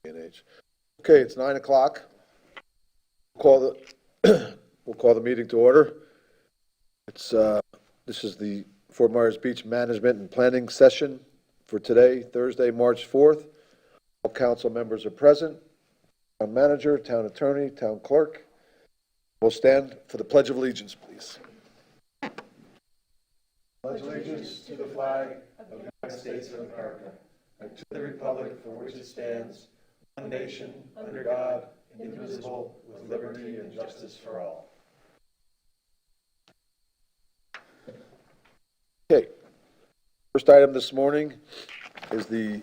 and age. Okay, it's 9 o'clock. We'll call the meeting to order. This is the Fort Myers Beach Management and Planning session for today, Thursday, March 4th. All council members are present. Town manager, town attorney, town clerk. We'll stand for the Pledge of Allegiance, please. Pledge allegiance to the flag of the United States of America and to the republic for which it stands, one nation, under God, indivisible, with liberty and justice for all. Okay. First item this morning is the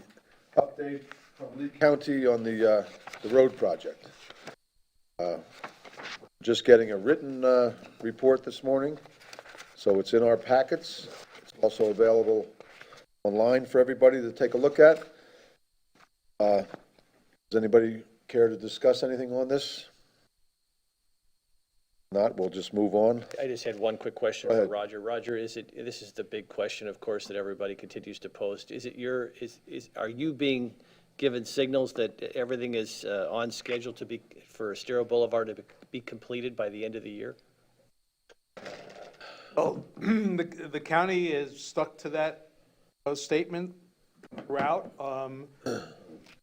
update from Lee County on the road project. Just getting a written report this morning, so it's in our packets. It's also available online for everybody to take a look at. Does anybody care to discuss anything on this? Not, we'll just move on. I just had one quick question for Roger. Roger, this is the big question, of course, that everybody continues to post. Are you being given signals that everything is on schedule for Estero Boulevard to be completed by the end of the year? Well, the county is stuck to that statement throughout.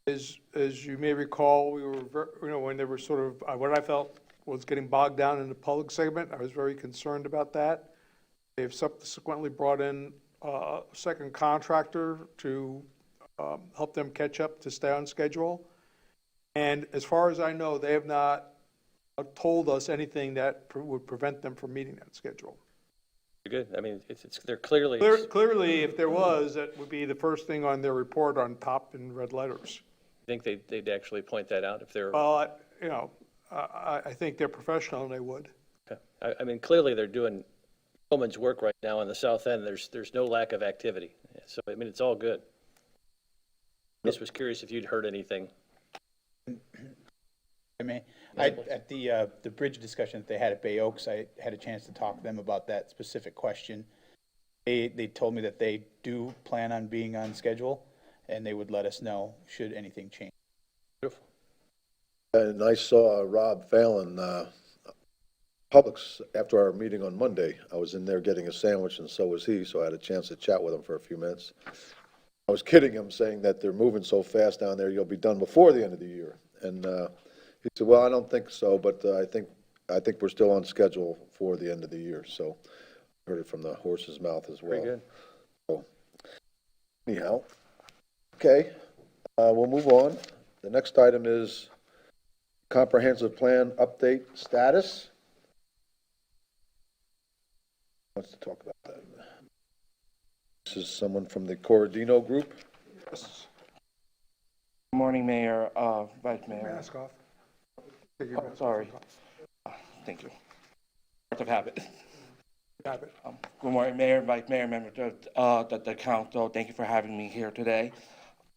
As you may recall, we were, when they were sort of, what I felt was getting bogged down in the public segment, I was very concerned about that. They've subsequently brought in a second contractor to help them catch up to stay on schedule. And as far as I know, they have not told us anything that would prevent them from meeting that schedule. Good. I mean, they're clearly. Clearly, if there was, that would be the first thing on their report on top in red letters. I think they'd actually point that out if they're. Well, I think they're professional and they would. Okay. I mean, clearly they're doing yeoman's work right now on the south end. There's no lack of activity. So, I mean, it's all good. I just was curious if you'd heard anything. I mean, at the bridge discussion that they had at Bay Oaks, I had a chance to talk to them about that specific question. They told me that they do plan on being on schedule, and they would let us know should anything change. Beautiful. And I saw Rob Phelan, Publix, after our meeting on Monday. I was in there getting a sandwich, and so was he, so I had a chance to chat with him for a few minutes. I was kidding him, saying that they're moving so fast down there, you'll be done before the end of the year. And he said, well, I don't think so, but I think we're still on schedule for the end of the year. So I heard it from the horse's mouth as well. Pretty good. So, anyhow, okay, we'll move on. The next item is comprehensive plan update status. Who wants to talk about that? This is someone from the Corradino group. Yes. Good morning, Mayor, Vice Mayor. Mask off. Oh, sorry. Thank you. Part of habit. Habit. Good morning, Mayor, Vice Mayor, members of the council. Thank you for having me here today.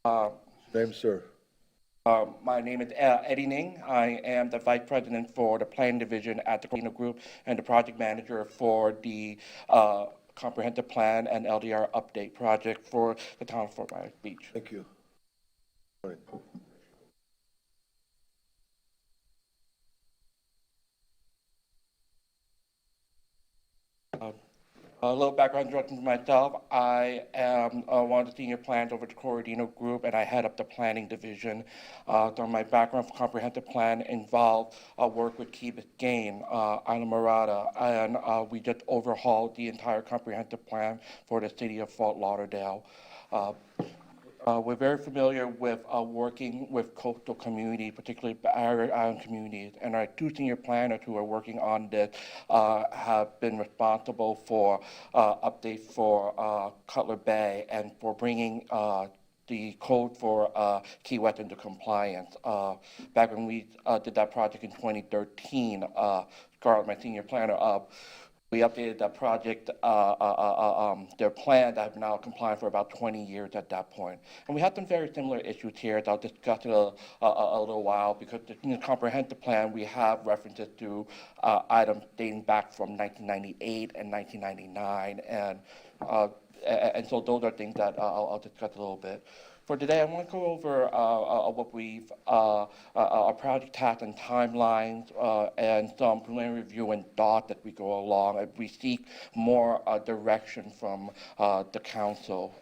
Name, sir? My name is Eddie Ning. I am the Vice President for the Planning Division at the Corradino Group and the Project Manager for the Comprehensive Plan and LDR Update Project for the town of Fort Myers Beach. Thank you. Morning. A little background introduction to myself. I am one of the senior planners over at the Corradino Group, and I head up the planning division. So my background for comprehensive plan involved work with Key Biscayne, Isla Mirada, and we just overhauled the entire comprehensive plan for the city of Fort Lauderdale. We're very familiar with working with coastal communities, particularly Barrier Island communities, and our two senior planners who are working on this have been responsible for updates for Cutler Bay and for bringing the code for Key West into compliance. Back when we did that project in 2013, Scarlett, my senior planner, we updated that project, their plan that have now compliant for about 20 years at that point. And we had some very similar issues here that I'll discuss in a little while, because in the comprehensive plan, we have references to items dating back from 1998 and 1999. And so those are things that I'll discuss a little bit. For today, I want to go over what we've, our project task and timelines, and some preliminary review and thought that we go along. And we seek more direction from the council.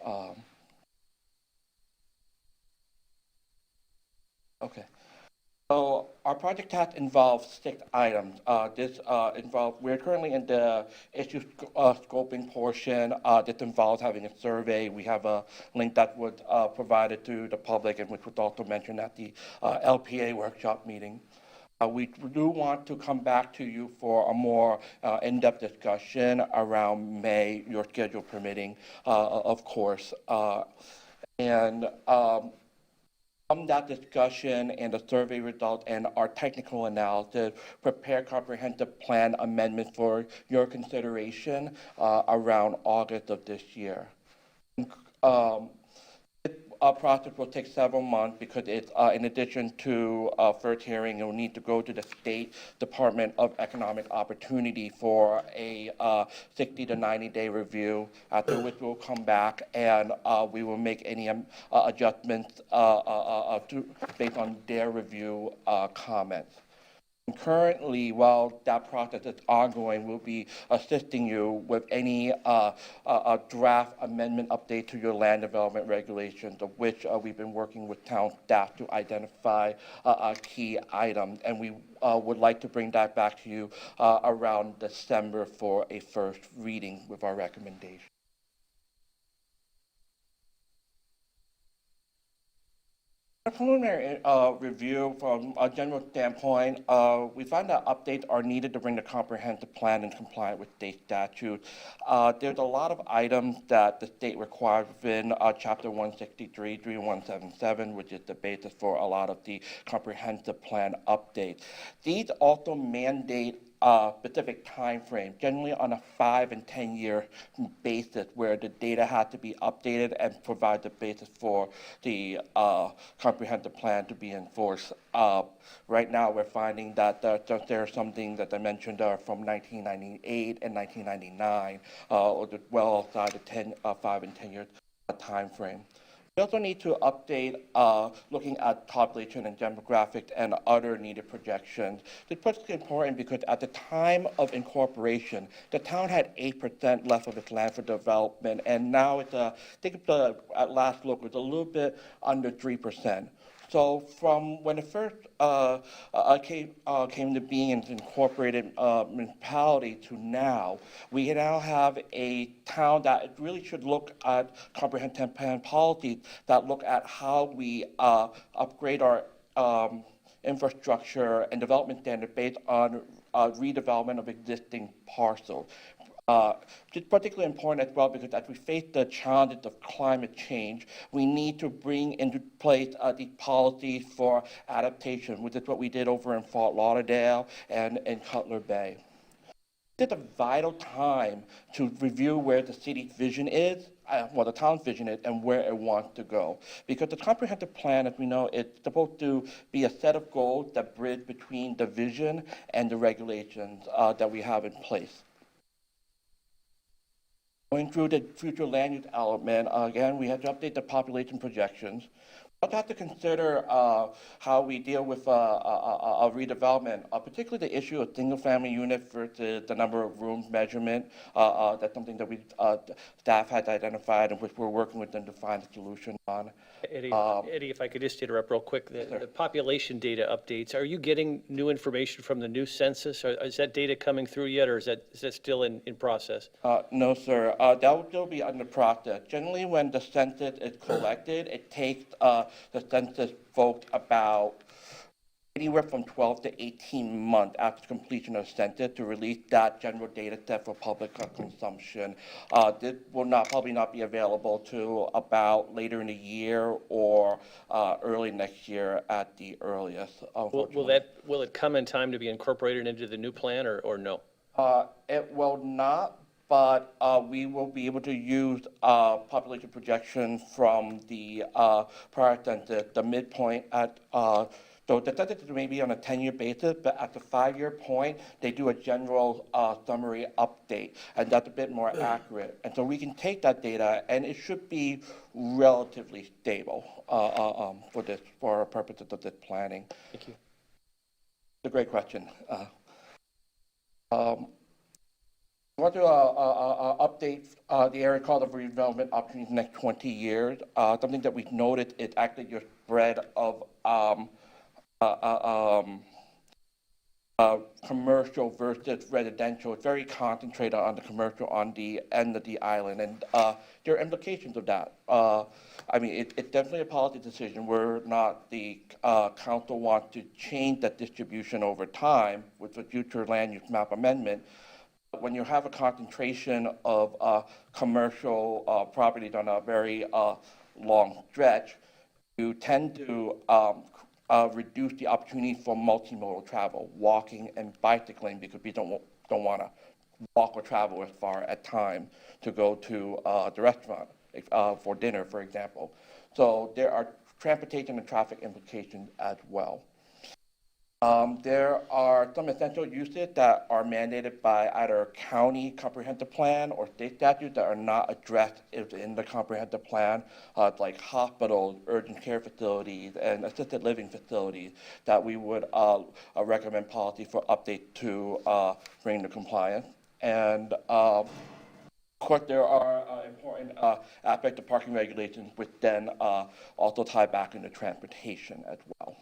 Okay. So our project task involves 6 items. We're currently in the issue scoping portion. This involves having a survey. We have a link that would provide it to the public, and which was also mentioned at the LPA workshop meeting. We do want to come back to you for a more in-depth discussion around May, your schedule permitting, of course. From that discussion and the survey results and our technical analysis, prepare comprehensive plan amendment for your consideration around August of this year. This process will take several months because it's, in addition to first hearing, you'll need to go to the State Department of Economic Opportunity for a 60 to 90-day review, after which we'll come back and we will make any adjustments based on their review comments. Currently, while that process is ongoing, we'll be assisting you with any draft amendment update to your land development regulations, of which we've been working with town staff to identify key items. And we would like to bring that back to you around December for a first reading with our recommendation. A preliminary review from a general standpoint, we find that updates are needed to bring the comprehensive plan in compliance with state statutes. There's a lot of items that the state requires within Chapter 163, 3177, which is the basis for a lot of the comprehensive plan updates. These also mandate specific time frame, generally on a 5 and 10 year basis, where the data has to be updated and provide the basis for the comprehensive plan to be enforced. Right now, we're finding that there are some things that I mentioned are from 1998 and 1999, or well outside the 5 and 10 year time frame. We also need to update looking at population and demographics and other needed projections. This is particularly important because at the time of incorporation, the town had 8% left of its land for development, and now it's, I think at last look, it's a little bit under 3%. So from when it first came to being an incorporated municipality to now, we now have a town that really should look at comprehensive plan policies that look at how we upgrade our infrastructure and development standard based on redevelopment of existing parcels. It's particularly important as well because as we face the challenges of climate change, we need to bring into place these policies for adaptation, which is what we did over in Fort Lauderdale and in Cutler Bay. It's a vital time to review where the city's vision is, well, the town's vision is, and where it wants to go. Because the comprehensive plan, as we know, it's supposed to be a set of goals that bridge between the vision and the regulations that we have in place. Going through the future land use element, again, we have to update the population projections. We also have to consider how we deal with a redevelopment, particularly the issue of single-family unit versus the number of rooms measurement. That's something that staff has identified and which we're working with them to find a solution on. Eddie, if I could just interrupt real quick, the population data updates, are you getting new information from the new census? Is that data coming through yet, or is that still in process? No, sir. That will still be under process. Generally, when the census is collected, it takes the census folks about anywhere from 12 to 18 months after completion of census to release that general data set for public consumption. This will probably not be available to about later in the year or early next year at the earliest. Will it come in time to be incorporated into the new plan or no? It will not. But we will be able to use population projections from the prior census, the midpoint at So the statistics may be on a 10-year basis, but at the 5-year point, they do a general summary update, and that's a bit more accurate. And so we can take that data, and it should be relatively stable for our purposes of this planning. Thank you. It's a great question. I want to update the area called the redevelopment opportunities in the next 20 years. Something that we've noted is actually your spread of commercial versus residential. It's very concentrated on the commercial on the end of the island, and there are implications of that. I mean, it's definitely a policy decision. We're not, the council wants to change that distribution over time with the future land use map amendment. When you have a concentration of commercial properties on a very long stretch, you tend to reduce the opportunity for multimodal travel, walking and bicycling, because people don't want to walk or travel as far at time to go to the restaurant for dinner, for example. So there are transportation and traffic implications as well. There are some essential uses that are mandated by either county comprehensive plan or state statutes that are not addressed in the comprehensive plan, like hospitals, urgent care facilities, and assisted living facilities that we would recommend policy for update to bring to compliance. And of course, there are important aspects of parking regulations which then also tie back into transportation as well.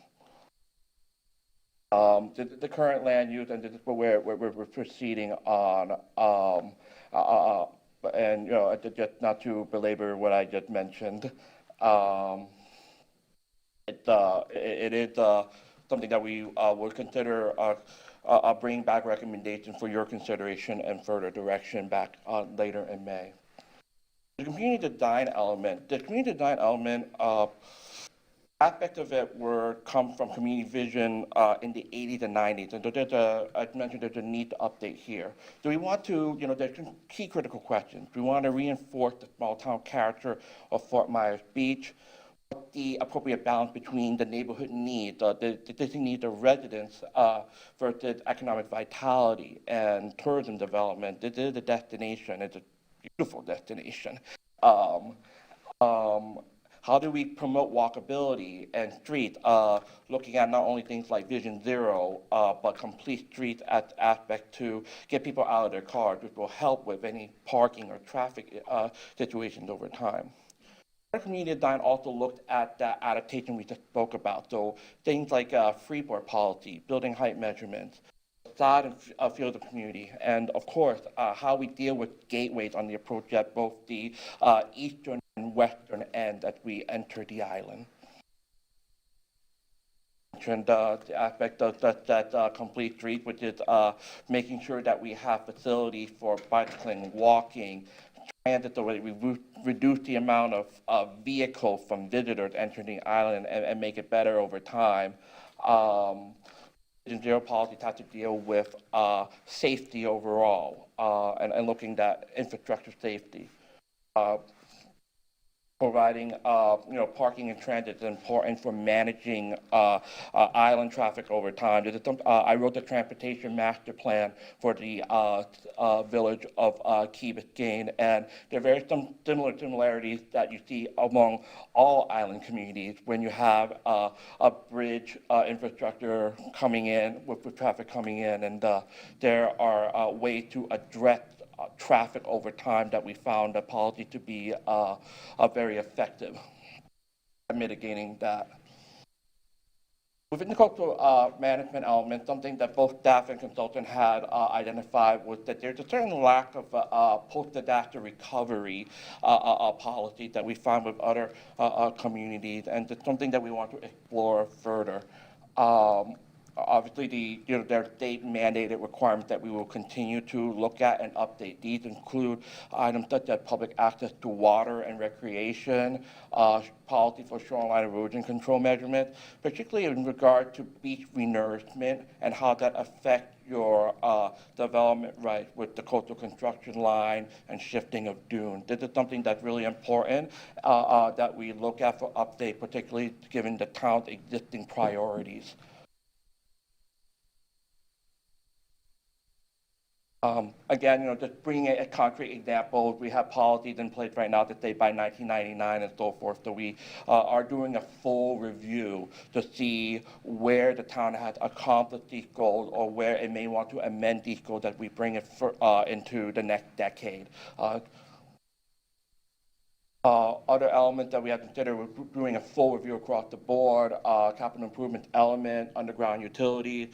The current land use, and this is what we're proceeding on, and just not to belabor what I just mentioned, it is something that we will consider bringing back recommendations for your consideration and further direction back later in May. The community design element. The community design element. Aspects of it come from community vision in the 80s and 90s, and so I mentioned there's a need to update here. Do we want to, there's some key critical questions. Do we want to reinforce the small town character of Fort Myers Beach? What's the appropriate balance between the neighborhood needs, the distinct needs of residents versus economic vitality and tourism development? This is a destination. It's a beautiful destination. How do we promote walkability and streets, looking at not only things like Vision Zero, but complete streets as aspect to get people out of their cars, which will help with any parking or traffic situations over time. Our community design also looked at the adaptation we just spoke about, so things like freeboard policy, building height measurements, facade and field of community, and of course, how we deal with gateways on the approach at both the eastern and western end as we enter the island. And the aspect of that complete street, which is making sure that we have facilities for bicycling, walking, transit, so that we reduce the amount of vehicles from visitors entering the island and make it better over time. Vision Zero policies have to deal with safety overall and looking at infrastructure safety. Providing parking and transit is important for managing island traffic over time. I wrote the transportation master plan for the village of Key Biscayne, and there are very similarities that you see among all island communities when you have a bridge infrastructure coming in with traffic coming in, and there are ways to address traffic over time that we found the policy to be very effective at mitigating that. Within the cultural management element, something that both staff and consultant had identified was that there's a certain lack of post-disaster recovery policy that we found with other communities, and it's something that we want to explore further. Obviously, there are state-mandated requirements that we will continue to look at and update. These include items such as public access to water and recreation, policy for shoreline erosion control measurements, particularly in regard to beach renourishment and how that affects your development right with the coastal construction line and shifting of dune. This is something that's really important that we look at for update, particularly given the town's existing priorities. Again, just bringing a concrete example, we have policies in place right now that say by 1999 and so forth. So we are doing a full review to see where the town has accomplished these goals or where it may want to amend these goals as we bring it into the next decade. Other elements that we have to consider, we're doing a full review across the board, capital improvement element, underground utilities.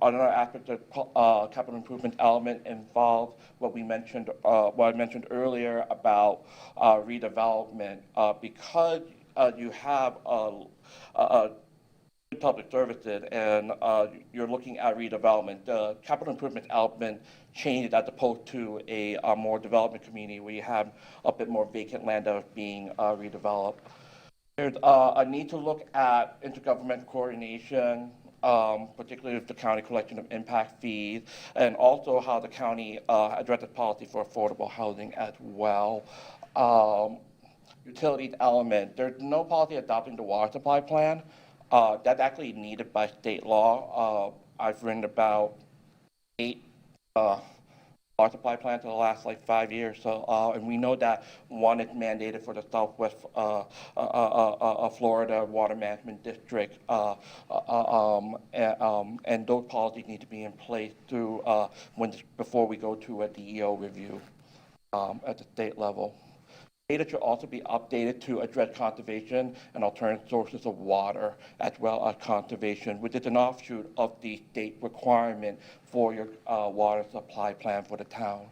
Another aspect of capital improvement element involves what I mentioned earlier about redevelopment. Because you have public services and you're looking at redevelopment, the capital improvement element changes as opposed to a more development community where you have a bit more vacant land that is being redeveloped. There's a need to look at intergovernmental coordination, particularly with the county collection of impact fees, and also how the county addresses policy for affordable housing as well. Utilities element, there's no policy adopting the water supply plan. That's actually needed by state law. I've written about 8 water supply plants in the last 5 years. So, and we know that one is mandated for the Southwest Florida Water Management District, and those policies need to be in place before we go to a DEO review at the state level. Data should also be updated to address conservation and alternative sources of water, as well as conservation, which is an offshoot of the state requirement for your water supply plan for the town.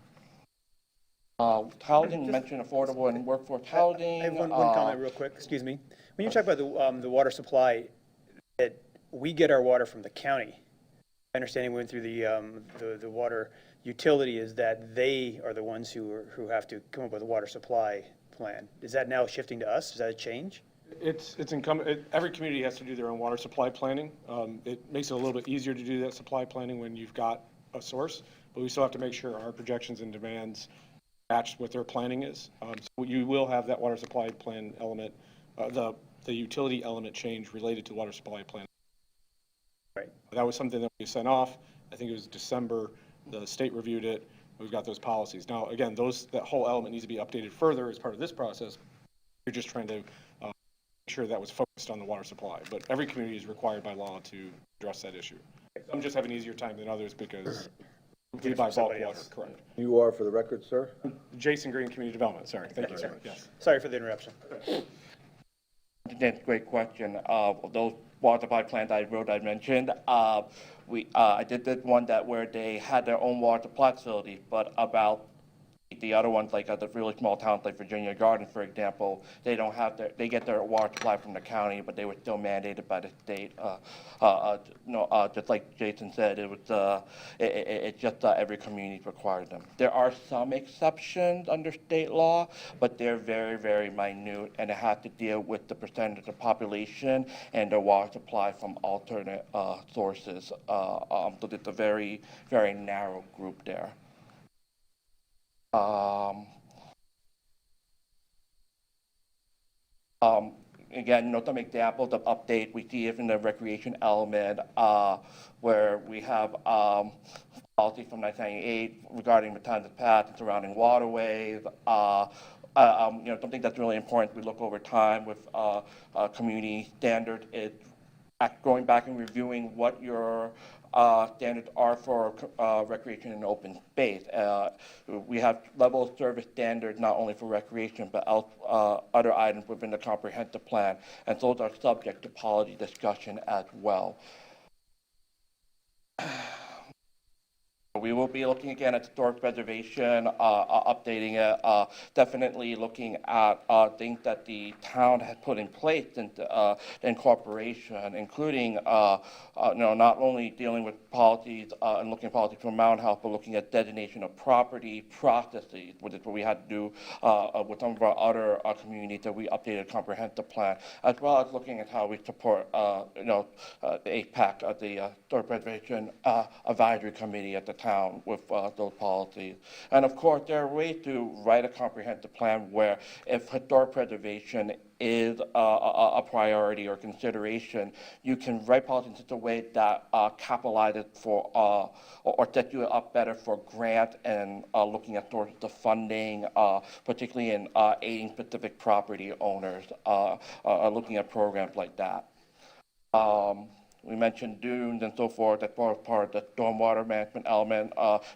Housing, you mentioned affordable and workforce housing. I have one comment real quick, excuse me. When you talk about the water supply, that we get our water from the county. My understanding went through the water utility is that they are the ones who have to come up with a water supply plan. Is that now shifting to us? Is that a change? It's incumbent, every community has to do their own water supply planning. It makes it a little bit easier to do that supply planning when you've got a source, but we still have to make sure our projections and demands match what their planning is. So you will have that water supply plan element, the utility element change related to water supply plan. Right. That was something that we sent off. I think it was December. The state reviewed it. We've got those policies. Now, again, that whole element needs to be updated further as part of this process. You're just trying to make sure that was focused on the water supply. But every community is required by law to address that issue. Some just have an easier time than others because we buy bulk water, correct. You are, for the record, sir? Jason Green, Community Development, sorry. Thank you, sir. Yes. Sorry for the interruption. That's a great question. Those water supply plans I mentioned, I did this one where they had their own water supply facility, but about the other ones, like the really small towns like Virginia Garden, for example, they get their water supply from the county, but they were still mandated by the state. Just like Jason said, it's just every community requires them. There are some exceptions under state law, but they're very, very minute, and it has to deal with the percentage of the population and the water supply from alternate sources. So it's a very, very narrow group there. Again, some examples of update we see it in the recreation element, where we have policy from 1998 regarding the times of past and surrounding waterways. Something that's really important we look over time with community standards is going back and reviewing what your standards are for recreation and open space. We have level of service standards not only for recreation, but other items within the comprehensive plan, and those are subject to policy discussion as well. We will be looking again at historic preservation, updating it, definitely looking at things that the town has put in place since the incorporation, including not only dealing with policies and looking at policies from Mountain House, but looking at designation of property processes, which is what we had to do with some of our other communities that we updated comprehensive plan, as well as looking at how we support the APAC, the Historic Preservation Advisory Committee at the town. down with those policies. And of course, there are ways to write a comprehensive plan where if historic preservation is a priority or consideration, you can write policy in such a way that capitalizes for or sets you up better for grant and looking at sources of funding, particularly in aiding specific property owners, looking at programs like that. We mentioned dunes and so forth, that's part of the stormwater management element,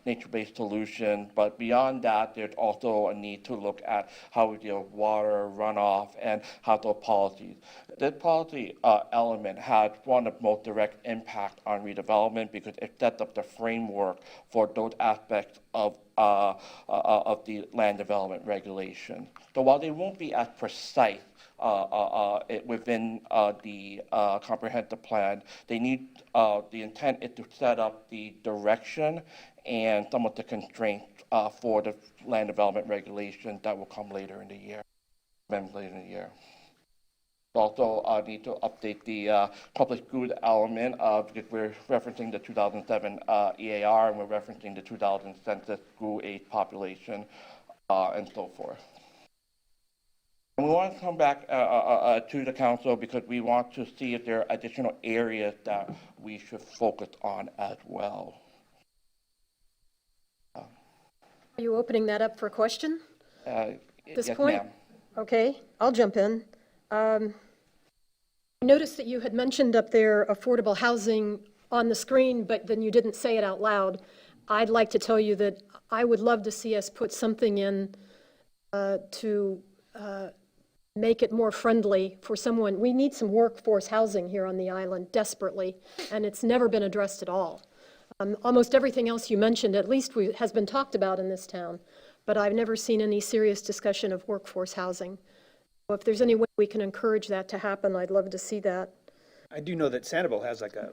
nature-based solutions, but beyond that, there's also a need to look at how we deal with water, runoff, and how those policies. This policy element has one of the most direct impact on redevelopment because it sets up the framework for those aspects of the land development regulation. So while they won't be as precise within the comprehensive plan, they need, the intent is to set up the direction and some of the constraints for the land development regulation that will come later in the year, Also, need to update the public good element because we're referencing the 2007 EAR and we're referencing the 2000 census school age population and so forth. And we want to come back to the council because we want to see if there are additional areas that we should focus on as well. Are you opening that up for a question? At this Yes, point? ma'am. Okay, I'll jump in. I noticed that you had mentioned up there affordable housing on the screen, but then you didn't say it out loud. I'd like to tell you that I would love to see us put something in to make it more friendly for someone. We need some workforce housing here on the island desperately, and it's never been addressed at all. Almost everything else you mentioned, at least has been talked about in this town, but I've never seen any serious discussion of workforce housing. So if there's any way we can encourage that to happen, I'd love to see that. I do know that Sanibel has like a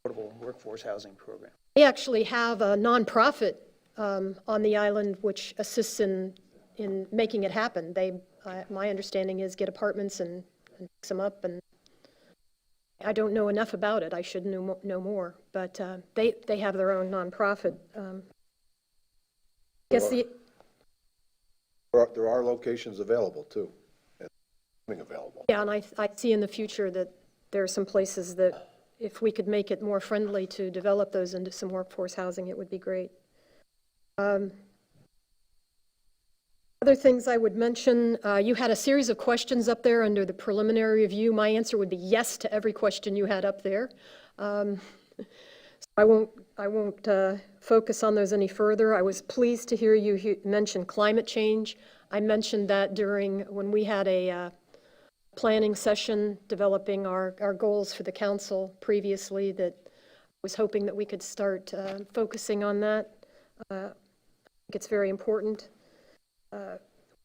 affordable workforce housing program. They actually have a nonprofit on the island which assists in making it happen. They, my understanding is, get apartments and fix them up, and I don't know enough about it. I should know more, but they have their own nonprofit. Guess the There are locations available too, and coming available. yeah, and I see in the future that there are some places that if we could make it more friendly to develop those into some workforce housing, it would be great. Other things I would mention, you had a series of questions up there under the preliminary review. My answer would be yes to every question you had up there. So I won't focus on those any further. I was pleased to hear you mention climate change. I mentioned that when we had a planning session developing our goals for the council previously, that I was hoping that we could start focusing on that. I think it's very important.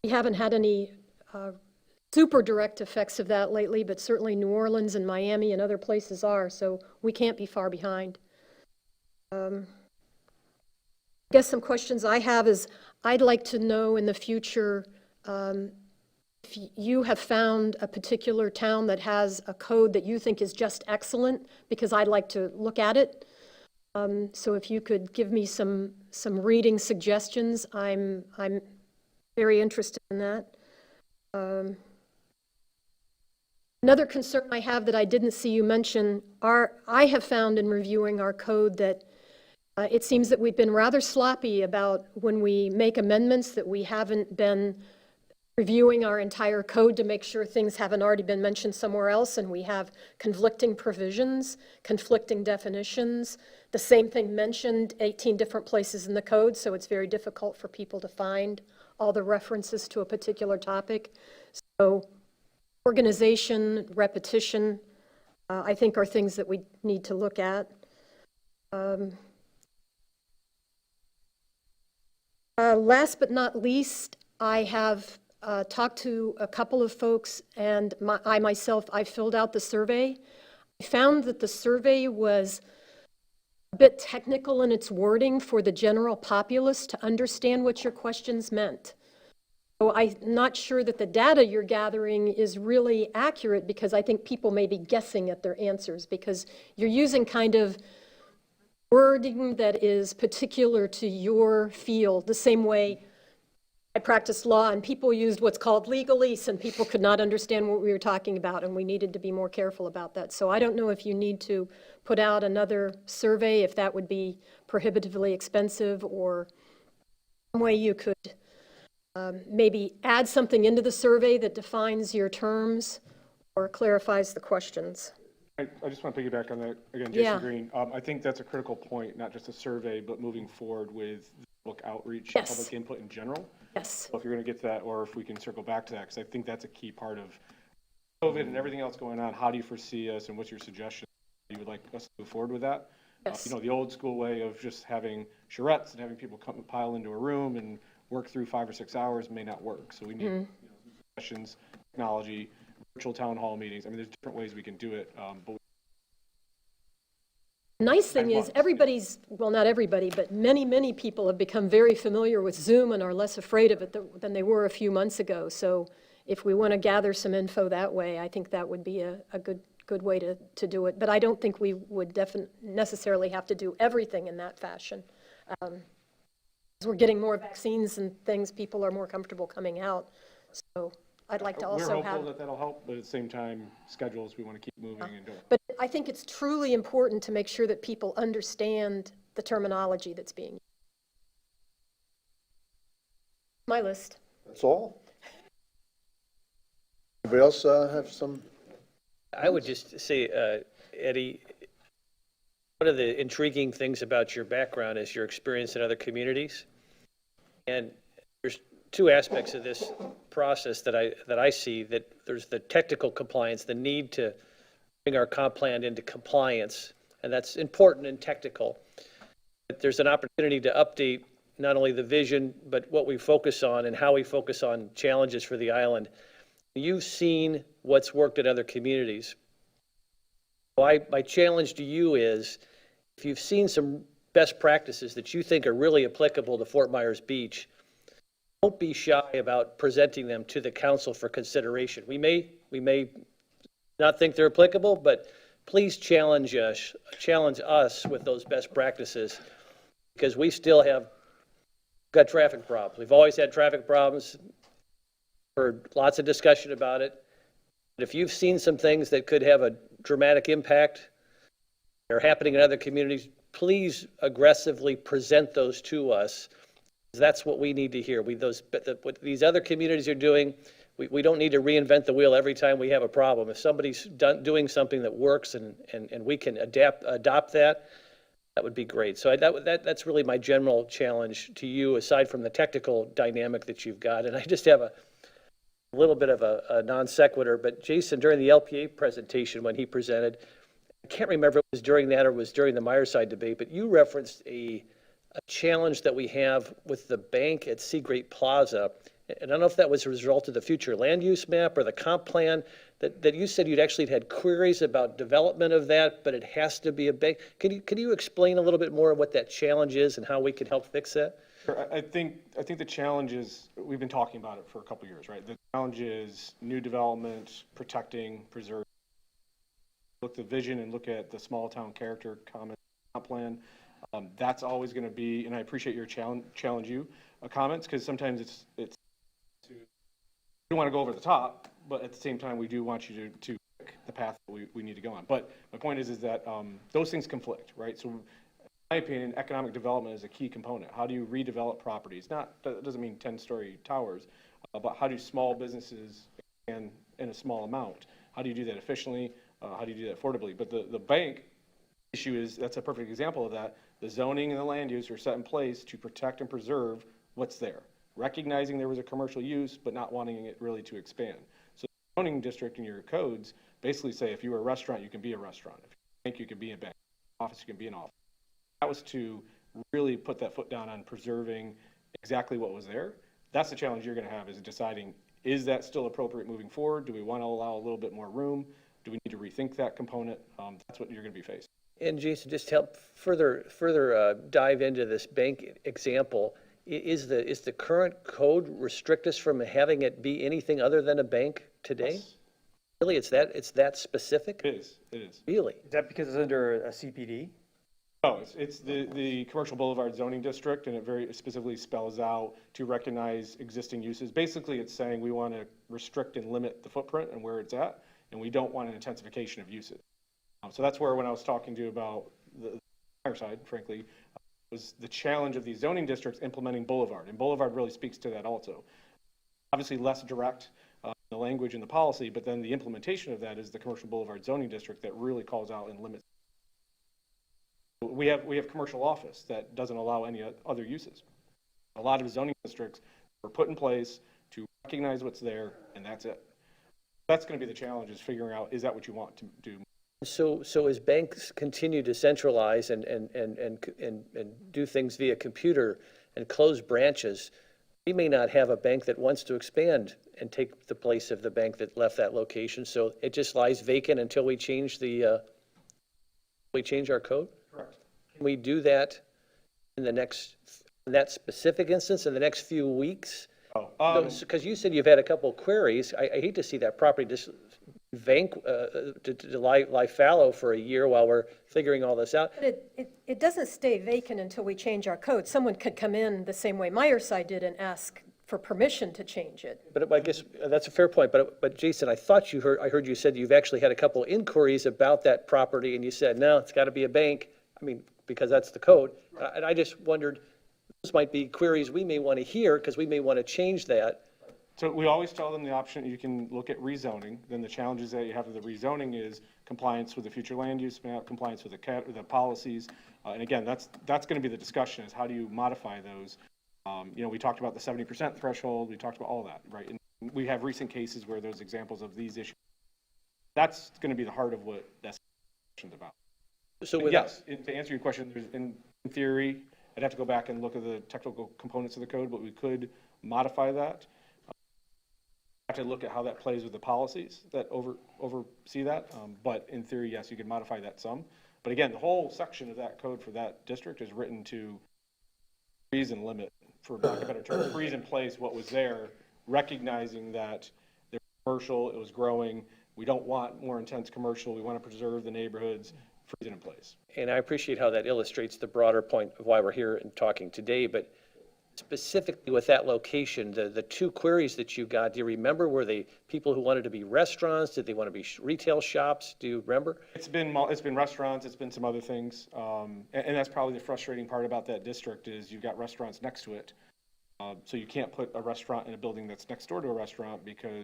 We haven't had any super direct effects of that lately, but certainly New Orleans and Miami and other places are, so we can't be far behind. I guess some questions I have is, I'd like to know in the future if you have found a particular town that has a code that you think is just excellent, because I'd like to look at it. So if you could give me some reading suggestions, I'm very interested in that. Another concern I have that I didn't see you mention I have found in reviewing our code that it seems that we've been rather sloppy about when we make amendments, that we haven't been reviewing our entire code to make sure things haven't already been mentioned somewhere else, and we have conflicting provisions, conflicting definitions, the same thing mentioned 18 different places in the code, so it's very difficult for people to find all the references to a particular topic. So organization, repetition, I think are things that we need to look at. Last but not least, I have talked to a couple of folks, and I filled out the survey. I found that the survey was a bit technical in its wording for the general populace to understand what your questions meant. So I'm not sure that the data you're gathering is really accurate, because I think people may be guessing at their answers, because you're using kind of wording that is particular to your field, the same way I practiced law and people used what's called legalese and people could not understand what we were talking about and we needed to be more careful about that. So I don't know if you need to put out another survey, if that would be prohibitively expensive, or some way you could maybe add something into the survey that defines your terms or clarifies the questions. I just want to piggyback on that again, Yeah. Jason Green. I think that's a critical point, not just a survey, but moving forward with public outreach, Yes. public input in general. Yes. So if you're going to get to that, or if we can circle back to that, because I think that's a key part of COVID and everything else going on. How do you foresee us, and what's your suggestion? You would like us to move forward with that? Yes. The old school way of just having charrettes and having people come pile into a room and work through 5 or 6 hours may not work. So we need sessions, technology, virtual town hall meetings. I mean, there's different ways we can do it, but Nice thing is everybody's, well, not everybody, but many, many people have become very familiar with Zoom and are less afraid of it than they were a few months ago. So if we want to gather some info that way, I think that would be a good way to do it. But I don't think we would necessarily have to do everything in that fashion. As we're getting more vaccines and things, people are more comfortable coming out. So I'd like to also we're have. hopeful that that'll help, but at the same time, schedules, we want to keep moving and doing. But I think it's truly important to make sure that people understand the terminology that's being used. My list. That's all? Anybody else have some? I would just say, Eddie, one of the intriguing things about your background is your experience in other communities. And there's two aspects of this process that I see, that there's the technical compliance, the need to bring our comp plan into compliance, and that's important and technical. But there's an opportunity to update not only the vision, but what we focus on and how we focus on challenges for the island. You've seen what's worked in other communities. My challenge to you is, if you've seen some best practices that you think are really applicable to Fort Myers Beach, don't be shy about presenting them to the council for consideration. We may not think they're applicable, but please challenge us with those best practices, because we still have got traffic problems. We've always had traffic problems. Heard lots of discussion about it. But if you've seen some things that could have a dramatic impact that are happening in other communities, please aggressively present those to us. That's what we need to hear. What these other communities are doing, we don't need to reinvent the wheel every time we have a problem. If somebody's doing something that works and we can adopt that, that would be great. So that's really my general challenge to you, aside from the technical dynamic that you've got. And I just have a little bit of a non sequitur, but Jason, during the LPA presentation when he presented, I can't remember if it was during that or it was during the Myerside debate, but you referenced a challenge that we have with the bank at Seagreat Plaza. And I don't know if that was a result of the future land use map or the comp plan, that you said you'd actually had queries about development of that, but it has to be a bank. Could you explain a little bit more what that challenge is and how we can help fix that? Sure. I think the challenge is, we've been talking about it for a couple of years, right? The challenge is new development, protecting, preserving. Look at the vision and look at the small town character comment plan. That's always going to be, and I appreciate your challenge you comments, because sometimes it's we don't want to go over the top, but at the same time we do want you to pick the path that we need to go on. But my point is that those things conflict, right? So in my opinion, economic development is a key component. How do you redevelop properties? That doesn't mean 10-story towers, but how do small businesses expand in a small amount? How do you do that efficiently? How do you do that affordably? But the bank issue is, that's a perfect example of that. The zoning and the land use are set in place to protect and preserve what's there, recognizing there was a commercial use, but not wanting it really to expand. So the zoning district in your codes basically say, if you were a restaurant, you can be a restaurant. If you're a bank, you can be a bank. Office, you can be an office. That was to really put that foot down on preserving exactly what was there. That's the challenge you're going to have, is deciding, is that still appropriate moving forward? Do we want to allow a little bit more room? Do we need to rethink that component? That's what you're going to be facing. And Jason, just to help further dive into this bank example, is the current code restrict us from having it be anything other than a bank today? Yes. Really, it's that specific? It is. Really? Is that because it's under a CPD? No, it's the Commercial Boulevard zoning district, and it very specifically spells out to recognize existing uses. Basically, it's saying we want to restrict and limit the footprint and where it's at, and we don't want an intensification of uses. So that's where, when I was talking to you about the higher side, frankly, was the challenge of these zoning districts implementing Boulevard, and Boulevard really speaks to that also. Obviously, less direct the language and the policy, but then the implementation of that is the Commercial Boulevard zoning district that really calls out and limits. We have commercial office that doesn't allow any other uses. A lot of zoning districts were put in place to recognize what's there, and that's it. That's going to be the challenge, is figuring out, is that what you want to do? So as banks continue to centralize and do things via computer and close branches, we may not have a bank that wants to expand and take the place of the bank that left that location. So it just lies vacant until we change our code? Correct. Can we do that in that specific instance, in the next few weeks? Because you said you've had a couple of queries. I hate to see that property just to lie fallow for a year while we're figuring all this out. But it doesn't stay vacant until we change our code. Someone could come in the same way Meyerside did and ask for permission to change it. But I guess that's a fair point. But Jason, I heard you said you've actually had a couple of inquiries about that property, and you said, no, it's got to be a bank. I mean, because that's the code. And I just wondered, those might be queries we may want to hear, because we may want to change that. So we always tell them the option, you can look at rezoning. Then the challenges that you have with the rezoning is compliance with the future land use map, compliance with the policies. And again, that's going to be the discussion, is how do you modify those? We talked about the 70% threshold. We talked about all that, right? And we have recent cases where there's examples of these issues. That's going to be the heart of what that's about. So But yes, to answer your question, in theory, I'd have to go back and look at the technical components of the code, but we could modify that. Have to look at how that plays with the policies that oversee that. But in theory, yes, you could modify that some. But again, the whole section of that code for that district is written to freeze and limit, for lack of a better term, freeze in place what was there, recognizing that they're commercial, it was growing. We don't want more intense commercial. We want to preserve the neighborhoods, freeze it in place. And I appreciate how that illustrates the broader point of why we're here and talking today, but specifically with that location, the two queries that you got, do you remember, were they people who wanted to be restaurants? Did they want to be retail shops? Do you remember? It's been restaurants, it's been some other things. And that's probably the frustrating part about that district, is you've got restaurants next to it. So you can't put a restaurant in a building that's next door to a restaurant, because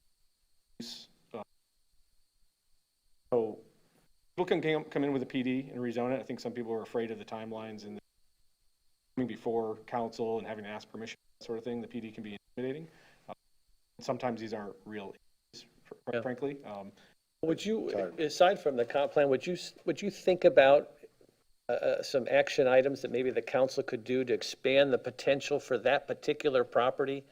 so people can come in with a PD and rezone it. I think some people are afraid of the timelines and coming before council and having to ask permission, that sort of thing. The PD can be intimidating. Sometimes these aren't real issues, frankly. Would you, aside from the comp plan, would you think about some action items that maybe the council could do to expand the potential for that particular property?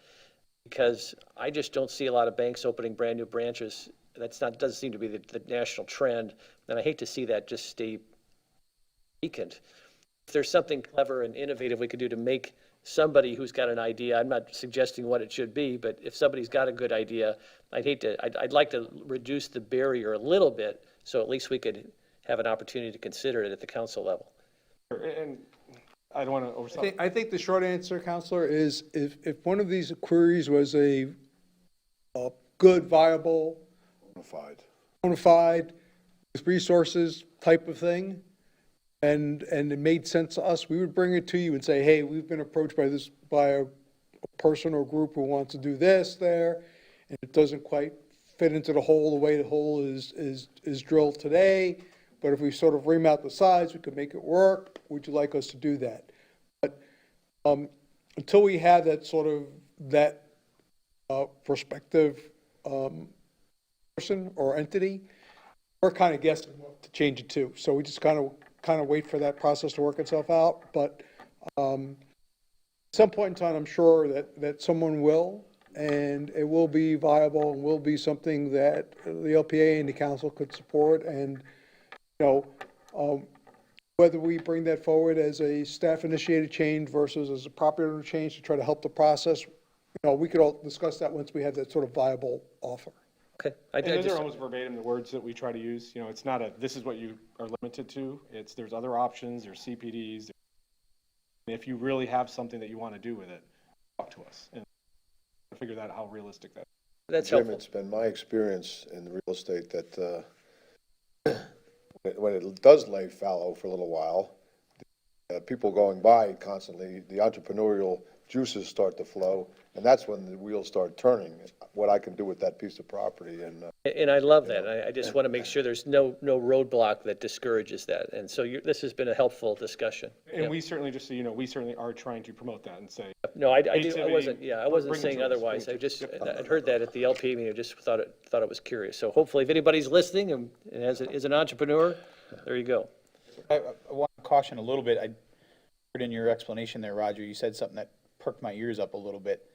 Because I just don't see a lot of banks opening brand new branches. Doesn't seem to be the national trend, and I hate to see that just stay vacant. If there's something clever and innovative we could do to make somebody who's got an idea, I'm not suggesting what it should be, but if somebody's got a good idea, I'd like to reduce the barrier a little bit, so at least we could have an opportunity to consider it at the council level. And I don't want to oversell. I think the short answer, Counselor, is if one of these queries was a good, viable, bona fide, with resources type of thing, and it made sense to us, we would bring it to you and say, hey, we've been approached by a person or group who wants to do this there, and it doesn't quite fit into the hole the way the hole is drilled today, but if we sort of ream out the sides, we could make it work. Would you like us to do that? But until we have that sort of prospective person or entity, we're kind of guessing what to change it to. So we just kind of wait for that process to work itself out. But at some point in time, I'm sure that someone will, and it will be viable and will be something that the LPA and the council could support. And whether we bring that forward as a staff-initiated change versus as a property owner change to try to help the process, we could all discuss that once we have that sort of viable offer. Okay. I And those just, are almost verbatim the words that we try to use. You know, it's not a, this is what you are limited to. It's, there's other options, there's CPDs. If you really have something that you want to do with it, talk to us and figure out how realistic that is. that's Jim, helpful. it's been my experience in real estate that when it does lay fallow for a little while, people going by constantly, the entrepreneurial juices start to flow, and that's when the wheels start turning, what I can do with that piece of property. And And I love that. I just want to make sure there's no roadblock that discourages that. And so this has been a helpful discussion. And Yeah. we certainly, just so you know, we certainly are trying to promote that and say, No, I Creativity, wasn't, I wasn't bring it saying to us, otherwise. bring I it to us. just, Yep. I'd heard that at the LP meeting. I just thought it was curious. So hopefully, if anybody's listening and is an entrepreneur, there you go. I want to caution a little bit. I heard in your explanation there, Roger, you said something that perked my ears up a little bit.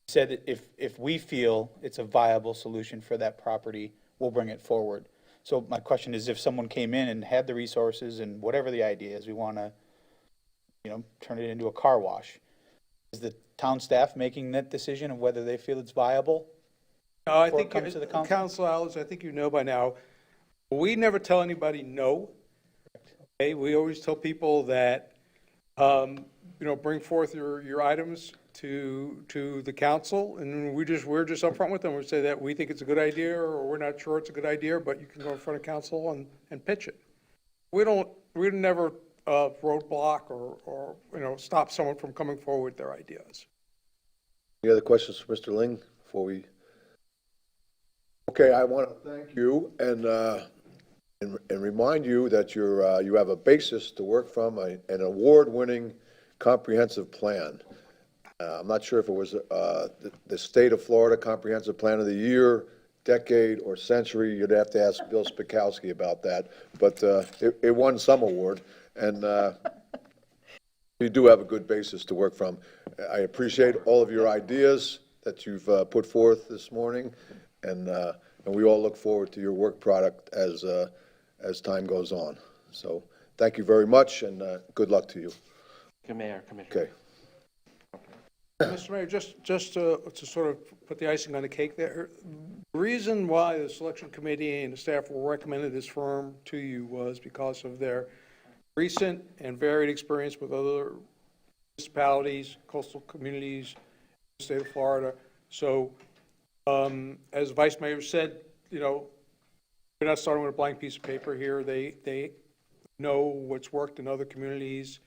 You said that if we feel it's a viable solution for that property, we'll bring it forward. So my question is, if someone came in and had the resources and whatever the idea is, we want to, turn it into a car wash, is the town staff making that decision of whether they feel it's viable? I Before it think, comes to the council? Council Alice, I think you know by now, we never tell anybody no. Okay, we always tell people that, bring forth your items to the council, and we're just upfront with them. We say that we think it's a good idea, or we're not sure it's a good idea, but you can go in front of council and pitch it. We never roadblock or stop someone from coming forward with their ideas. any other questions for Mr. Ling before we? Okay, I want to thank you and remind you that you have a basis to work from, an award-winning comprehensive plan. I'm not sure if it was the State of Florida Comprehensive Plan of the Year, Decade, or Century. You'd have to ask Bill Spikowski about that, but it won some award, and you do have a good basis to work from. I appreciate all of your ideas that you've put forth this morning, and we all look forward to your work product as time goes on. So thank you very much, and good luck to you. Mayor, Commissioner. Okay. Mr. Mayor, just to sort of put the icing on the cake there, the reason why the selection committee and the staff recommended this firm to you was because of their recent and varied experience with other municipalities, coastal communities, in the state of Florida. So, as Vice Mayor said, we're not starting with a blank piece of paper here. They know what's worked in other communities.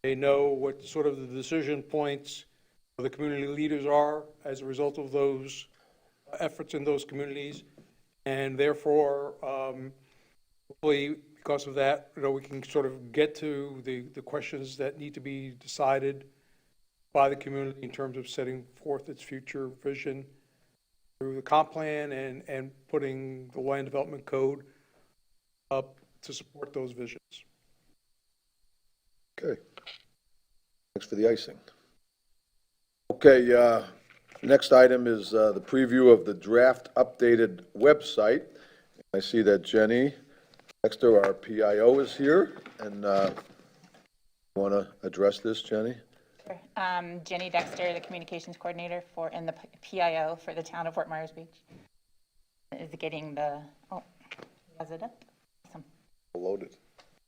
They know what sort of the decision points of the community leaders are as a result of those efforts in those communities. And therefore, hopefully, because of that, we can sort of get to the questions that need to be decided by the community in terms of setting forth its future vision through the comp plan and putting the land development code up to support those visions. Okay. Thanks for the icing. Okay, next item is the preview of the draft updated website. I see that Jenny Dexter, our PIO, is here, and want to address this, Jenny? Jenny Dexter, the communications coordinator and the PIO for the town of Fort Myers Beach. Is getting the, has it up? Awesome. Loaded.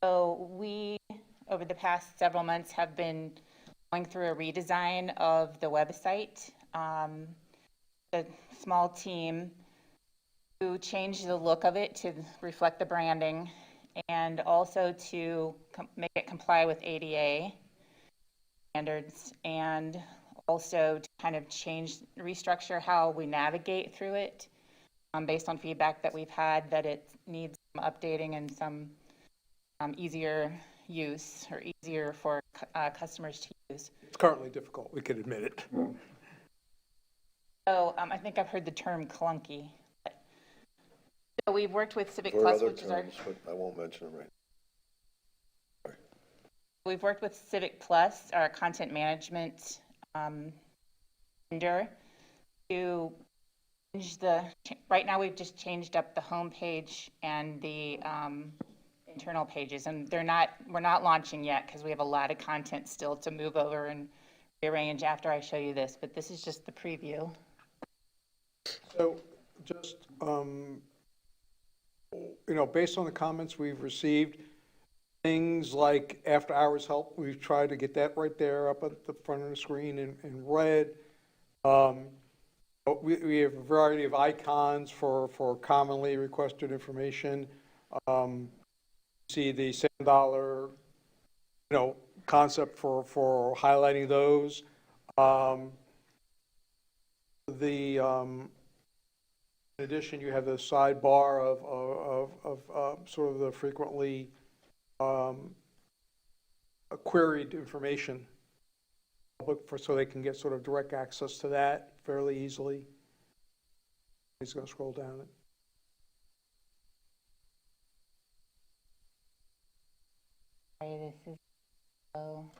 So we, over the past several months, have been going through a redesign of the website. A small team to change the look of it to reflect the branding and also to make it comply with ADA standards, and also to kind of restructure how we navigate through it based on feedback that we've had that it needs some updating and some easier use or easier for customers to use. It's currently difficult, we can admit it. So I think I've heard the term clunky. So we've worked with Civic For Plus, other which is our, terms, but I won't mention them right. we've worked with Civic Plus, our content management vendor, to change right now we've just changed up the homepage and the internal pages, and we're not launching yet because we have a lot of content still to move over and rearrange after I show you this, but this is just the preview. So just, based on the comments we've received, things like after-hours help, we've tried to get that right there up at the front of the screen in red. But we have a variety of icons for commonly requested information. See the $7, concept for highlighting those. In addition, you have the sidebar of sort of the frequently queried information, so they can get sort of direct access to that fairly easily. He's going to scroll down it. Sorry, this is slow.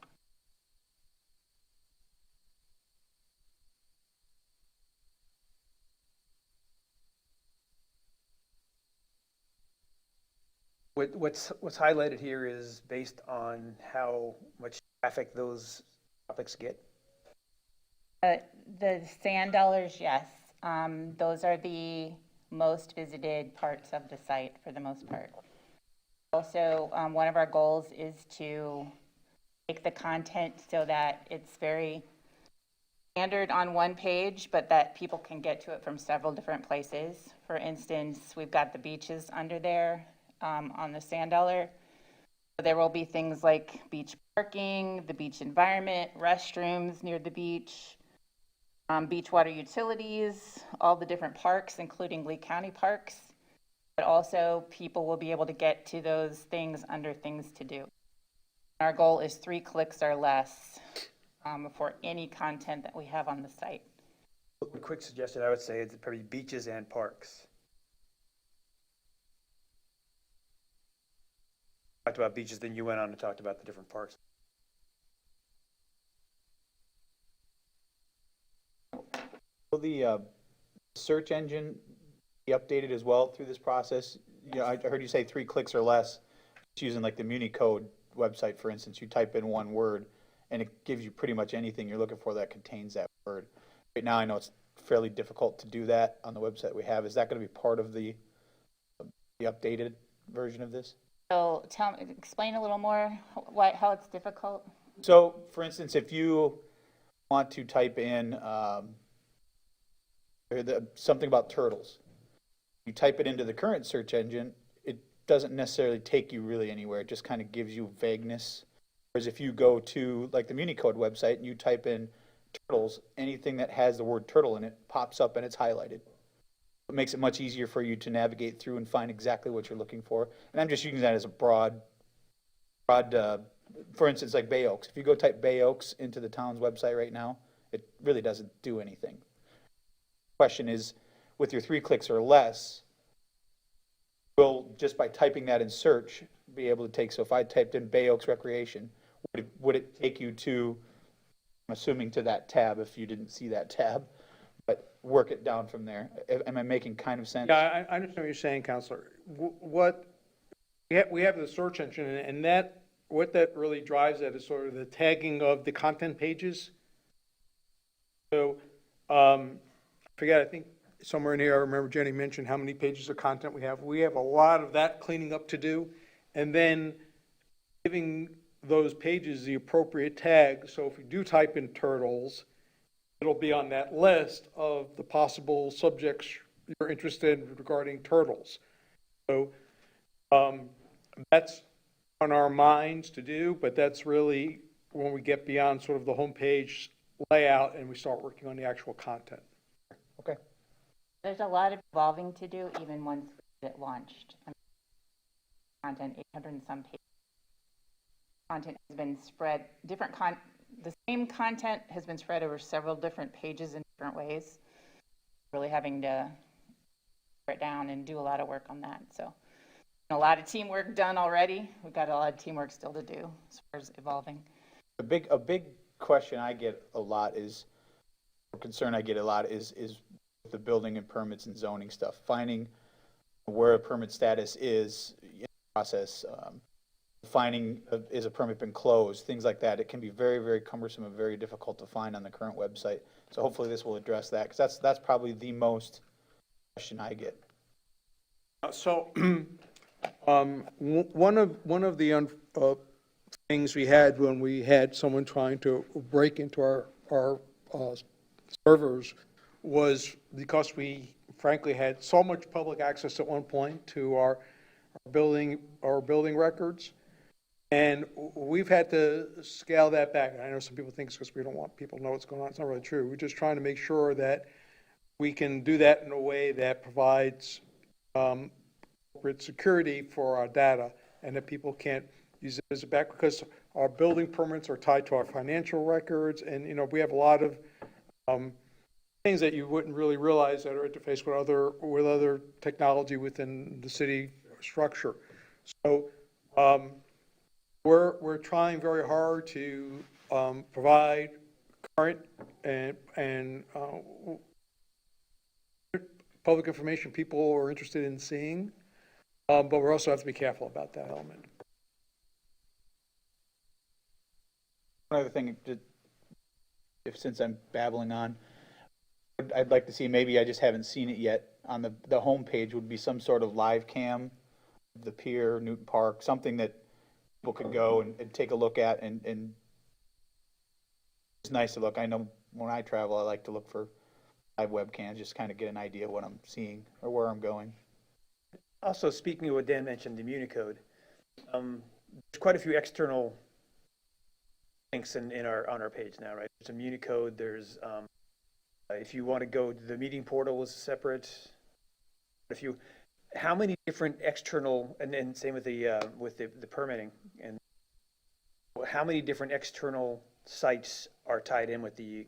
What's highlighted here is based on how much traffic those topics get. The sand dollars, yes. Those are the most visited parts of the site for the most part. Also, one of our goals is to make the content so that it's very standard on one page, but that people can get to it from several different places. For instance, we've got the beaches under there on the sand dollar. There will be things like beach parking, the beach environment, restrooms near the beach, beach water utilities, all the different parks, including Lee County parks. But also people will be able to get to those things under things to do. Our goal is 3 clicks or less for any content that we have on the site. A quick suggestion, I would say, is probably beaches and parks. Talked about beaches, then you went on and talked about the different parks. Will the search engine be updated as well through this process? I heard you say 3 clicks or less. It's using like the Municode website, for instance. You type in one word, and it gives you pretty much anything you're looking for that contains that word. Right now, I know it's fairly difficult to do that on the website we have. Is that going to be part of the updated version of this? So explain a little more how it's difficult. So, for instance, if you want to type in something about turtles, you type it into the current search engine, it doesn't necessarily take you really anywhere. It just kind of gives you vagueness. Whereas if you go to like the Municode website and you type in turtles, anything that has the word turtle in it pops up and it's highlighted. It makes it much easier for you to navigate through and find exactly what you're looking for. And I'm just using that as a broad, for instance, like Bay Oaks. If you go type Bay Oaks into the town's website right now, it really doesn't do anything. The question is, with your 3 clicks or less, will, just by typing that in search, be able to take, so if I typed in Bay Oaks Recreation, would it take you to, I'm assuming to that tab if you didn't see that tab, but work it down from there? Am I making kind of sense? Yeah, I understand what you're saying, Counselor. We have the search engine, and what that really drives at is sort of the tagging of the content pages. So, I think somewhere in here, I remember Jenny mentioned how many pages of content we have. We have a lot of that cleaning up to do, and then giving those pages the appropriate tag. So if you do type in turtles, it'll be on that list of the possible subjects you're interested in regarding turtles. So that's on our minds to do, but that's really when we get beyond sort of the homepage layout and we start working on the actual content. Okay. There's a lot of evolving to do even once we get launched. Content, 800 and some pages. Content has been spread, the same content has been spread over several different pages in different ways. Really having to break it down and do a lot of work on that. So a lot of teamwork done already. We've got a lot of teamwork still to do as far as evolving. A big question I get a lot is, or concern I get a lot is the building and permits and zoning stuff, finding where a permit status is in the process, finding is a permit been closed, things like that. It can be very, very cumbersome and very difficult to find on the current website. So hopefully this will address that, because that's probably the most question I get. So, one of the things we had when we had someone trying to break into our servers was because we frankly had so much public access at one point to our building records. And we've had to scale that back. And I know some people think it's because we don't want people to know what's going on. It's not really true. We're just trying to make sure that we can do that in a way that provides appropriate security for our data, and that people can't use it as a back, because our building permits are tied to our financial records, and, you know, we have a lot of things that you wouldn't really realize that are interfaced with other technology within the city structure. So we're trying very hard to provide current and public information people are interested in seeing, but we also have to be careful about that element. One other thing, since I'm babbling on, I'd like to see, maybe I just haven't seen it yet, on the homepage would be some sort of live cam, the pier, Newton Park, something that people could go and take a look at, and it's nice to look. I know when I travel, I like to look for live webcams, just kind of get an idea of what I'm seeing or where I'm going. Also, speaking of what Dan mentioned, the Municode, there's quite a few external links on our page now, right? There's a Municode, there's, if you want to go, the meeting portal is separate. How many different external, and then same with the permitting, and how many different external sites are tied in with the?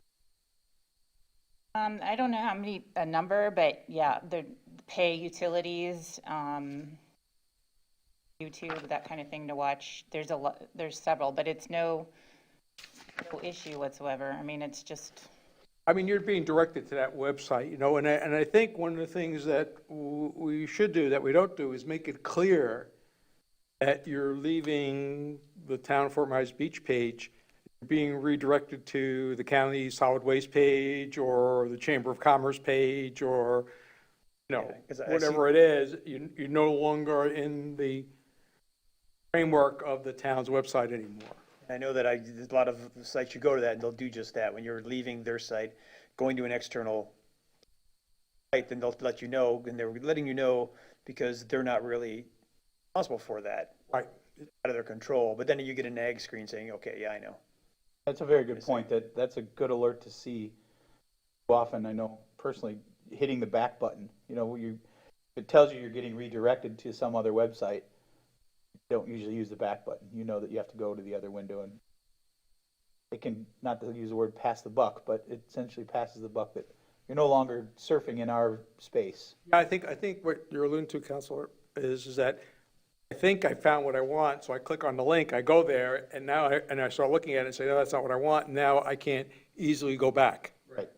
I don't know a number, but yeah, the pay utilities, YouTube, that kind of thing to watch. There's several, but it's no issue whatsoever. I mean, it's just. I mean, you're being directed to that website, you know, and I think one of the things that we should do that we don't do is make it clear that you're leaving the Town of Fort Myers Beach page, being redirected to the county solid waste page or the Chamber of Commerce page, or, you know, Yeah, 'cause I whatever it is, you're no longer in the framework of the town's website anymore. I know that there's a lot of sites you go to that and they'll do just that. When you're leaving their site, going to an external site, then they'll let you know, and they're letting you know because they're not really responsible for that. Right. Out of their control. But then you get a nag screen saying, okay, yeah, I know. That's a very good point. That's a good alert to see. Often, I know personally, hitting the back button, you know, it tells you you're getting redirected to some other website. You don't usually use the back button. You know that you have to go to the other window, and it can, not to use the word pass the buck, but it essentially passes the buck that you're no longer surfing in our space. Yeah, I think what you're alluding to, Counselor, is that I think I found what I want, so I click on the link, I go there, and now I start looking at it and say, no, that's not what I want, and now I can't easily go back. Right.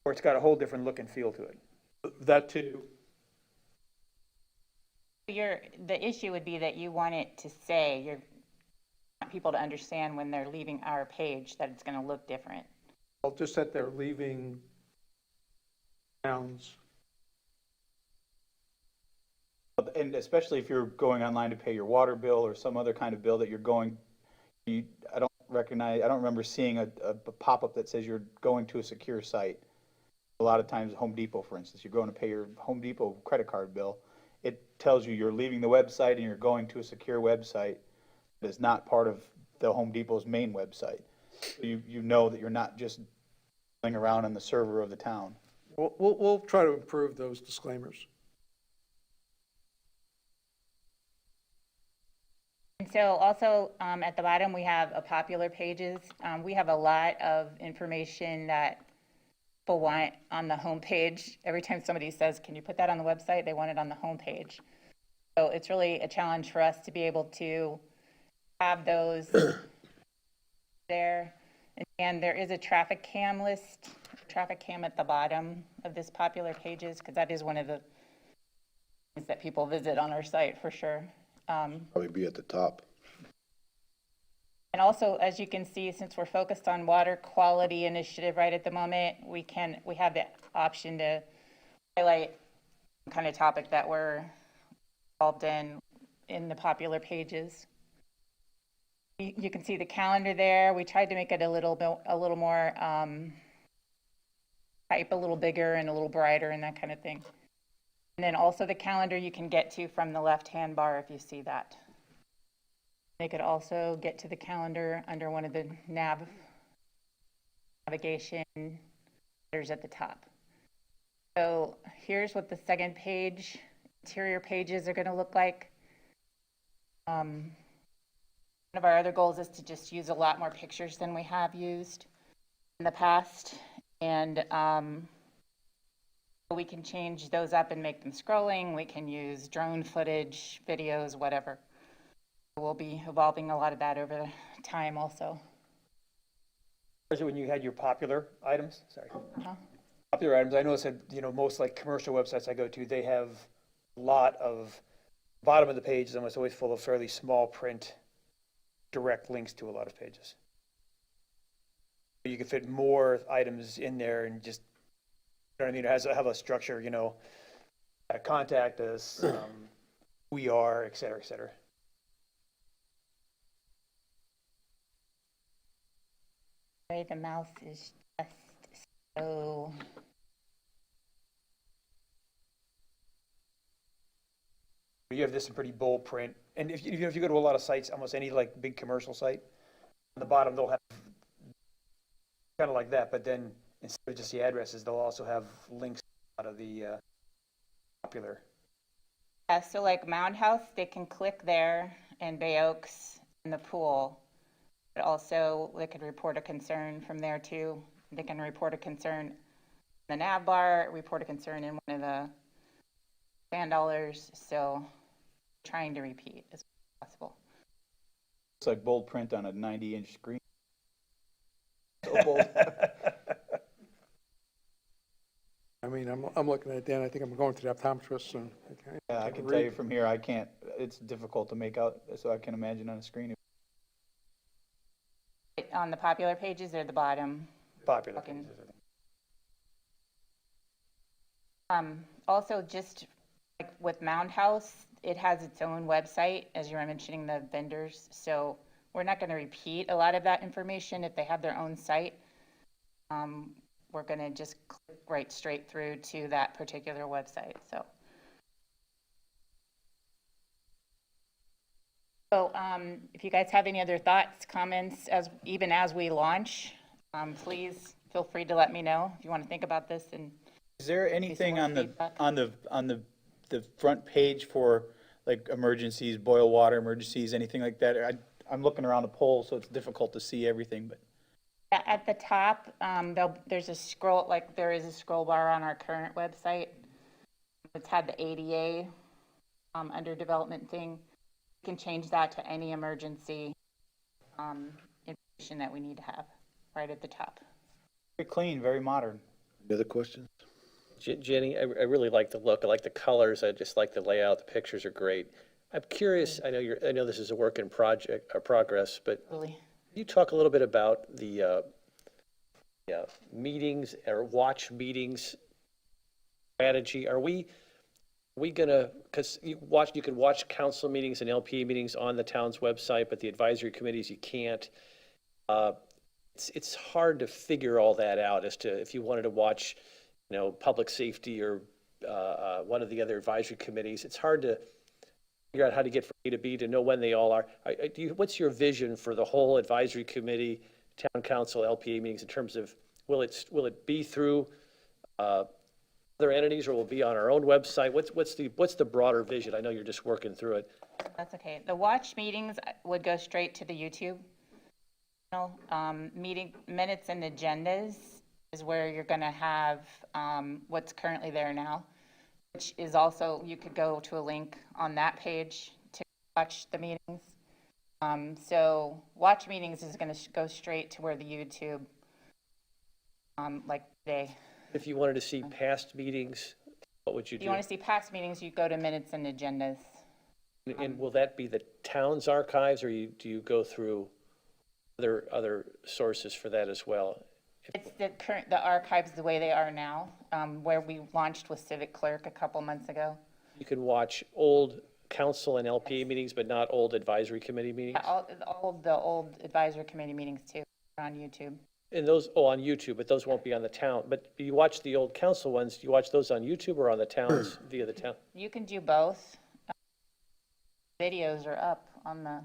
Or it's got a whole different look and feel to it. That too. The issue would be that you want it to say, you want people to understand when they're leaving our page that it's going to look different. Well, just that they're leaving towns. And especially if you're going online to pay your water bill or some other kind of bill that you're going, I don't remember seeing a pop-up that says you're going to a secure site. A lot of times, Home Depot, for instance, you're going to pay your Home Depot credit card bill. It tells you you're leaving the website and you're going to a secure website that is not part of the Home Depot's main website. So you know that you're not just going around on the server of the town. We'll try to improve those disclaimers. And so also at the bottom, we have a popular pages. We have a lot of information that people want on the homepage. Every time somebody says, can you put that on the website? They want it on the homepage. So it's really a challenge for us to be able to have those there. And there is a traffic cam list, traffic cam at the bottom of this popular pages, because that is one of the things that people visit on our site for sure. Probably be at the top. And also, as you can see, since we're focused on water quality initiative right at the moment, we have the option to highlight kind of topic that we're involved in the popular pages. You can see the calendar there. We tried to make it a little more type a little bigger and a little brighter and that kind of thing. And then also the calendar you can get to from the left-hand bar if you see that. They could also get to the calendar under one of the navigation letters at the top. So here's what the second page, interior pages are going to look like. One of our other goals is to just use a lot more pictures than we have used in the past. And we can change those up and make them scrolling. We can use drone footage, videos, whatever. We'll be evolving a lot of that over time also. Is it when you had your popular items? Sorry. Popular items, I noticed that, most like commercial websites I go to, they have a lot of, bottom of the page is almost always full of fairly small print, direct links to a lot of pages. You can fit more items in there and just, you know what I mean, it has have a structure, contact us, who we are, et cetera, et cetera. Sorry, the mouse is just so. You have this in pretty bold print, and if you go to a lot of sites, almost any like big commercial site, on the bottom they'll have kind of like that, but then instead of just the addresses, they'll also have links out of the popular. Yeah, so like Mound House, they can click there, and Bay Oaks and the pool. But also, they could report a concern from there too. They can report a concern in the nav bar, report a concern in one of the $10. So, trying to repeat as possible. It's like bold print on a 90-inch screen. I mean, I'm looking at Dan, I think I'm going to the optometrist soon. I can tell you from here, I can't, it's difficult to make out, so I can imagine on a screen. On the popular pages or the bottom? Popular Okay. pages. Also, just like with Mound House, it has its own website, as you were mentioning the vendors. So we're not going to repeat a lot of that information if they have their own site. We're going to just click right straight through to that particular website. So if you guys have any other thoughts, comments, even as we launch, please feel free to let me know if you want to think about this. And Is there anything more on the feedback. the front page for like emergencies, boil water emergencies, anything like that? I'm looking around the poll, so it's difficult to see everything, but at the top, there's a scroll, like there is a scroll bar on our current website. It's had the ADA under development thing. You can change that to any emergency information that we need to have right at the top. very clean, very modern. Any other questions? Jenny, I really like the look. I like the colors. I just like the layout. The pictures are great. I'm curious. I know this is a work in progress, but Really. can you talk a little bit about the meetings or watch meetings strategy? Are we gonna, because you can watch council meetings and LPA meetings on the town's website, but the advisory committees you can't. It's hard to figure all that out as to if you wanted to watch, public safety or one of the other advisory committees. It's hard to figure out how to get from A to B to know when they all are. What's your vision for the whole advisory committee, town council, LPA meetings in terms of will it be through other entities or will it be on our own website? What's the broader vision? I know you're just working through it. That's okay. The watch meetings would go straight to the YouTube channel. Meeting minutes and agendas is where you're going to have what's currently there now, which is also, you could go to a link on that page to watch the meetings. So watch meetings is going to go straight to where the YouTube, like today. If you wanted to see past meetings, what would you If do? you want to see past meetings, you go to minutes and agendas. And will that be the town's archives or do you go through other sources for that as well? It's the archives the way they are now, where we launched with Civic Clerk a couple months ago. You can watch old council and LPA meetings, but not old advisory committee meetings? All of the old advisory committee meetings too, are on YouTube. And those, oh, on YouTube, but those won't be on the town. But you watch the old council ones, you watch those on YouTube or on the towns, via the town? You can do both. Videos are up on the,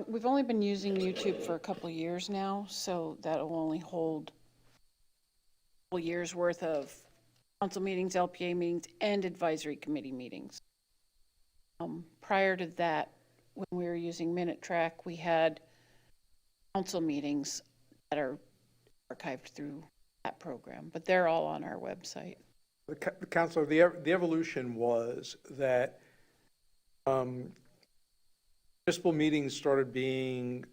We've only been using YouTube for a couple of years now, so that'll only hold a couple years' worth of council meetings, LPA meetings, and advisory committee meetings. Prior to that, when we were using Minute Track, we had council meetings that are archived through that program, but they're all on our website. The Counselor, the evolution was that municipal meetings started being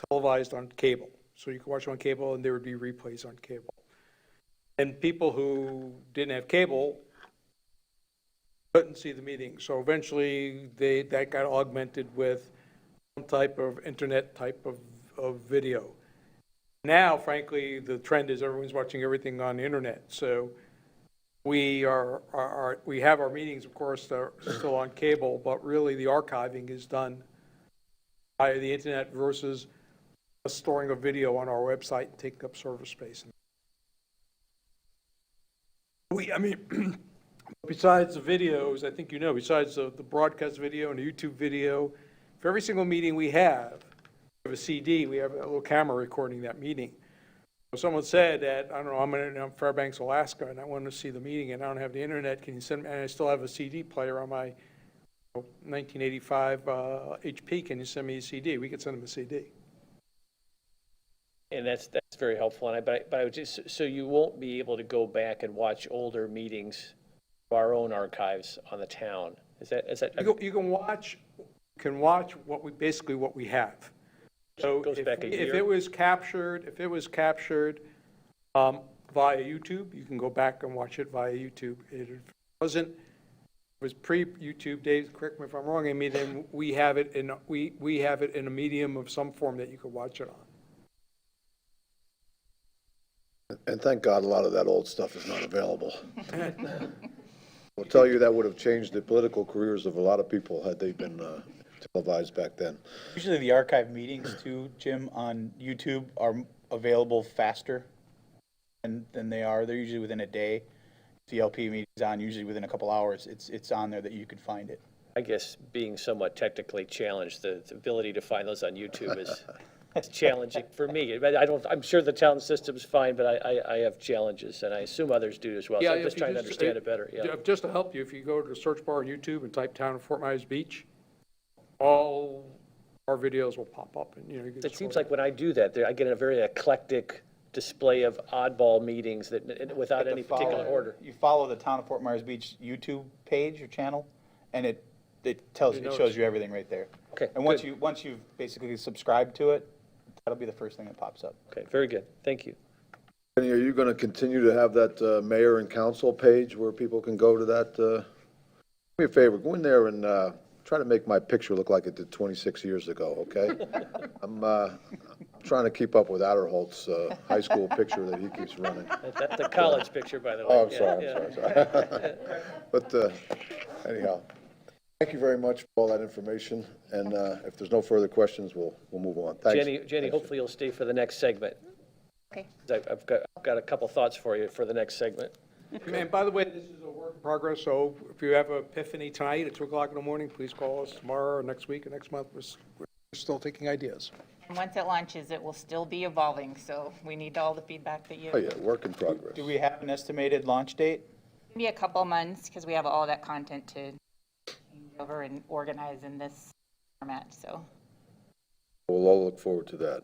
televised on cable. So you could watch on cable and there would be replays on cable. And people who didn't have cable couldn't see the meeting. So eventually that got augmented with some type of internet type of video. Now, frankly, the trend is everyone's watching everything on the internet. So we have our meetings, of course, that are still on cable, but really the archiving is done via the internet versus storing a video on our website and taking up server space. Besides the videos, I think you know, besides the broadcast video and the YouTube video, for every single meeting we have a CD, we have a little camera recording that meeting. If someone said that, I don't know, I'm in Fairbanks, Alaska, and I want to see the meeting, and I don't have the internet, can you send me, and I still have a CD player on my 1985 HP, can you send me a CD? We could send them a CD. And that's very helpful, and but I would just, so you won't be able to go back and watch older meetings, our own archives on the town, is that? You can watch what we have. So Goes back a year. if it was captured via YouTube, you can go back and watch it via YouTube. It was pre-YouTube days, correct me if I'm wrong, Amy, then we have it in a medium of some form that you could watch it on. And thank God a lot of that old stuff is not available. I'll tell you, that would have changed the political careers of a lot of people had they been televised back then. Usually the archive meetings too, Jim, on YouTube are available faster than they are. They're usually within a day. If the LP meeting's on, usually within a couple hours, it's on there that you can find it. I guess being somewhat technically challenged, the ability to find those on YouTube is challenging for me. I'm sure the town system's fine, but I have challenges, and I assume others do as well. So I'm just trying to understand it better, yeah. Just to help you, if you go to the search bar on YouTube and type Town of Fort Myers Beach, all our videos will pop up. And you can It seems like when I do that, I get a very eclectic display of oddball meetings that without any particular order. You follow the Town of Fort Myers Beach YouTube page or channel, and it shows you everything right there. Okay, And once you've basically subscribed to it, that'll be the first thing that pops up. Okay, very good, thank you. Kenny, are you going to continue to have that mayor and council page where people can go to that? Do me a favor, go in there and try to make my picture look like it did 26 years ago, okay? I'm trying to keep up with Adderholt's high school picture that he keeps running. That's a college picture, by the way. Oh, I'm Yeah, sorry, yeah. I'm sorry. But anyhow, thank you very much for all that information, and if there's no further questions, we'll move on. Thanks. Jenny, hopefully you'll stay for the next segment. okay. I've got a couple thoughts for you for the next segment. And by the way, this is a work in progress, so if you have an epiphany tonight at 2 o'clock in the morning, please call us tomorrow or next week or next month. We're still taking ideas. And once it launches, it will still be evolving, so we need all the feedback that you, Oh, yeah, work in progress. Do we have an estimated launch date? maybe a couple months, because we have all that content to change over and organize in this format, so. We'll all look forward to that.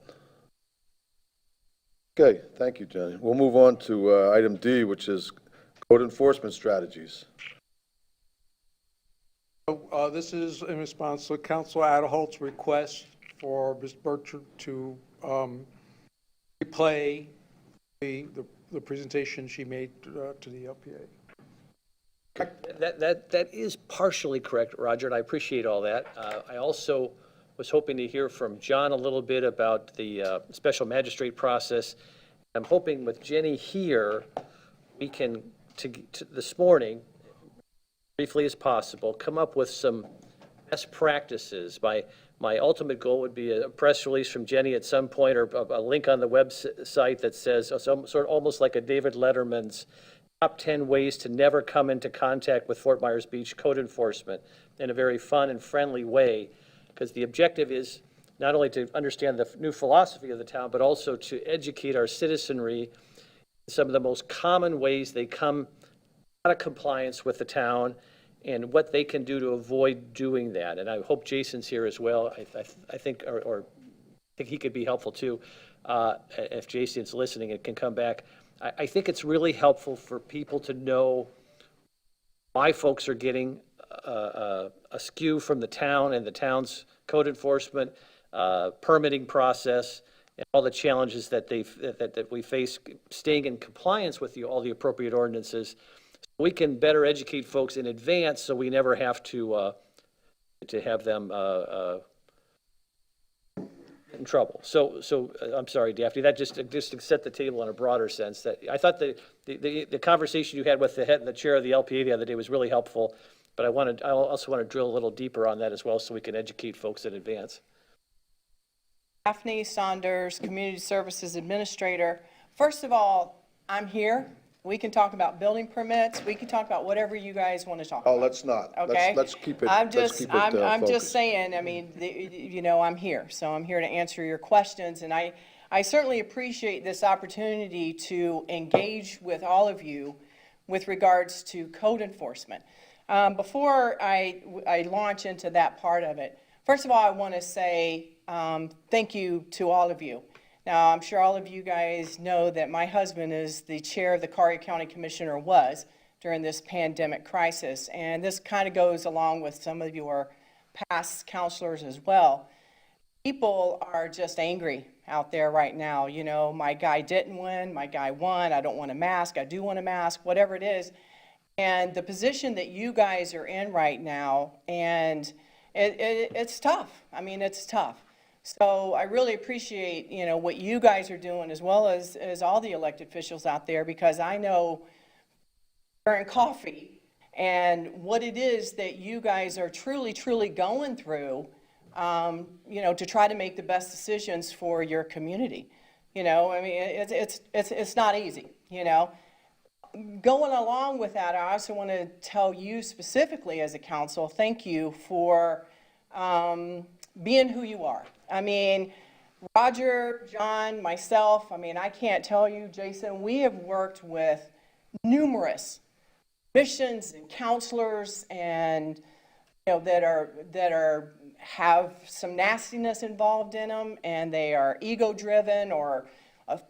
Okay, thank you, Jenny. We'll move on to item D, which is code enforcement strategies. So this is in response to Councilor Adderholt's request for Ms. Burchard to replay the presentation she made to the LPA. That is partially correct, Roger, and I appreciate all that. I also Was hoping to hear from John a little bit about the special magistrate process. I'm hoping with Jenny here, we can, this morning, briefly as possible, come up with some best practices. My ultimate goal would be a press release from Jenny at some point, or a link on the website that says, some sort of almost like a David Letterman's top 10 ways to never come into contact with Fort Myers Beach code enforcement in a very fun and friendly way, because the objective is not only to understand the new philosophy of the town, but also to educate our citizenry in some of the most common ways they come out of compliance with the town and what they can do to avoid doing that. And I hope Jason's here as well. I think, or I think he could be helpful too, if Jason's listening and can come back. I think it's really helpful for people to know why folks are getting a skew from the town and the town's code enforcement, permitting process, and all the challenges that that we face staying in compliance with all the appropriate ordinances. We can better educate folks in advance, so we never have to have them in trouble. So I'm sorry, Daphne. That just to set the table in a broader sense. That I thought the conversation you had with the chair of the LPA the other day was really helpful. But I also want to drill a little deeper on that as well, so we can educate folks in advance. Daphne Saunders, Community Services Administrator. First of all, I'm here. We can talk about building permits. We can talk about whatever you guys want to talk about. Oh, let's not. Okay? Let's keep it, I'm let's keep it I'm focused. just saying, I mean, you know, I'm here. So I'm here to answer your questions. And I certainly appreciate this opportunity to engage with all of you with regards to code enforcement. Before I launch into that part of it, first of all, I want to say thank you to all of you. Now, I'm sure all of you guys know that my husband is the chair of the Collier County Commission, or was, during this pandemic crisis. And this kind of goes along with some of your past counselors as well. People are just angry out there right now. You know, my guy didn't win, my guy won, I don't want a mask, I do want a mask, whatever it is. And the position that you guys are in right now, and it's tough. I mean, it's tough. So I really appreciate, you know, what you guys are doing, as well as all the elected officials out there, because I know during coffee and what it is that you guys are truly, truly going through, you know, to try to make the best decisions for your community. You know, I mean, it's not easy, you know. Going along with that, I also want to tell you specifically as a council, thank you for being who you are. I mean, Roger, John, myself, I mean, I can't tell you, Jason, we have worked with numerous missions and counselors, and you know, that have some nastiness involved in them, and they are ego driven or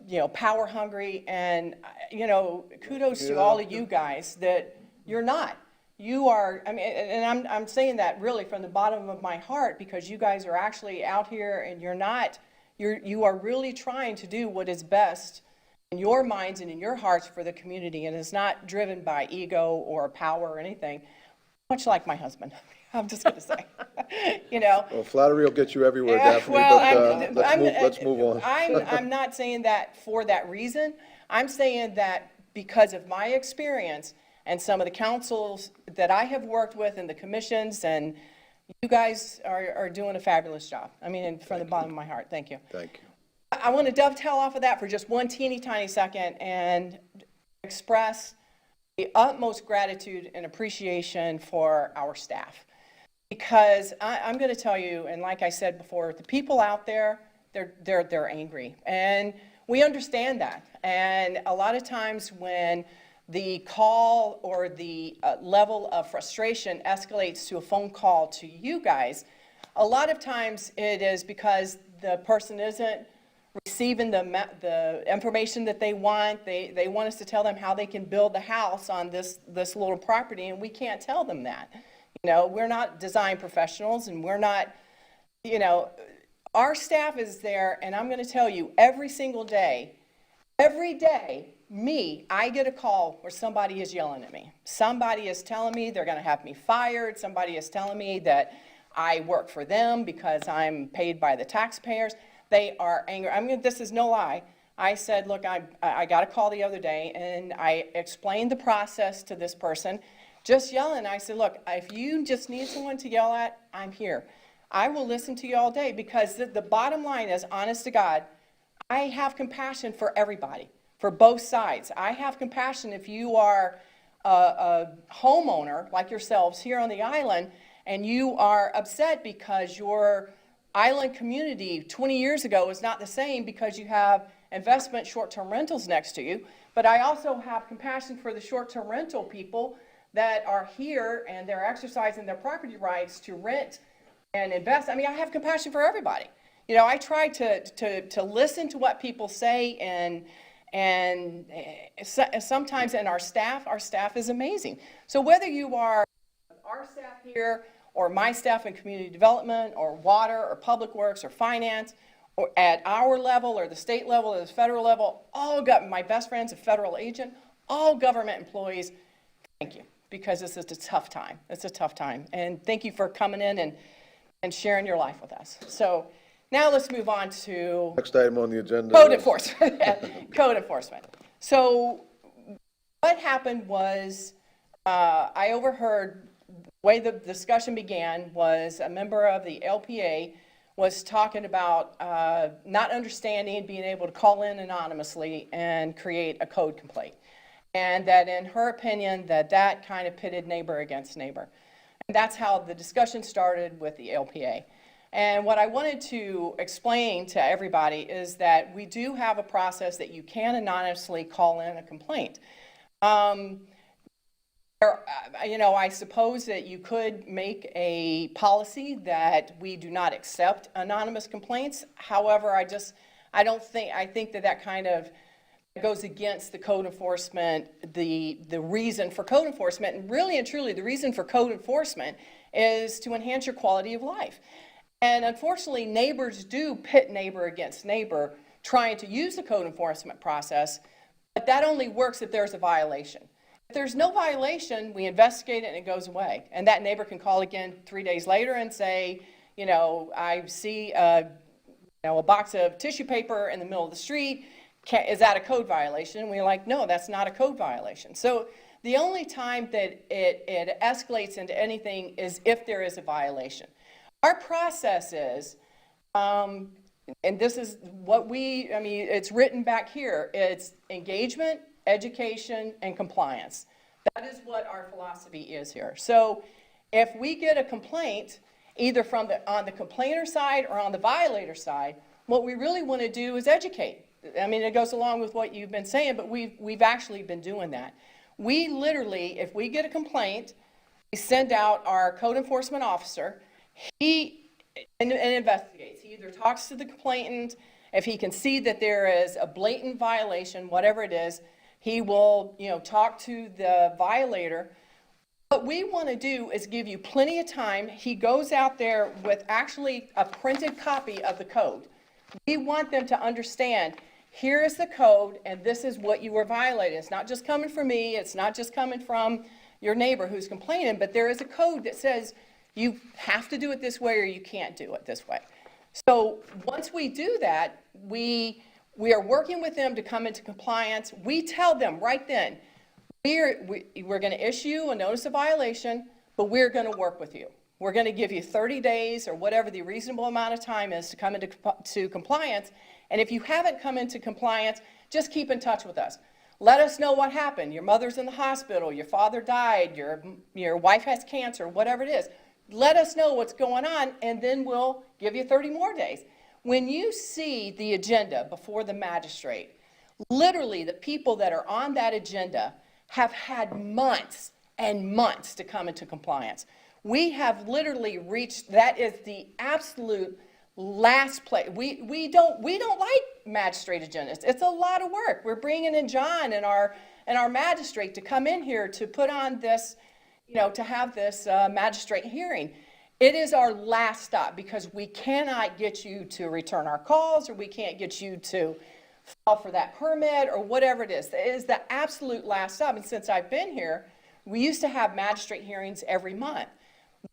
you know, power hungry. And you know, kudos to all of you guys that you're not. You are, I mean, and I'm saying that really from the bottom of my heart, because you guys are actually out here and you are really trying to do what is best in your minds and in your hearts for the community, and it's not driven by ego or power or anything, much like my husband. I'm just going to say, you know. Well, flattery will get you everywhere, Daphne, Well, but let's move on. I'm not saying that for that reason. I'm saying that because of my experience and some of the councils that I have worked with and the commissions, and you guys are doing a fabulous job. I mean, from the bottom of my heart, thank you. Thank you. I want to dovetail off of that for just one teeny tiny second and express the utmost gratitude and appreciation for our staff. Because I'm going to tell you, and like I said before, the people out there, they're angry. And we understand that. And a lot of times when the call or the level of frustration escalates to a phone call to you guys, a lot of times it is because the person isn't receiving the information that they want. They want us to tell them how they can build the house on this little property, and we can't tell them that. You know, we're not design professionals, and we're not, you know, our staff is there, and I'm going to tell you, every single day, every day, I get a call where somebody is yelling at me. Somebody is telling me they're going to have me fired. Somebody is telling me that I work for them because I'm paid by the taxpayers. They are angry. I mean, this is no lie. I said, look, I got a call the other day, and I explained the process to this person, just yelling. I said, look, if you just need someone to yell at, I'm here. I will listen to you all day, because the bottom line is, honest to God, I have compassion for everybody, for both sides. I have compassion if you are a homeowner like yourselves here on the island, and you are upset because your island community 20 years ago is not the same because you have investment short-term rentals next to you. But I also have compassion for the short-term rental people that are here and they're exercising their property rights to rent and invest. I mean, I have compassion for everybody. You know, I try to listen to what people say, and sometimes, and our staff is amazing. So whether you are our staff here, or my staff in community development, or water, or public works, or finance, or at our level, or the state level, or the federal level, my best friend's a federal agent, all government employees, thank you, because this is a tough time. It's a tough time. And thank you for coming in and sharing your life with us. So now let's move on to Next item on the agenda. code enforcement. Code enforcement. So what happened was, I overheard, the way the discussion began was a member of the LPA was talking about not understanding being able to call in anonymously and create a code complaint. And that in her opinion, that kind of pitted neighbor against neighbor. And that's how the discussion started with the LPA. And what I wanted to explain to everybody is that we do have a process that you can anonymously call in a complaint. You know, I suppose that you could make a policy that we do not accept anonymous complaints. However, I think that kind of goes against the code enforcement, the reason for code enforcement. And really and truly, the reason for code enforcement is to enhance your quality of life. And unfortunately, neighbors do pit neighbor against neighbor trying to use the code enforcement process, but that only works if there's a violation. If there's no violation, we investigate it and it goes away. And that neighbor can call again 3 days later and say, you know, I see a box of tissue paper in the middle of the street. Is that a code violation? And we're like, no, that's not a code violation. So the only time that it escalates into anything is if there is a violation. Our process is, and this is what it's written back here, it's engagement, education, and compliance. That is what our philosophy is here. So if we get a complaint, either on the complainer side or on the violator side, what we really want to do is educate. I mean, it goes along with what you've been saying, but we've actually been doing that. We literally, if we get a complaint, we send out our code enforcement officer. He investigates. He either talks to the complainant. If he can see that there is a blatant violation, whatever it is, he will, talk to the violator. What we want to do is give you plenty of time. He goes out there with actually a printed copy of the code. We want them to understand, here is the code, and this is what you were violating. It's not just coming from me. It's not just coming from your neighbor who's complaining, but there is a code that says you have to do it this way or you can't do it this way. So once we do that, we are working with them to come into compliance. We tell them right then, we're going to issue a notice of violation, but we're going to work with you. We're going to give you 30 days or whatever the reasonable amount of time is to come into compliance. And if you haven't come into compliance, just keep in touch with us. Let us know what happened. Your mother's in the hospital, your father died, your wife has cancer, whatever it is. Let us know what's going on, and then we'll give you 30 more days. When you see the agenda before the magistrate, literally the people that are on that agenda have had months and months to come into compliance. We have literally reached, that is the absolute last place. We don't like magistrate agendas. It's a lot of work. We're bringing in John and our magistrate to come in here to put on this, to have this magistrate hearing. It is our last stop because we cannot get you to return our calls, or we can't get you to file for that permit or whatever it is. It is the absolute last stop. And since I've been here, we used to have magistrate hearings every month.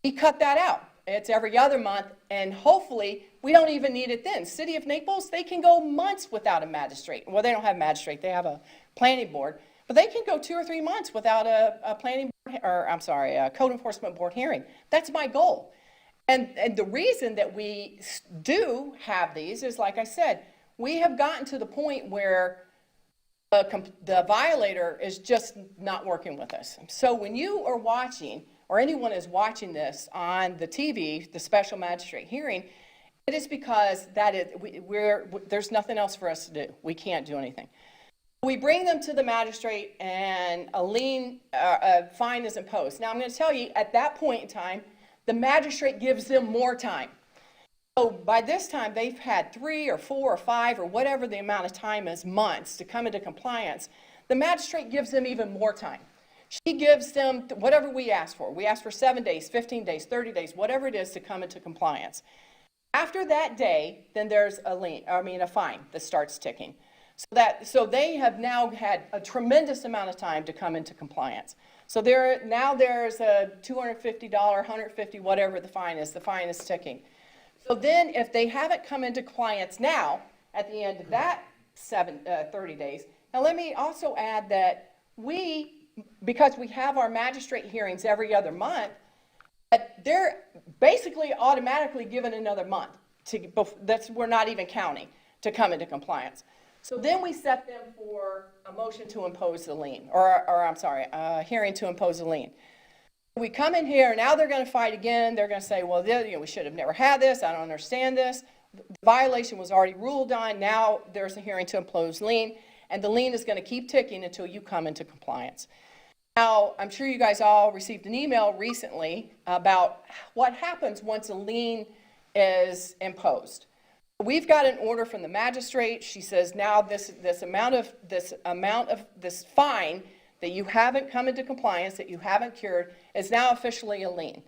We cut that out. it's every other month, and hopefully, we don't even need it then. City of Naples, they can go months without a magistrate. Well, they don't have a magistrate, they have a planning board, but they can go 2 or 3 months without a planning, or I'm sorry, a code enforcement board hearing. That's my goal. And the reason that we do have these is, like I said, we have gotten to the point where the violator is just not working with us. So when you are watching, or anyone is watching this on the TV, the special magistrate hearing, it is because there's nothing else for us to do. We can't do anything. We bring them to the magistrate and a fine is imposed. Now I'm going to tell you, at that point in time, the magistrate gives them more time. So by this time, they've had 3 or 4 or 5 or whatever the amount of time is, months, to come into compliance. The magistrate gives them even more time. She gives them whatever we ask for. We ask for 7 days, 15 days, 30 days, whatever it is to come into compliance. After that day, then there's a fine that starts ticking. So they have now had a tremendous amount of time to come into compliance. So there's a $250, $150, whatever the fine is ticking. So then if they haven't come into compliance now, at the end of that 30 days, now let me also add that because we have our magistrate hearings every other month, they're basically automatically given another month. We're not even counting to come into compliance. So then we set them for a motion to impose the lien, a hearing to impose a lien. We come in here, now they're going to fight again. They're going to say, well, we should have never had this. I don't understand this. The violation was already ruled on. Now there's a hearing to impose lien, and the lien is going to keep ticking until you come into compliance. Now, I'm sure you guys all received an email recently about what happens once a lien is imposed. We've got an order from the magistrate. She says now this amount of this fine that you haven't come into compliance, that you haven't cured, is now officially a lien.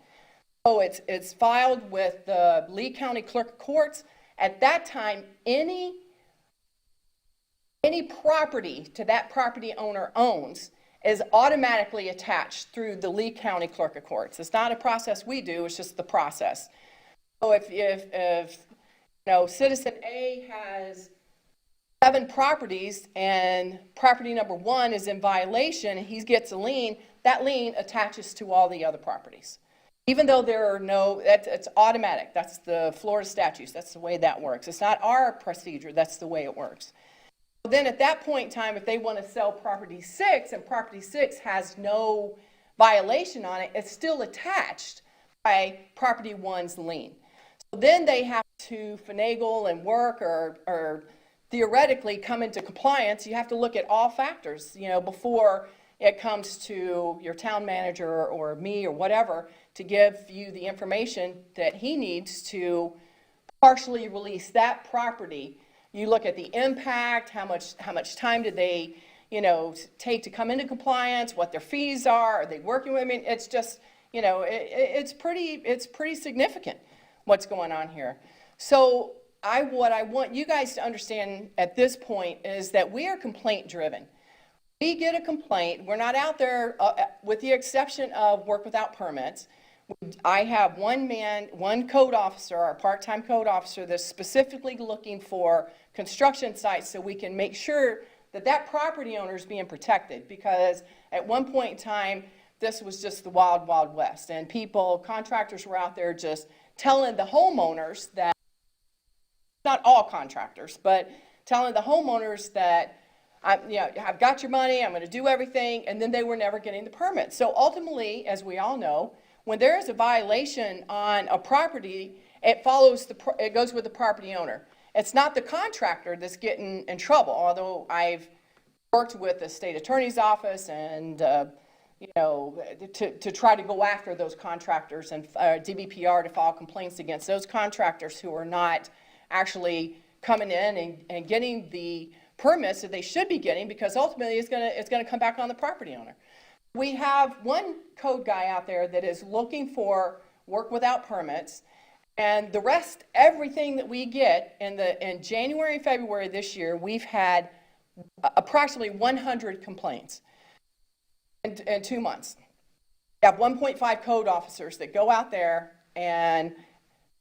So it's filed with the Lee County Clerk of Courts. At that time, any property that property owner owns is automatically attached through the Lee County Clerk of Courts. It's not a process we do, it's just the process. So if citizen A has 7 properties and property number 1 is in violation and he gets a lien, that lien attaches to all the other properties. Even though there are it's automatic. That's the Florida statutes. That's the way that works. It's not our procedure. That's the way it works. Then at that point in time, if they want to sell property 6 and property 6 has no violation on it, it's still attached by property 1's lien. So then they have to finagle and work or theoretically come into compliance. You have to look at all factors, before it comes to your town manager or me or whatever to give you the information that he needs to partially release that property. You look at the impact, how much time did they, take to come into compliance, what their fees are they working with? I mean, it's just, it's pretty significant what's going on here. So what I want you guys to understand at this point is that we are complaint driven. We get a complaint, we're not out there, with the exception of work without permits. I have one code officer, our part-time code officer, that's specifically looking for construction sites so we can make sure that property owner is being protected, because at one point in time, this was just the wild, wild west, and contractors were out there just telling the homeowners that, not all contractors, but telling the homeowners that, I've got your money, I'm going to do everything, and then they were never getting the permit. So ultimately, as we all know, when there is a violation on a property, it goes with the property owner. It's not the contractor that's getting in trouble, although I've worked with the state attorney's office and to try to go after those contractors and DBPR to file complaints against those contractors who are not actually coming in and getting the permits that they should be getting, because ultimately it's going to come back on the property owner. We have one code guy out there that is looking for work without permits, and the rest, everything that we get in January and February this year, we've had approximately 100 complaints in 2 months. We have 1.5 code officers that go out there and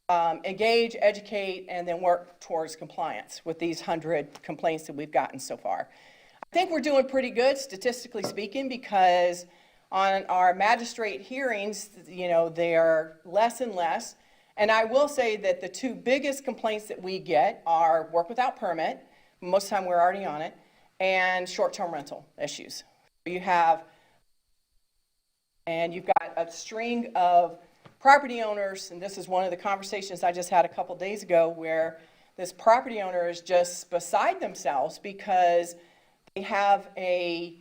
engage, educate, and then work towards compliance with these 100 complaints that we've gotten so far. I think we're doing pretty good, statistically speaking, because on our magistrate hearings, you know, they are less and less. And I will say that the two biggest complaints that we get are work without permit, most of the time we're already on it, and short-term rental issues. You've got a string of property owners, and this is one of the conversations I just had a couple days ago, where this property owner is just beside themselves because they have a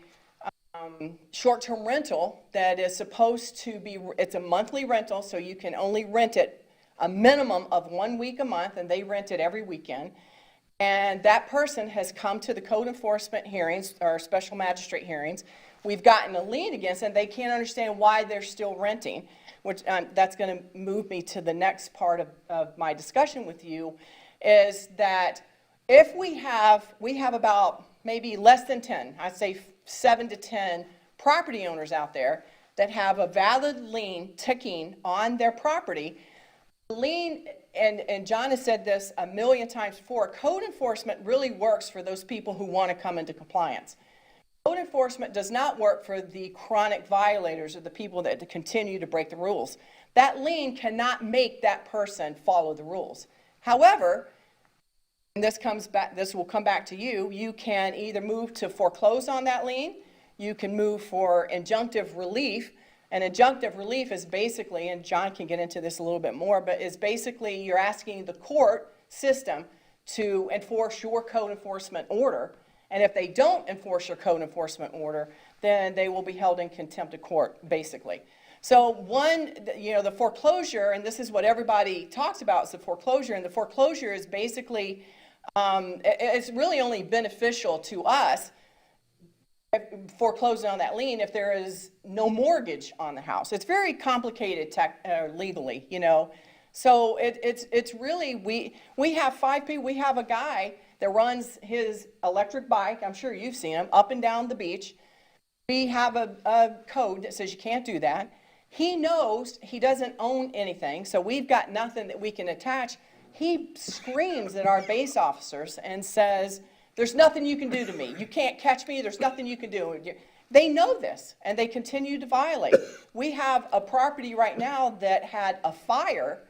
short-term rental that is supposed to be, it's a monthly rental, so you can only rent it a minimum of 1 week a month, and they rent it every weekend. And that person has come to the code enforcement hearings, or special magistrate hearings. We've gotten a lien against them. They can't understand why they're still renting, which that's going to move me to the next part of my discussion with you, is that if we have about maybe less than 10, I'd say 7 to 10 property owners out there that have a valid lien ticking on their property. Lien, and John has said this a million times before, code enforcement really works for those people who want to come into compliance. Code enforcement does not work for the chronic violators or the people that continue to break the rules. That lien cannot make that person follow the rules. However, and this will come back to you, you can either move to foreclose on that lien, you can move for injunctive relief. And injunctive relief is basically, and John can get into this a little bit more, but is basically you're asking the court system to enforce your code enforcement order. And if they don't enforce your code enforcement order, then they will be held in contempt of court, basically. So the foreclosure, and this is what everybody talks about, is the foreclosure. And the foreclosure is basically, it's really only beneficial to us foreclosing on that lien if there is no mortgage on the house. It's very complicated legally, you know. So it's really, we have 5 people. We have a guy that runs his electric bike, I'm sure you've seen him, up and down the beach. We have a code that says you can't do that. He knows he doesn't own anything, so we've got nothing that we can attach. He screams at our base officers and says, "There's nothing you can do to me. You can't catch me. There's nothing you can do." They know this, and they continue to violate. We have a property right now that had a fire.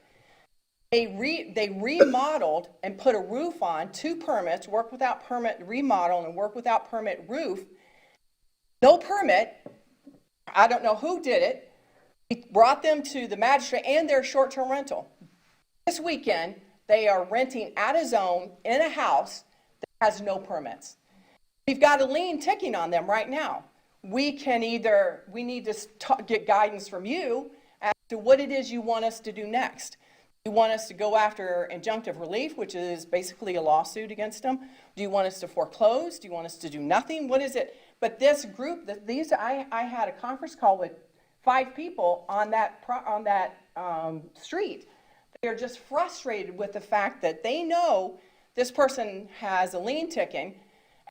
They remodeled and put a roof on, 2 permits, work without permit remodel and work without permit roof. No permit. I don't know who did it. We brought them to the magistrate and their short-term rental. This weekend, they are renting out of zone in a house has no permits. We've got a lien ticking on them right now. We need to get guidance from you as to what it is you want us to do next. Do you want us to go after injunctive relief, which is basically a lawsuit against them? Do you want us to foreclose? Do you want us to do nothing? What is it? But this group, I had a conference call with 5 people on that street. They're just frustrated with the fact that they know this person has a lien ticking.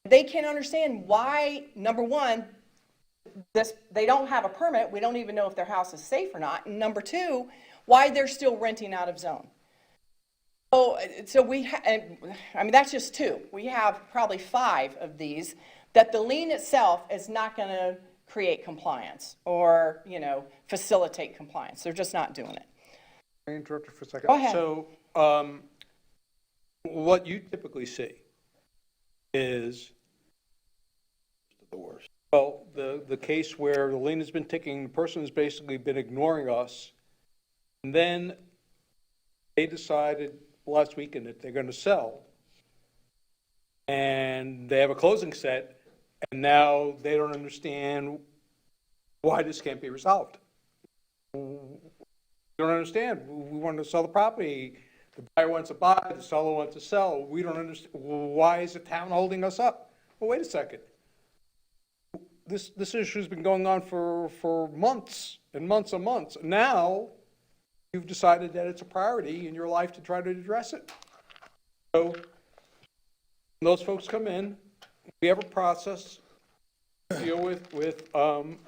They can't understand why, number one, they don't have a permit. We don't even know if their house is safe or not. And number 2, why they're still renting out of zone. So that's just 2. We have probably 5 of these that the lien itself is not going to create compliance or, facilitate compliance. They're just not doing it. Can I interrupt you for a second? Go ahead. So, what you typically see is The worst. well, the case where the lien has been ticking, the person has basically been ignoring us, and then they decided last weekend that they're going to sell, and they have a closing set, and now they don't understand why this can't be resolved. They don't understand. We want to sell the property. The buyer wants to buy, the seller wants to sell. We don't understand. Why is the town holding us up? Well, wait a second. This issue's been going on for months and months and months. Now, you've decided that it's a priority in your life to try to address it. So, when those folks come in, we have a process to deal with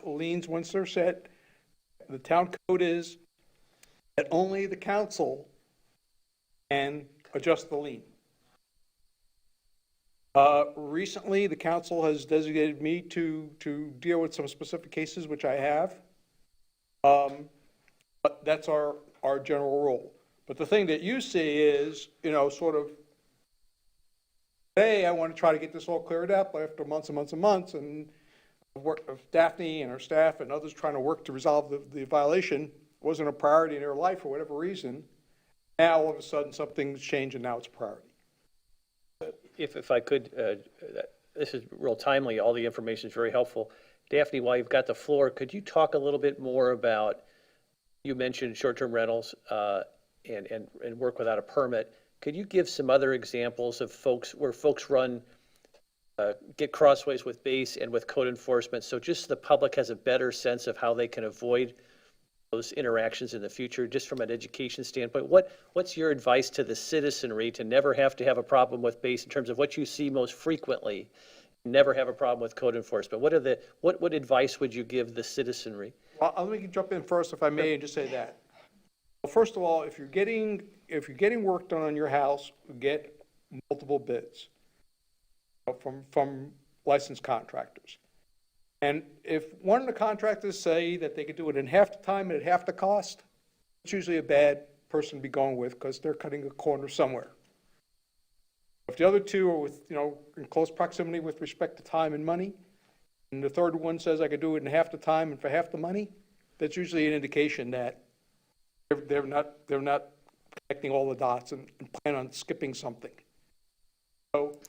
liens once they're set. The town code is that only the council can adjust the lien. Recently, the council has designated me to deal with some specific cases, which I have. But that's our general rule. But the thing that you see is, sort of, today I want to try to get this all cleared up after months and months and months, and work of Daphne and her staff and others trying to work to resolve the violation wasn't a priority in their life for whatever reason. Now, all of a sudden, something's changed and now it's a priority. If I could, this is real timely, all the information is very helpful. Daphne, while you've got the floor, could you talk a little bit more about, you mentioned short-term rentals and work without a permit. Could you give some other examples of where folks get crossways with base and with code enforcement, so just the public has a better sense of how they can avoid those interactions in the future, just from an education standpoint? What's your advice to the citizenry to never have to have a problem with base in terms of what you see most frequently, never have a problem with code enforcement? What advice would you give the citizenry? Well, let me jump in first, if I may, and just say that. Well, first of all, if you're getting work done on your house, get multiple bids from licensed contractors. And if one of the contractors say that they could do it in half the time and at half the cost, it's usually a bad person to be going with because they're cutting a corner somewhere. If the other two are in close proximity with respect to time and money, and the third one says I could do it in half the time and for half the money, that's usually an indication that they're not connecting all the dots and plan on skipping something. So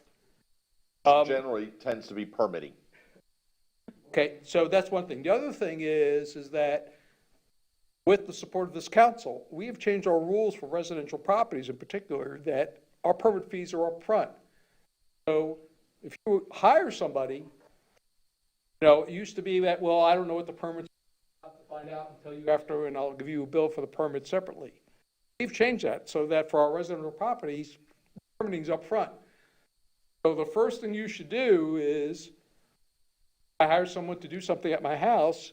generally tends to be permitting. okay, so that's one thing. The other thing is that with the support of this council, we have changed our rules for residential properties in particular, that our permit fees are up front. So if you hire somebody, it used to be that, well, I don't know what the permits are, I'll have to find out and tell you after, and I'll give you a bill for the permit separately. We've changed that so that for our residential properties, permitting's up front. So the first thing you should do is, I hire someone to do something at my house,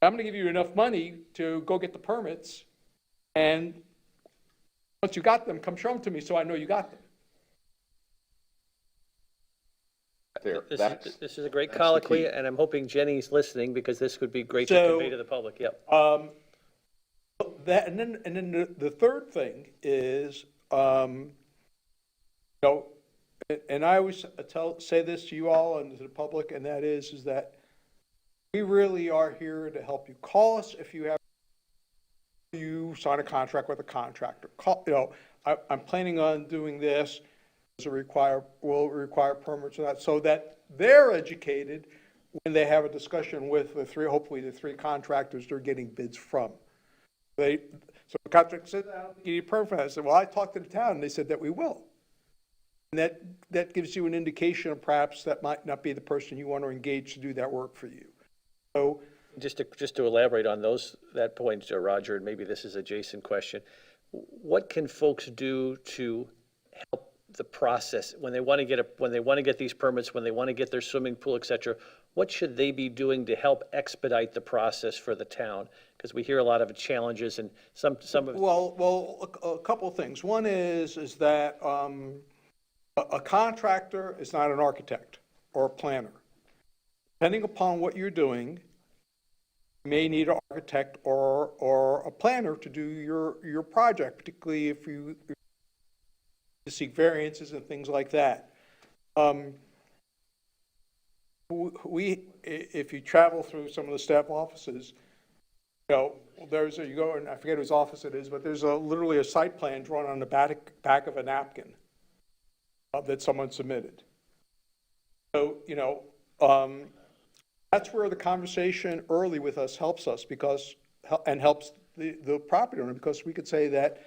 I'm gonna give you enough money to go get the permits, and once you got them, come show them to me so I know you got them. This is a great colloquy, and I'm hoping Jenny's listening, because this would be great to convey to the public. Yep. That, and then the third thing is, and I always say this to you all and to the public, and that is that we really are here to help you. Call us if you sign a contract with a contractor. I'm planning on doing this. Will require permits or not, so that they're educated when they have a discussion with hopefully the three contractors they're getting bids from. So the contractor said, I don't think you need a permit for that. I said, well, I talked to the town, and they said that we will. And that gives you an indication of perhaps that might not be the person you want to engage to do that work for you. So Just to elaborate on that point, Roger, and maybe this is a Jason question, what can folks do to help the process when they want to get these permits, when they want to get their swimming pool, et cetera? What should they be doing to help expedite the process for the town? Because we hear a lot of challenges, and some of well, a couple of things. One is that a contractor is not an architect or a planner. Depending upon what you're doing, you may need an architect or a planner to do your project, particularly if you seek variances and things like that. If you travel through some of the staff offices, you go, and I forget whose office it is, but there's literally a site plan drawn on the back of a napkin that someone submitted. So, that's where the conversation early with us helps us and helps the property owner, because we could say that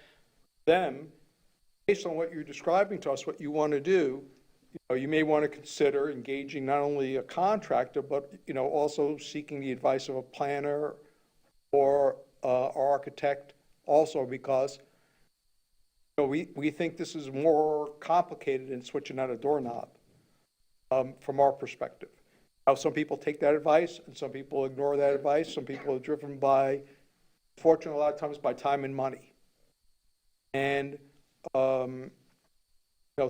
based on what you're describing to us, what you want to do, you may want to consider engaging not only a contractor, but, also seeking the advice of a planner or architect also, because, we think this is more complicated than switching out a doorknob from our perspective. Now, some people take that advice and some people ignore that advice. Some people are driven by fortunate a lot of times by time and money. And,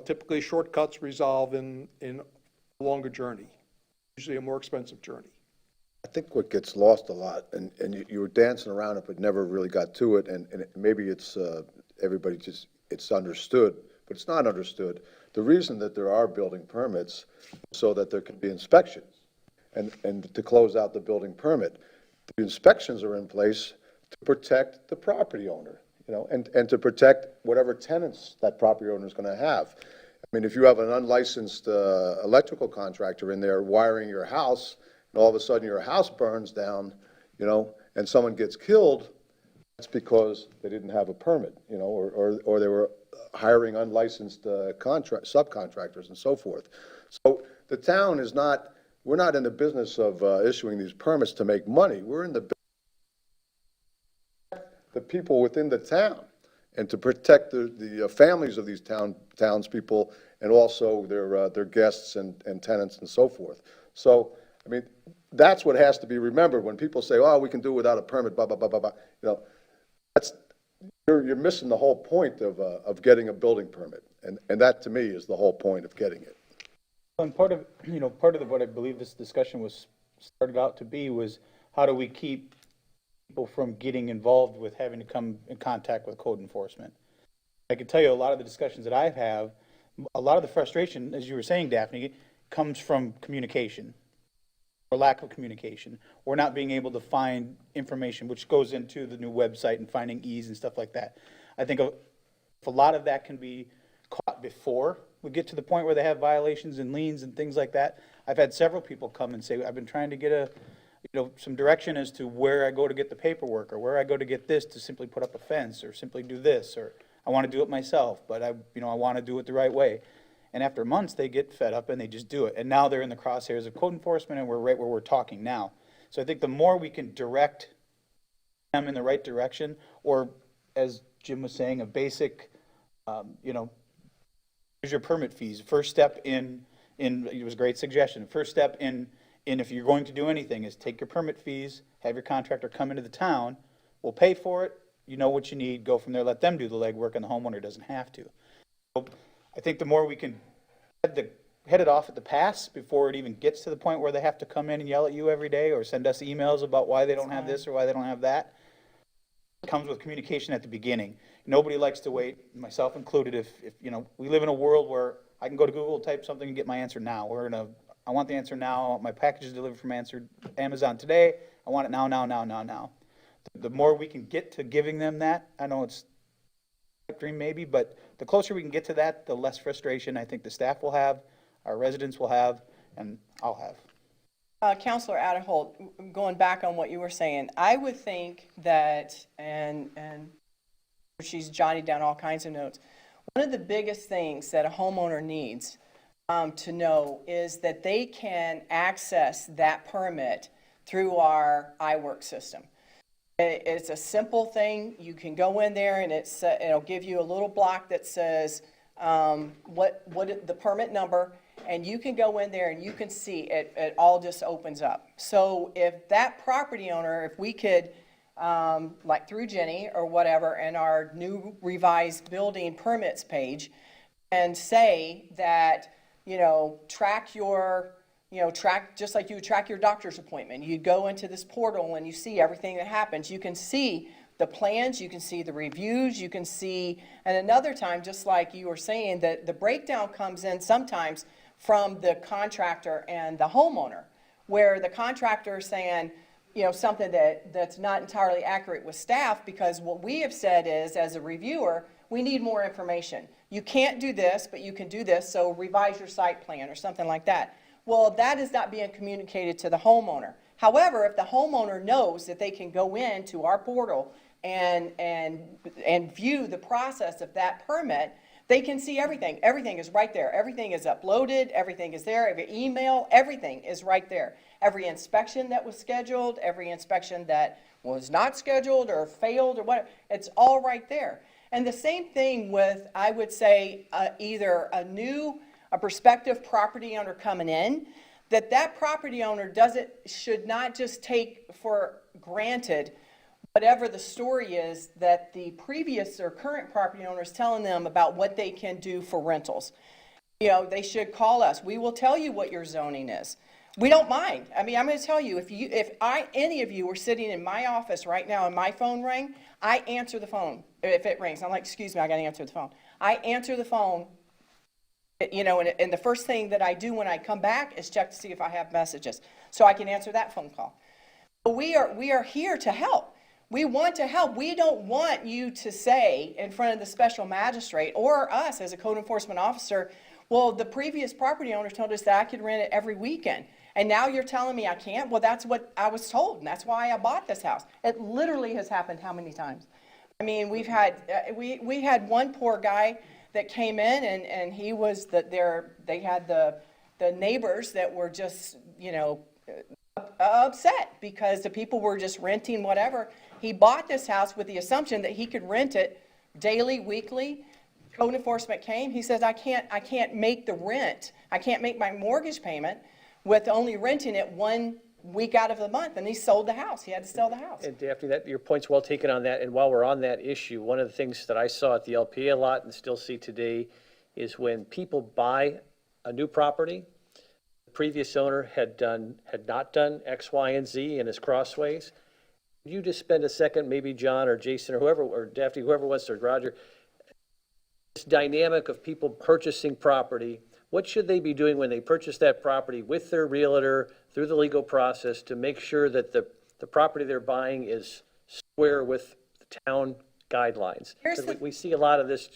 typically shortcuts resolve in a longer journey, usually a more expensive journey. I think what gets lost a lot, and you were dancing around it, but never really got to it, and maybe it's, everybody just, it's understood, but it's not understood. The reason that there are building permits, so that there can be inspections, and to close out the building permit. The inspections are in place to protect the property owner, and to protect whatever tenants that property owner is going to have. I mean, if you have an unlicensed electrical contractor in there wiring your house, and all of a sudden your house burns down, and someone gets killed, that's because they didn't have a permit, or they were hiring unlicensed subcontractors and so forth. So the town is not, we're not in the business of issuing these permits to make money. We're in the people within the town, and to protect the families of these townspeople, and also their guests and tenants and so forth. So, I mean, that's what has to be remembered when people say, "Oh, we can do it without a permit," blah blah blah blah blah. You're missing the whole point of getting a building permit, and that to me is the whole point of getting it. And part of what I believe this discussion was started out to be was, how do we keep people from getting involved with having to come in contact with code enforcement? I can tell you a lot of the discussions that I have, a lot of the frustration, as you were saying, Daphne, comes from communication, or lack of communication, or not being able to find information, which goes into the new website and finding ease and stuff like that. I think if a lot of that can be caught before we get to the point where they have violations and liens and things like that. I've had several people come and say, I've been trying to get some direction as to where I go to get the paperwork, or where I go to get this to simply put up a fence, or simply do this, or I want to do it myself, but I want to do it the right way. And after months, they get fed up and they just do it. And now they're in the crosshairs of code enforcement, and we're right where we're talking now. So I think the more we can direct them in the right direction, or as Jim was saying, a basic, here's your permit fees. First step in it was a great suggestion. First step in if you're going to do anything is take your permit fees, have your contractor come into the town, we'll pay for it, you know what you need, go from there, let them do the legwork, and the homeowner doesn't have to. So I think the more we can head it off at the pass before it even gets to the point where they have to come in and yell at you every day, or send us emails about why they don't have this or why they don't have that, it comes with communication at the beginning. Nobody likes to wait, myself included, if we live in a world where I can go to Google, type something, and get my answer now. I want the answer now. My package is delivered from Amazon today. I want it now, now, now, now, now. The more we can get to giving them that, I know it's a dream maybe, but the closer we can get to that, the less frustration I think the staff will have, our residents will have, and I'll have. Councilor Aderholt, going back on what you were saying, I would think that, and she's jotted down all kinds of notes, one of the biggest things that a homeowner needs to know is that they can access that permit through our iWork system. It's a simple thing. You can go in there and it'll give you a little block that says what the permit number, and you can go in there and you can see it all just opens up. So if that property owner, if we could, like through Jenny or whatever, and our new revised building permits page, and say that, track just like you would track your doctor's appointment. You'd go into this portal and you see everything that happens. You can see the plans, you can see the reviews, you can see, and another time, just like you were saying, that the breakdown comes in sometimes from the contractor and the homeowner, where the contractor is saying, something that's not entirely accurate with staff, because what we have said is, as a reviewer, we need more information. You can't do this, but you can do this, so revise your site plan or something like that. Well, that is not being communicated to the homeowner. However, if the homeowner knows that they can go into our portal and view the process of that permit, they can see everything. Everything is right there. Everything is uploaded. Everything is there. Every email, everything is right there. Every inspection that was scheduled, every inspection that was not scheduled or failed or whatever, it's all right there. And the same thing with, I would say, either a prospective property owner coming in, that property owner should not just take for granted whatever the story is that the previous or current property owner is telling them about what they can do for rentals. You know, they should call us. We will tell you what your zoning is. We don't mind. I mean, I'm going to tell you, any of you were sitting in my office right now and my phone rang, I answer the phone if it rings. I'm like, excuse me, I got to answer the phone. I answer the phone, you know, and the first thing that I do when I come back is check to see if I have messages, so I can answer that phone call. But we are here to help. We want to help. We don't want you to say in front of the special magistrate or us as a code enforcement officer, well, the previous property owner told us that I could rent it every weekend, and now you're telling me I can't? Well, that's what I was told, and that's why I bought this house. It literally has happened how many times? I mean, we had one poor guy that came in, and he was they had the neighbors that were just, you know, upset because the people were just renting whatever. He bought this house with the assumption that he could rent it daily, weekly. Code enforcement came. He says, I can't make the rent. I can't make my mortgage payment with only renting it 1 week out of the month. And he sold the house. He had to sell the house. And Daphne, your point's well taken on that. And while we're on that issue, one of the things that I saw at the LPA a lot and still see today is when people buy a new property, the previous owner had not done X, Y, and Z in his crossways. You just spend a second, maybe John or Jason or whoever, or Daphne, whoever wants to, Roger, this dynamic of people purchasing property. What should they be doing when they purchase that property with their realtor through the legal process to make sure that the property they're buying is square with the town guidelines? We see a lot of this.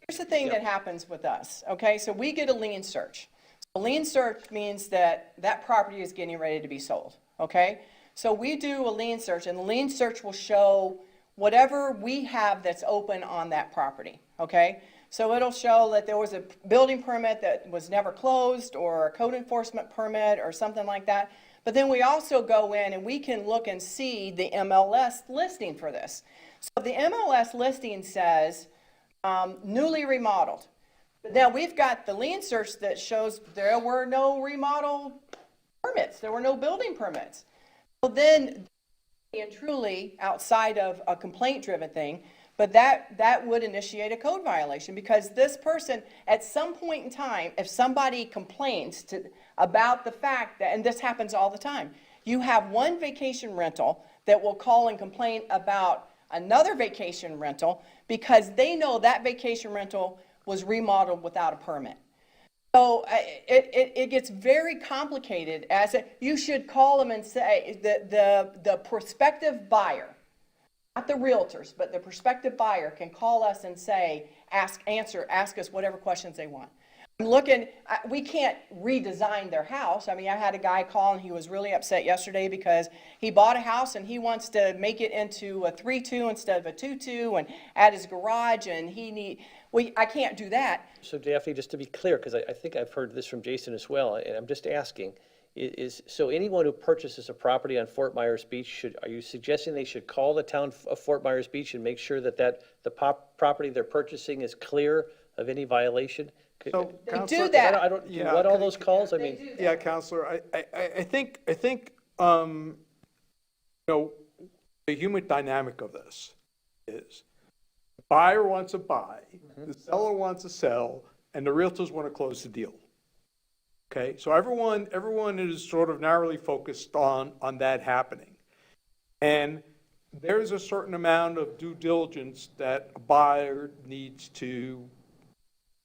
Here's the thing that happens with us, okay? So we get a lien search. A lien search means that that property is getting ready to be sold, okay? So we do a lien search, and the lien search will show whatever we have that's open on that property, okay? So it'll show that there was a building permit that was never closed, or a code enforcement permit or something like that. But then we also go in and we can look and see the MLS listing for this. So the MLS listing says newly remodeled. But now we've got the lien search that shows there were no remodel permits. There were no building permits. So then, and truly outside of a complaint-driven thing, but that would initiate a code violation, because this person, at some point in time, if somebody complains about the fact that, and this happens all the time, you have one vacation rental that will call and complain about another vacation rental because they know that vacation rental was remodeled without a permit. So it gets very complicated. You should call them and say the prospective buyer, not the realtors, but the prospective buyer can call us and say, ask us whatever questions they want. I'm looking, we can't redesign their house. I mean, I had a guy call and he was really upset yesterday because he bought a house and he wants to make it into a 3-2 instead of a 2-2 and add his garage, and I can't do that. So Daphne, just to be clear, because I think I've heard this from Jason as well, and I'm just asking, so anyone who purchases a property on Fort Myers Beach, are you suggesting they should call the town of Fort Myers Beach and make sure that the property they're purchasing is clear of any violation? So, They Counselor, do that. What all those calls? I mean, Yeah, Counselor, I think, you know, the human dynamic of this is the buyer wants to buy, the seller wants to sell, and the realtors want to close the deal. Okay, so everyone is sort of narrowly focused on that happening. And there's a certain amount of due diligence that a buyer needs to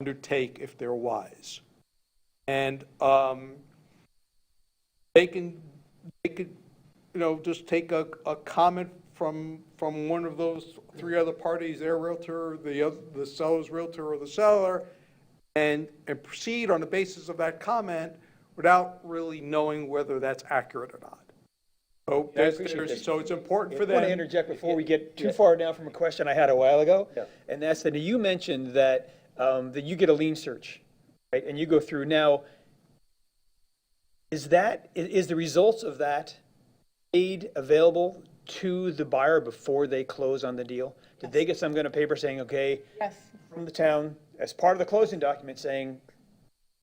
undertake if they're wise. And they could, you know, just take a comment from one of those three other parties, their realtor, the seller's realtor, or the seller, and proceed on the basis of that comment without really knowing whether that's accurate or not. So, so it's important for I want to them. interject before we get too far down from a question I had a while ago. Yeah. And that's that you mentioned that, that you get a lien search, right? And you go through. Now, is the results of that made available to the buyer before they close on the deal? Did they get some kind of paper saying, okay, Yes. from the town, as part of the closing document saying,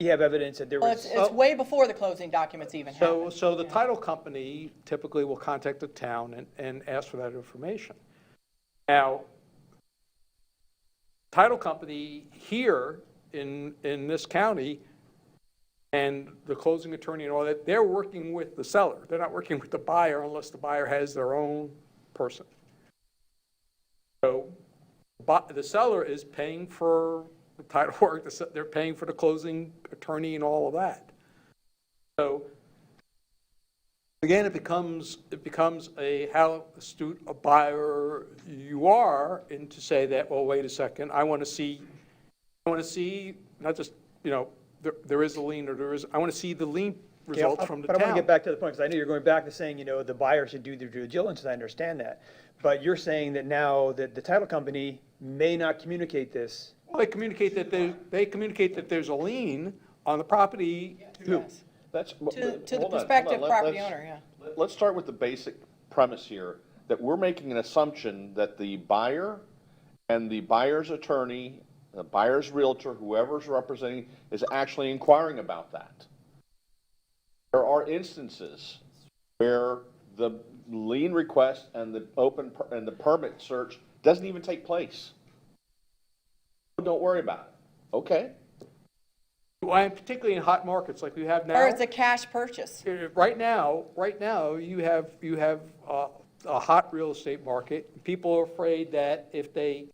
You have evidence that there Well, was. it's way before the closing documents even happened. So the title company typically will contact the town and ask for that information. Now, title company here in this county and the closing attorney and all that, they're working with the seller. They're not working with the buyer unless the buyer has their own person. So the seller is paying for the title work, they're paying for the closing attorney and all of that. So again, it becomes how astute a buyer you are, and to say that, well, wait a second, I want to see not just, there is a lien or I want to see the lien results from the But I want to town. get back to the point, because I know you're going back to saying, the buyer should do their due diligence, and I understand that. But you're saying that now that the title company may not communicate this. Well, they communicate that there's a lien on the property. Yes. That's. To the hold on, prospective hold on. property Let's- owner, yeah. Let's start with the basic premise here, that we're making an assumption that the buyer and the buyer's attorney, the buyer's realtor, whoever's representing, is actually inquiring about that. There are instances where the lien request and the permit search doesn't even take place. Don't worry about it. Okay. Well, and particularly in hot markets like we have now. Or it's a cash purchase. Right now, you have a hot real estate market. People are afraid that if they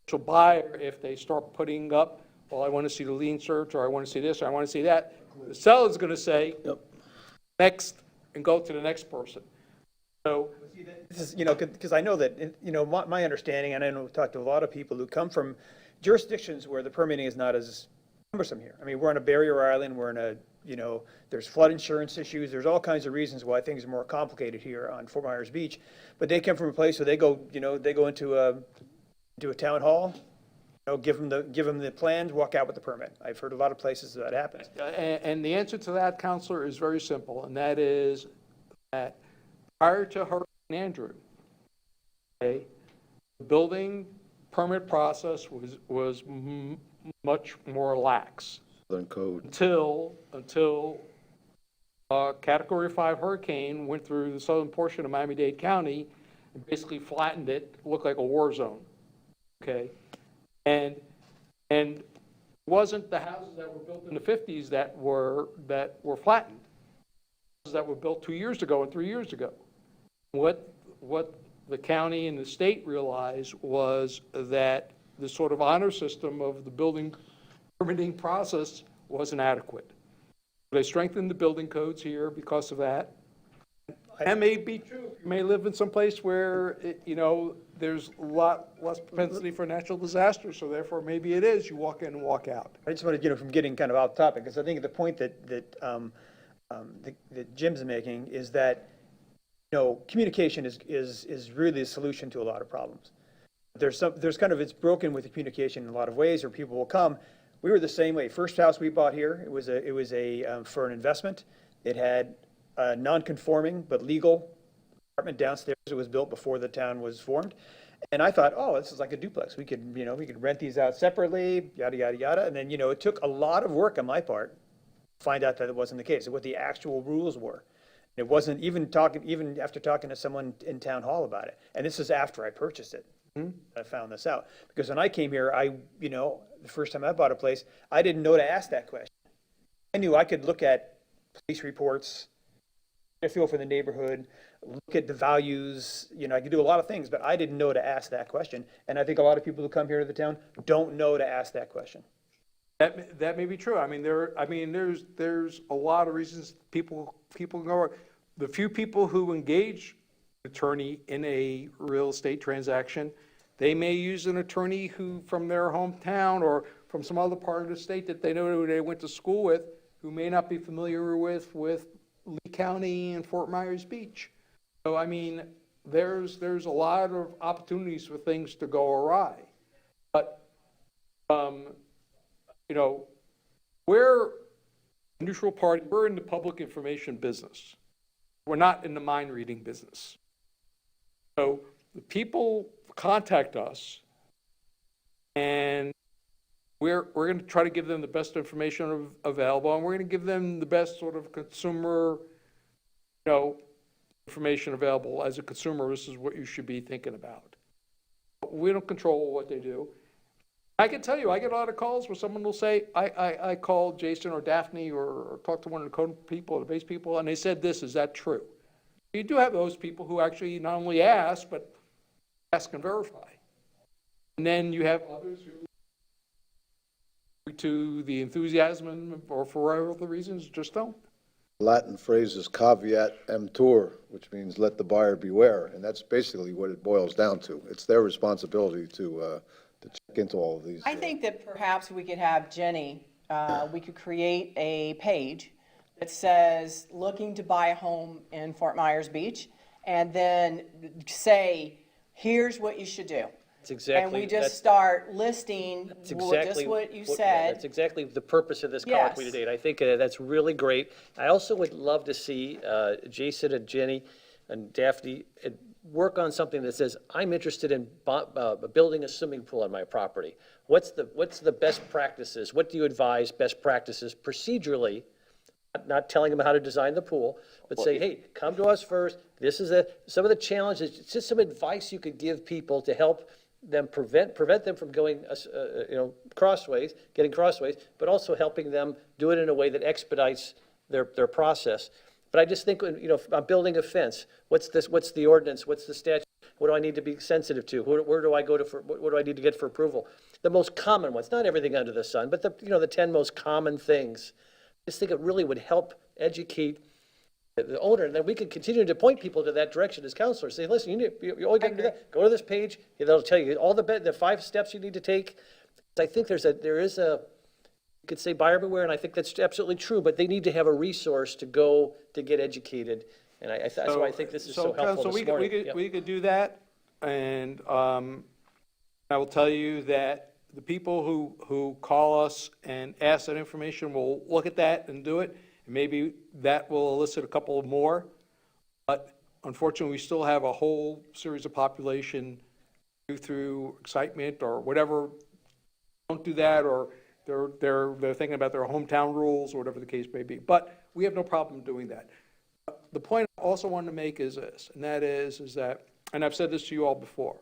start putting up, well, I want to see the lien search, or I want to see this, or I want to see that, the seller's going to say, next, and go to the next person. So, This is, because I know that, my understanding, and I know I've talked to a lot of people who come from jurisdictions where the permitting is not as cumbersome here. I mean, we're on a barrier island, we're in a, there's flood insurance issues, there's all kinds of reasons why things are more complicated here on Fort Myers Beach. But they come from a place where they go into a town hall, give them the plans, walk out with the permit. I've heard a lot of places that happens. and the answer to that, Counselor, is very simple, and that is that prior to Hurricane Andrew, the building permit process was much more lax. Than code. Until Category 5 hurricane went through the southern portion of Miami-Dade County and basically flattened it, looked like a war zone, okay? And it wasn't the houses that were built in the 50s that were flattened. Houses that were built 2 years ago and 3 years ago. What the county and the state realized was that the sort of honor system of the building permitting process wasn't adequate. They strengthened the building codes here because of that. That may be true. You may live in some place where, there's a lot less propensity for natural disasters, so therefore maybe it is, you walk in and walk out. I just wanted, from getting kind of off topic, because I think the point that Jim's making is that, communication is really the solution to a lot of problems. It's broken with the communication in a lot of ways, or people will come. We were the same way. First house we bought here, it was for an investment. It had a non-conforming but legal apartment downstairs. It was built before the town was formed. And I thought, oh, this is like a duplex. We could rent these out separately, yada, yada, yada. And then, it took a lot of work on my part to find out that it wasn't the case, what the actual rules were. It wasn't even after talking to someone in town hall about it. And this is after I purchased it. I found this out. Because when I came here, the first time I bought a place, I didn't know to ask that question. I knew I could look at police reports, get a feel for the neighborhood, look at the values, I could do a lot of things, but I didn't know to ask that question. And I think a lot of people who come here to the town don't know to ask that question. That may be true. There's a lot of reasons people go. The few people who engage an attorney in a real estate transaction, they may use an attorney who from their hometown or from some other part of the state that they know who they went to school with, who may not be familiar with Lee County and Fort Myers Beach. So there's a lot of opportunities for things to go awry. But we're a neutral party. We're in the public information business. We're not in the mind reading business. So the people contact us and we're going to try to give them the best information available, and we're going to give them the best sort of consumer, information available. As a consumer, this is what you should be thinking about. We don't control what they do. I can tell you, I get a lot of calls where someone will say, I called Jason or Daphne or talked to one of the code people or the base people, and they said this, is that true? You do have those people who actually not only ask, but ask and verify. And then you have others who, to the enthusiasm or for whatever other reasons, just don't. Latin phrase is caveat emptor, which means let the buyer beware, and that's basically what it boils down to. It's their responsibility to check into all of these. I think that perhaps we could have Jenny, we could create a page that says, looking to buy a home in Fort Myers Beach, and then say, here's what you should do. It's exactly. And we just start listing That's exactly just what you yeah, said. That's exactly the purpose of this colloquy Yes. today. I think that's really great. I also would love to see Jason and Jenny and Daphne work on something that says, I'm interested in building a swimming pool on my property. What's the best practices? What do you advise best practices procedurally? Not telling them how to design the pool, but say, hey, come to us first. This is some of the challenges. It's just some advice you could give people to help them prevent them from going, getting crossways, but also helping them do it in a way that expedites their process. But I just think, if I'm building a fence, what's the ordinance? What's the statute? What do I need to be sensitive to? Where do I go to what do I need to get for approval? The most common ones, not everything under the sun, but the 10 most common things. I just think it really would help educate the owner, and then we could continue to point people to that direction as counselors. Say, listen, you always got to do that. Go to this page, and they'll tell you all the 5 steps you need to take. I think there is a, you could say buyer beware, and I think that's absolutely true, but they need to have a resource to go to get educated, and that's why I think this is so helpful So this morning. we could do that, and I will tell you that the people who call us and ask that information will look at that and do it. Maybe that will elicit a couple more, but unfortunately, we still have a whole series of population through excitement or whatever, don't do that, or they're thinking about their hometown rules or whatever the case may be. But we have no problem doing that. The point I also wanted to make is this, and that is that, and I've said this to you all before,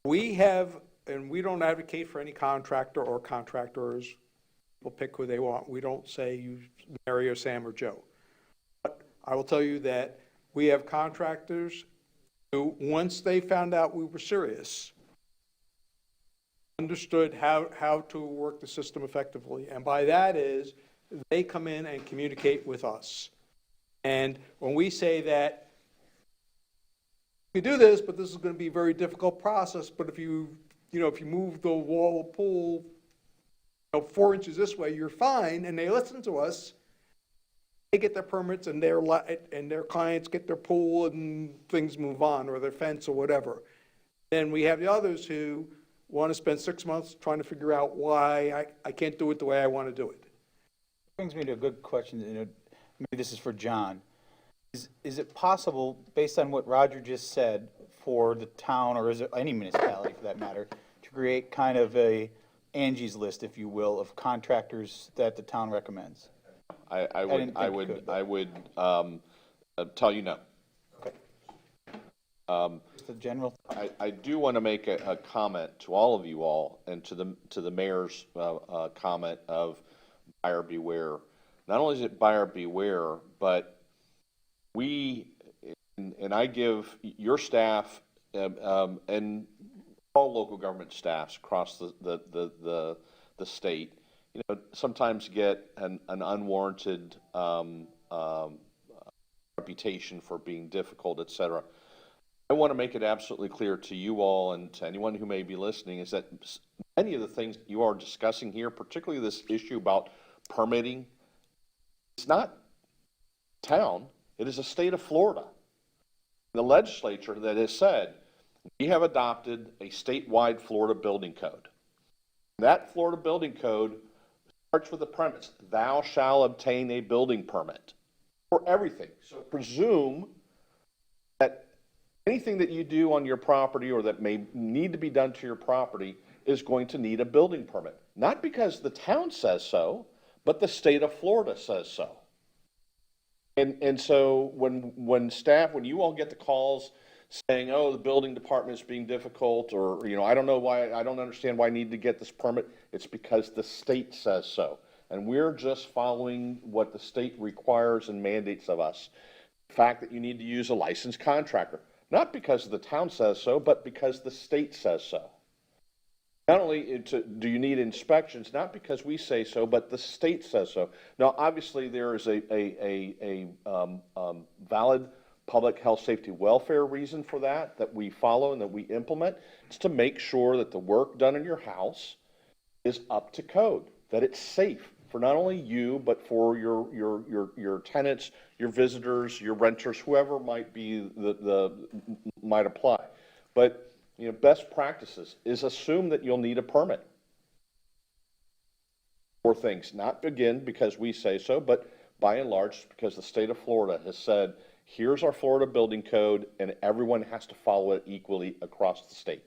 we have, and we don't advocate for any contractor or contractors. People pick who they want. We don't say you marry or Sam or Joe. But I will tell you that we have contractors who, once they found out we were serious, understood how to work the system effectively. And by that is, they come in and communicate with us. And when we say that, we do this, but this is going to be a very difficult process, but if you move the wall of pool 4 inches this way, you're fine, and they listen to us. They get their permits, and their clients get their pool, and things move on, or their fence, or whatever. Then we have the others who want to spend 6 months trying to figure out why I can't do it the way I want to do it. Brings me to a good question. Maybe this is for John. Is it possible, based on what Roger just said, for the town, or is it any municipality for that matter, to create kind of a Angie's List, if you will, of contractors that the town recommends? I would tell you no. Okay. Just a general. I do want to make a comment to all of you all, and to the mayor's comment of buyer beware. Not only is it buyer beware, but and I give your staff and all local government staffs across the state, sometimes get an unwarranted reputation for being difficult, et cetera. I want to make it absolutely clear to you all and to anyone who may be listening is that many of the things you are discussing here, particularly this issue about permitting, it's not town, it is the state of Florida. The legislature that has said, we have adopted a statewide Florida building code. That Florida building code starts with the premise, thou shalt obtain a building permit for everything. So presume that anything that you do on your property or that may need to be done to your property is going to need a building permit. Not because the town says so, but the state of Florida says so. And so when you all get the calls saying, oh, the building department is being difficult, or, I don't know why, I don't understand why I need to get this permit, it's because the state says so. And we're just following what the state requires and mandates of us. The fact that you need to use a licensed contractor, not because the town says so, but because the state says so. Not only do you need inspections, not because we say so, but the state says so. Now, obviously, there is a valid public health, safety, welfare reason for that we follow and that we implement. It's to make sure that the work done in your house is up to code, that it's safe for not only you, but for your tenants, your visitors, your renters, whoever might be might apply. But best practices is assume that you'll need a permit for things, not again because we say so, but by and large because the state of Florida has said, here's our Florida building code, and everyone has to follow it equally across the state.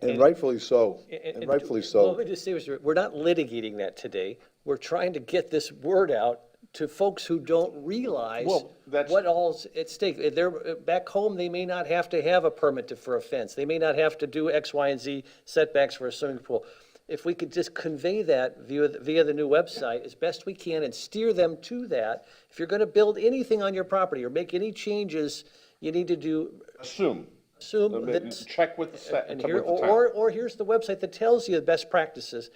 And rightfully so, and rightfully so. Let me just say, we're not litigating that today. We're trying to get this word out to folks who don't realize what all's at stake. If they're back home, they may not have to have a permit for a fence. They may not have to do X, Y, and Z setbacks for a swimming pool. If we could just convey that via the new website as best we can and steer them to that, if you're going to build anything on your property or make any changes, you need to assume that. Check with the And or here's the website that tells you the best practices.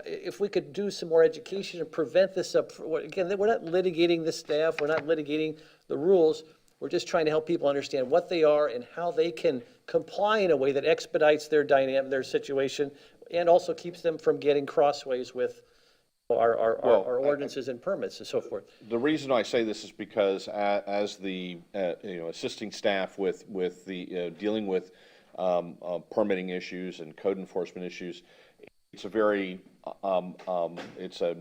If we could do some more education and prevent this again, we're not litigating the staff, we're not litigating the rules. We're just trying to help people understand what they are and how they can comply in a way that expedites their situation and also keeps them from getting crossways with our ordinances and permits and so forth. The reason I say this is because as the assisting staff with the dealing with permitting issues and code enforcement issues, it's a very it's a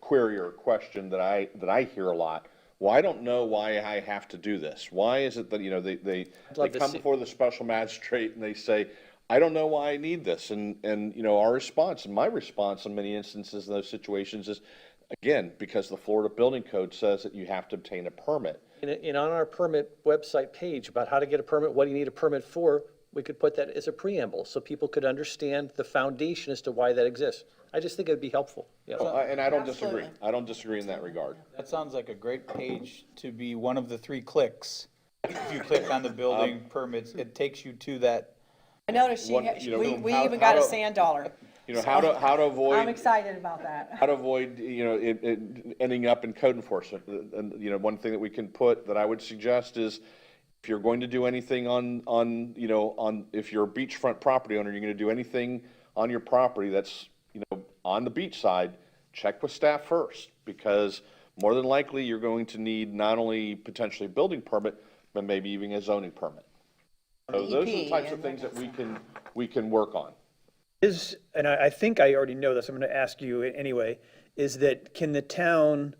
query or a question that I hear a lot. Well, I don't know why I have to do this. Why is it that they come before the special magistrate and they say, I don't know why I need this, and our response, and my response in many instances in those situations is, again, because the Florida Building Code says that you have to obtain a permit. And on our permit website page about how to get a permit, what do you need a permit for, we could put that as a preamble so people could understand the foundation as to why that exists. I just think it'd be helpful. Yeah. And I don't disagree. I don't disagree in that regard. That sounds like a great page to be one of the 3 clicks. If you click on the building permits, it takes you to that. I noticed we even got a sand dollar. How to avoid. I'm excited about that. How to avoid, it ending up in code enforcement. And, one thing that we can put that I would suggest is if you're going to do anything if you're a beachfront property owner, you're going to do anything on your property that's, on the beach side, check with staff first, because more than likely you're going to need not only potentially a building permit, but maybe even a zoning permit. So those are the types of things that we can work on. And I think I already know this, I'm going to ask you anyway, is that can the town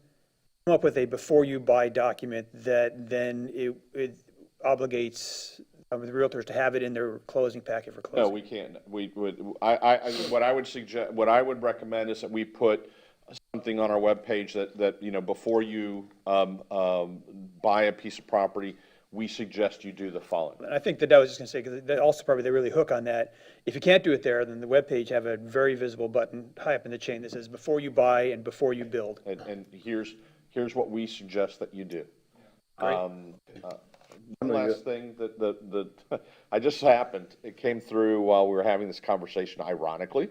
come up with a before you buy document that then it obligates the realtors to have it in their closing packet for closing? No, we can't. What I would suggest, what I would recommend is that we put something on our webpage that before you buy a piece of property, we suggest you do the following. And I think that I was just going to say, because that also probably they really hook on that. If you can't do it there, then the webpage have a very visible button high up in the chain that says before you buy and before you build. And here's what we suggest that you do. One last thing that I just happened, it came through while we were having this conversation, ironically.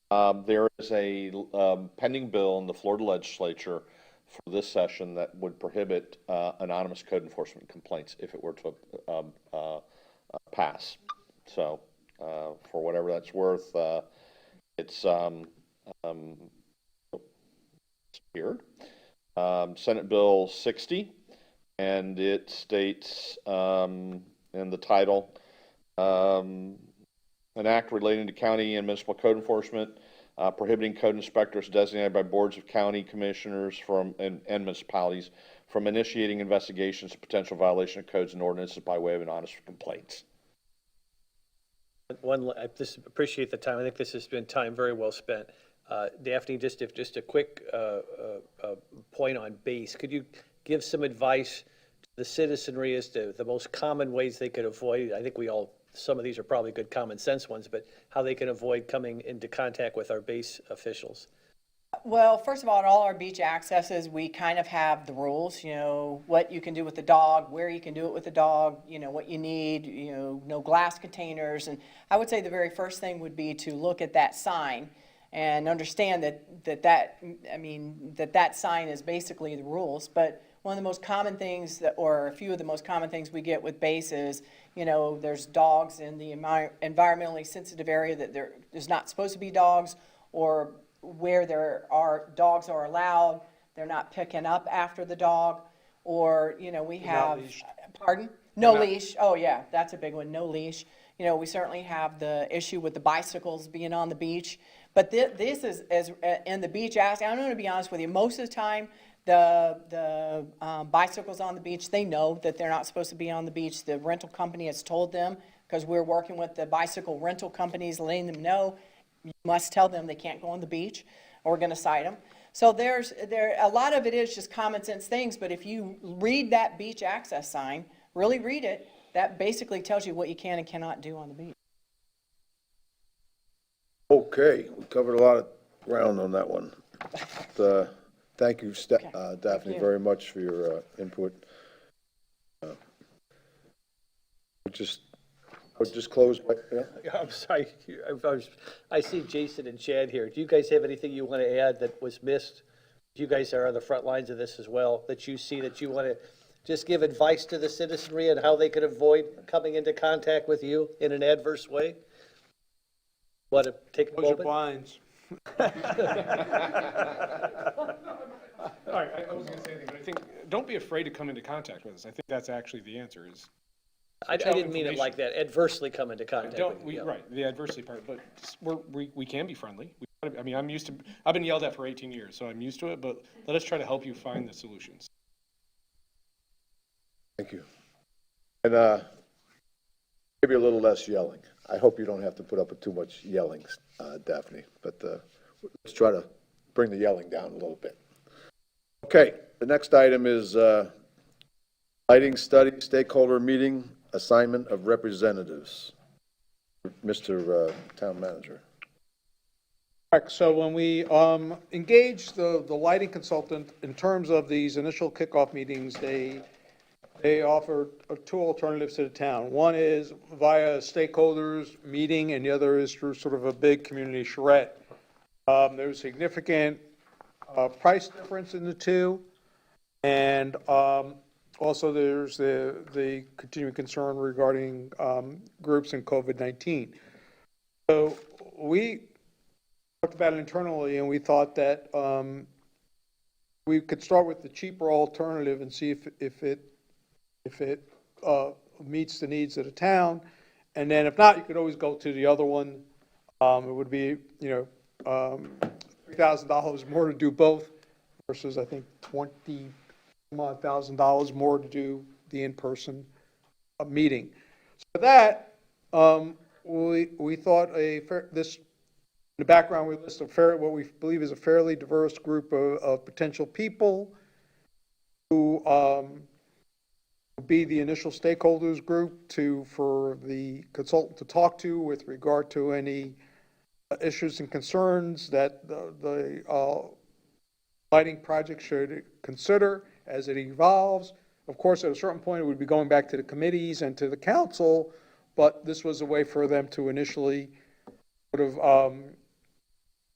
There is a pending bill in the Florida legislature for this session that would prohibit anonymous code enforcement complaints if it were to pass. So for whatever that's worth, it's weird. Senate Bill 60, and it states in the title, an act relating to county and municipal code enforcement, prohibiting code inspectors designated by boards of county commissioners and municipalities from initiating investigations of potential violation of codes and ordinances by way of anonymous complaints. I just appreciate the time. I think this has been time very well spent. Daphne, just a quick point on base. Could you give some advice to the citizenry as to the most common ways they could avoid? I think some of these are probably good common sense ones, but how they can avoid coming into contact with our base officials. Well, first of all, at all our beach accesses, we kind of have the rules, what you can do with the dog, where you can do it with the dog, what you need, no glass containers. And I would say the very first thing would be to look at that sign and understand that sign is basically the rules. But one of the most common things or a few of the most common things we get with base is, there's dogs in the environmentally sensitive area that there's not supposed to be dogs, or where dogs are allowed, they're not picking up after the dog, or, we have. Pardon? No leash. Oh, yeah, that's a big one, no leash. We certainly have the issue with the bicycles being on the beach. But this is, in the beach access, I'm going to be honest with you, most of the time, the bicycles on the beach, they know that they're not supposed to be on the beach. The rental company has told them, because we're working with the bicycle rental companies, letting them know, you must tell them they can't go on the beach, or we're going to cite them. So a lot of it is just common sense things, but if you read that beach access sign, really read it, that basically tells you what you can and cannot do on the beach. Okay, we covered a lot of ground on that one. Thank you, Daphne, you. very much for your input. I would just close by, I'm sorry, I see Jason and Chad here. Do you guys have anything you want to add that was missed? You guys are on the front lines of this as well, that you see, that you want to just give advice to the citizenry on how they can avoid coming into contact with you in an adverse way? Want to take a Close your moment? blinds. All right, I wasn't going to say anything, but I think, don't be afraid to come into contact with us. I think that's actually the answer is. I didn't mean it like that, adversely come into contact with you. Right, the adversity part, but we can be friendly. I've been yelled at for 18 years, so I'm used to it, but let us try to help you find the solutions. thank you. And maybe a little less yelling. I hope you don't have to put up with too much yelling, Daphne, but let's try to bring the yelling down a little bit. Okay, the next item is lighting study, stakeholder meeting, assignment of representatives. Mr. Town Manager. Correct. So when we engaged the lighting consultant in terms of these initial kickoff meetings, they offered two alternatives to the town. One is via stakeholders meeting, and the other is through sort of a big community charrette. There's significant price difference in the two, and also there's the continuing concern regarding groups in COVID-19. So we talked about it internally, and we thought that we could start with the cheaper alternative and see if it meets the needs of the town, and then if not, you could always go to the other one. It would be $3,000 more to do both versus I think $20,000 more to do the in-person meeting. So for that, we thought this. In the background, we list what we believe is a fairly diverse group of potential people who be the initial stakeholders group for the consultant to talk to with regard to any issues and concerns that the lighting project should consider as it evolves. Of course, at a certain point, it would be going back to the committees and to the council, but this was a way for them to initially sort of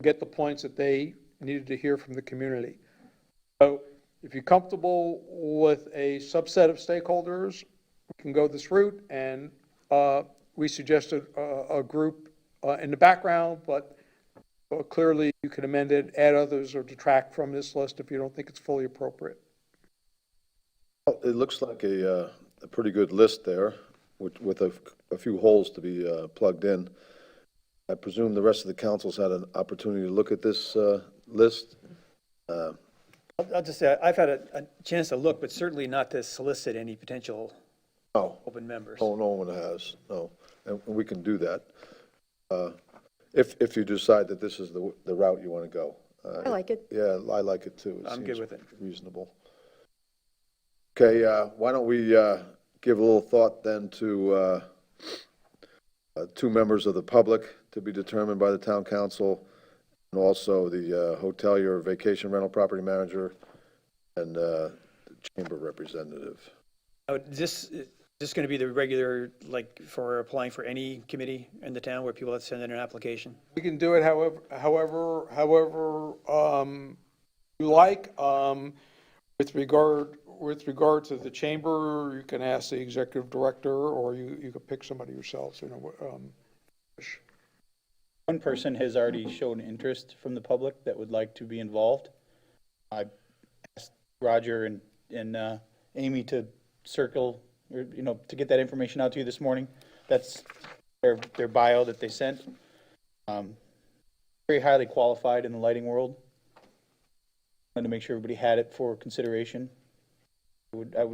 get the points that they needed to hear from the community. So if you're comfortable with a subset of stakeholders, we can go this route, and we suggested a group in the background, but clearly you can amend it, add others, or detract from this list if you don't think it's fully appropriate. Well, it looks like a pretty good list there with a few holes to be plugged in. I presume the rest of the council's had an opportunity to look at this list. I'll just say, I've had a chance to look, but certainly not to solicit any potential No, open members. no one has, no, and we can do that. If you decide that this is the route you want to go. I like it. Yeah, I like it too. I'm good with it. Reasonable. Okay, why don't we give a little thought then to two members of the public to be determined by the town council, and also the hotelier, vacation rental property manager, and the chamber representative. Is this going to be the regular, like, for applying for any committee in the town where people have to send in an application? We can do it however you like. With regard to the chamber, you can ask the executive director, or you could pick somebody yourselves, One person has already shown interest from the public that would like to be involved. I asked Roger and Amy to circle, or, to get that information out to you this morning. That's their bio that they sent. Very highly qualified in the lighting world. Wanted to make sure everybody had it for consideration. I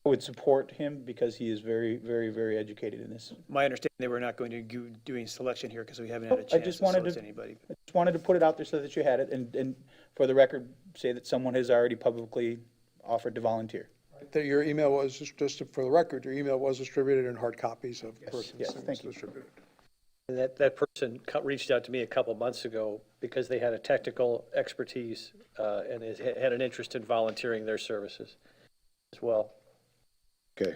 would support him because he is very, very, very educated in this. My understanding, they were not going to do doing selection here because we haven't had a I chance to just wanted select to- anybody. I just wanted to put it out there so that you had it, and for the record, say that someone has already publicly offered to volunteer. That your email was, just for the record, your email was distributed in hard copies of persons. yes, things thank you. distributed. And that person reached out to me a couple months ago because they had a technical expertise and had an interest in volunteering their services as well. Okay.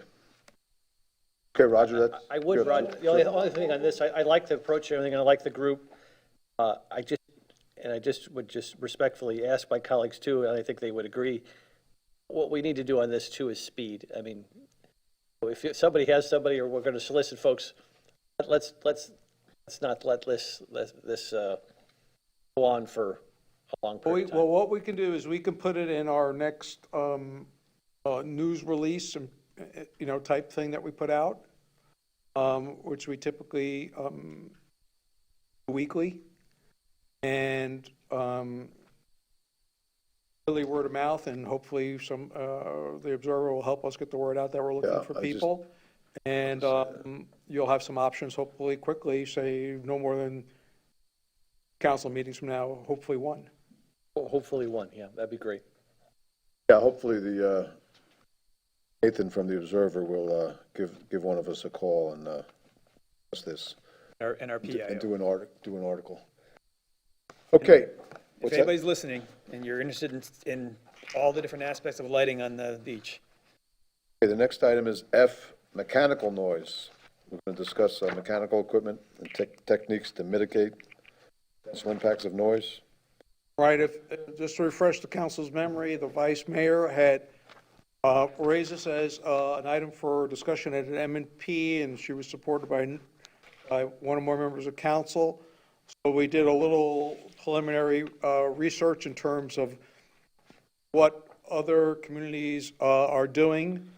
Okay, Roger, that's. I would, Roger, the only thing on this, I like the approach and everything, and I like the group. I just would respectfully ask my colleagues too, and I think they would agree, what we need to do on this too is speed. I mean, if somebody has somebody, or we're going to solicit folks, let's not let this go on for a long period of time. Well, what we can do is we can put it in our next news release, type thing that we put out, which we typically weekly, and really word of mouth, and hopefully the Observer will help us get the word out that we're looking Yeah, for I just- people. And you'll have some options hopefully quickly, say no more than council meetings from now, hopefully one. Hopefully one, yeah, that'd be great. Yeah, hopefully Nathan from the Observer will give one of us a call and discuss this. And our And PIO. do an article. Okay. If What's that? anybody's listening and you're interested in all the different aspects of lighting on the beach, Okay, the next item is F, mechanical noise. We're going to discuss mechanical equipment and techniques to mitigate potential impacts of noise. Right, just to refresh the council's memory, the vice mayor had raised this as an item for discussion at an M&P, and she was supported by one or more members of council. So we did a little preliminary research in terms of what other communities are doing,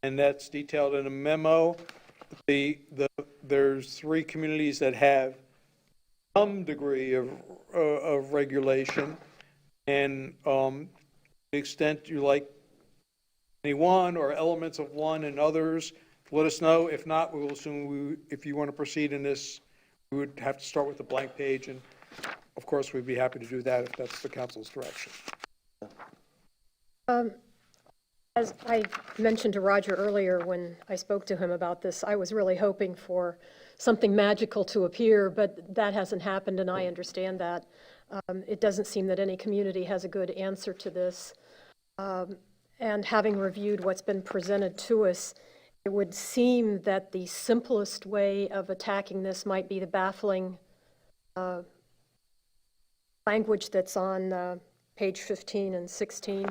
and that's detailed in a memo. There's 3 communities that have some degree of regulation, and to the extent you like any one or elements of one and others, let us know. If not, we will assume if you want to proceed in this, we would have to start with a blank page, and of course, we'd be happy to do that if that's the council's direction. As I mentioned to Roger earlier when I spoke to him about this, I was really hoping for something magical to appear, but that hasn't happened, and I understand that. It doesn't seem that any community has a good answer to this. And having reviewed what's been presented to us, it would seem that the simplest way of attacking this might be the baffling language that's on page 15 and 16.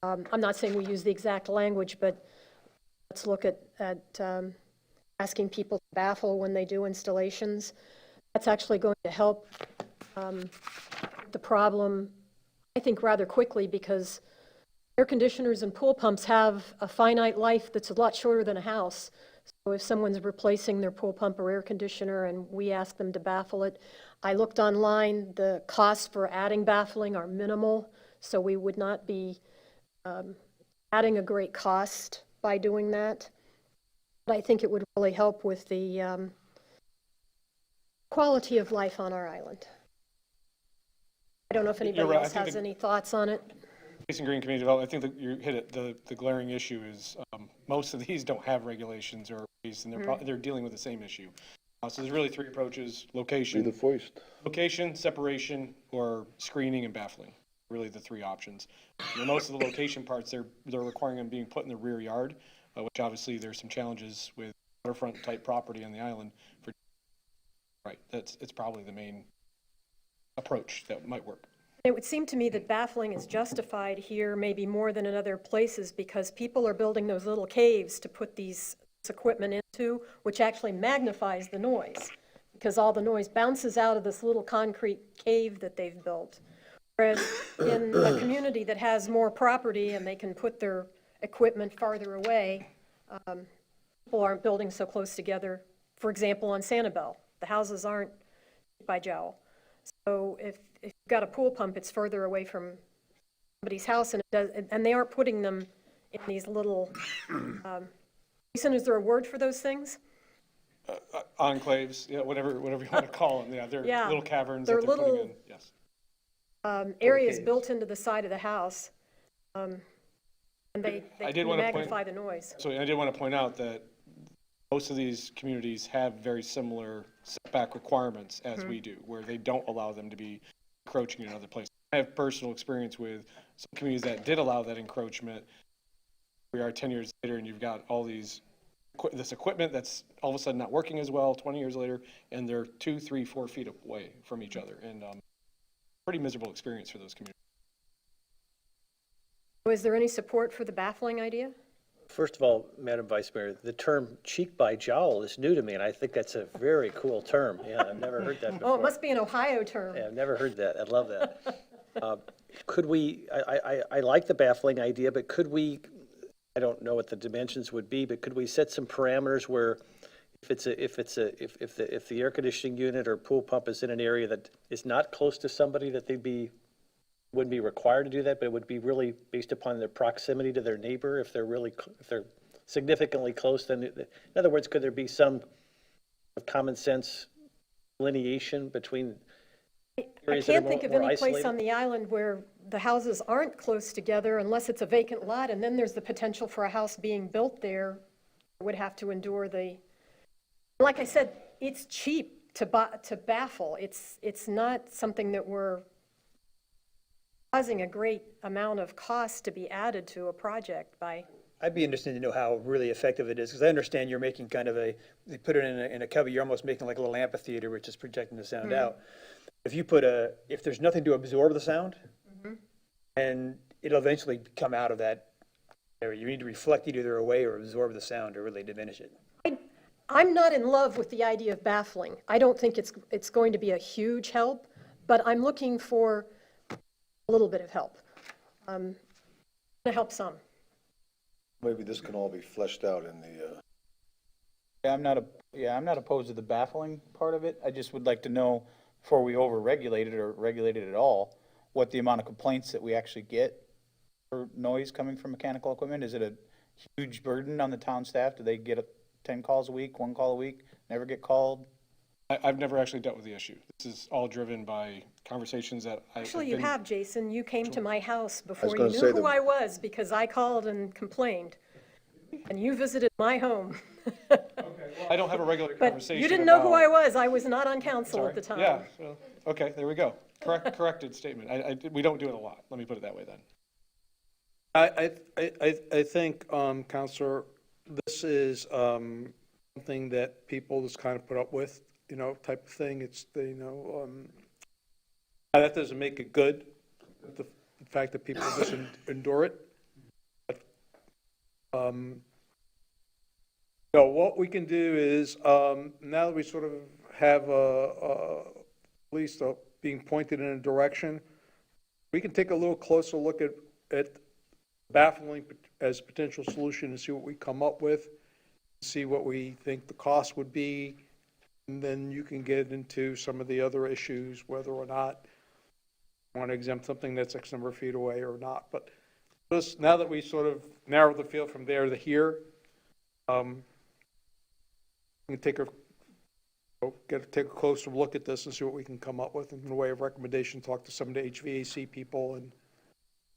I'm not saying we use the exact language, but let's look at asking people to baffle when they do installations. That's actually going to help the problem, I think, rather quickly, because air conditioners and pool pumps have a finite life that's a lot shorter than a house. So if someone's replacing their pool pump or air conditioner and we ask them to baffle it, I looked online, the costs for adding baffling are minimal, so we would not be adding a great cost by doing that. But I think it would really help with the quality of life on our island. I don't know if You're anybody right. I else think has the- any thoughts on it. Basin Green Community Development, I think that you hit it. The glaring issue is most of these don't have regulations or ways, and they're dealing with the same issue. So there's really three approaches: Be location, the first. separation, or screening and baffling. Really the three options. Most of the location parts, they're requiring them being put in the rear yard, which obviously there's some challenges with waterfront type property on the island. Right, it's probably the main approach that might work. It would seem to me that baffling is justified here maybe more than in other places because people are building those little caves to put this equipment into, which actually magnifies the noise because all the noise bounces out of this little concrete cave that they've built. Whereas in a community that has more property and they can put their equipment farther away, people aren't building so close together. For example, on Sanibel, the houses aren't by jowl. So if you've got a pool pump, it's further away from somebody's house, and they aren't putting them in these little, Jason, is there a word for those things? Enclaves, yeah, whatever you want to call them. Yeah, they're Yeah, little caverns they're that they're putting little- in. Yes. Areas built into the side of the house, and they I did want to magnify the noise. So I did want to point out that most of these communities have very similar setback requirements as we do, where they don't allow them to be encroaching in other places. I have personal experience with some communities that did allow that encroachment. We are 10 years later, and you've got all this equipment that's all of a sudden not working as well 20 years later, and they're 2, 3, 4 feet away from each other. And pretty miserable experience for those communities. Is there any support for the baffling idea? First of all, Madam Vice Mayor, the term cheek by jowl is new to me, and I think that's a very cool term. Yeah, I've never heard that before. Oh, it must be an Ohio term. Yeah, I've never heard that. I love that. Could we, I like the baffling idea, but could we, I don't know what the dimensions would be, but could we set some parameters where if the air conditioning unit or pool pump is in an area that is not close to somebody, that wouldn't be required to do that, but it would be really based upon their proximity to their neighbor. If they're significantly close, then, in other words, could there be some common sense delineation between I areas that are can't think of more any place isolated? on the island where the houses aren't close together unless it's a vacant lot, and then there's the potential for a house being built there that would have to endure like I said, it's cheap to baffle. It's not something that we're causing a great amount of cost to be added to a project by. I'd be interested to know how really effective it is, because I understand you're making kind of they put it in a cubby, you're almost making like a little amphitheater, which is projecting the sound out. If you if there's nothing to absorb the sound, and it'll eventually come out of that area. You need to reflect it either away or absorb the sound to really diminish it. I'm not in love with the idea of baffling. I don't think it's going to be a huge help, but I'm looking for a little bit of help. To help some. Maybe this can all be fleshed out in the, I'm not opposed to the baffling part of it. I just would like to know, before we over-regulate it or regulate it at all, what the amount of complaints that we actually get for noise coming from mechanical equipment. Is it a huge burden on the town staff? Do they get 10 calls a week, 1 call a week, never get called? I've never actually dealt with the issue. This is all driven by conversations that I've Actually, you have, Jason. You came to my house before you gonna knew say who that- I was because I called and complained. And you visited my home. I don't have a regular But conversation you didn't know who about- I was. I was not on council at the time. Yeah, so, okay, there we go. Corrected statement. We don't do it a lot. Let me put it that way then. I think, Counselor, this is something that people just kind of put up with, type of thing. It's, that doesn't make it good, the fact that people just endure it. But, what we can do is, now that we sort of have at least being pointed in a direction, we can take a little closer look at baffling as a potential solution and see what we come up with, see what we think the cost would be, and then you can get into some of the other issues, whether or not you want to exempt something that's X number of feet away or not. But just now that we sort of narrowed the field from there to here, we can take a closer look at this and see what we can come up with in the way of recommendation, talk to some of the HVAC people and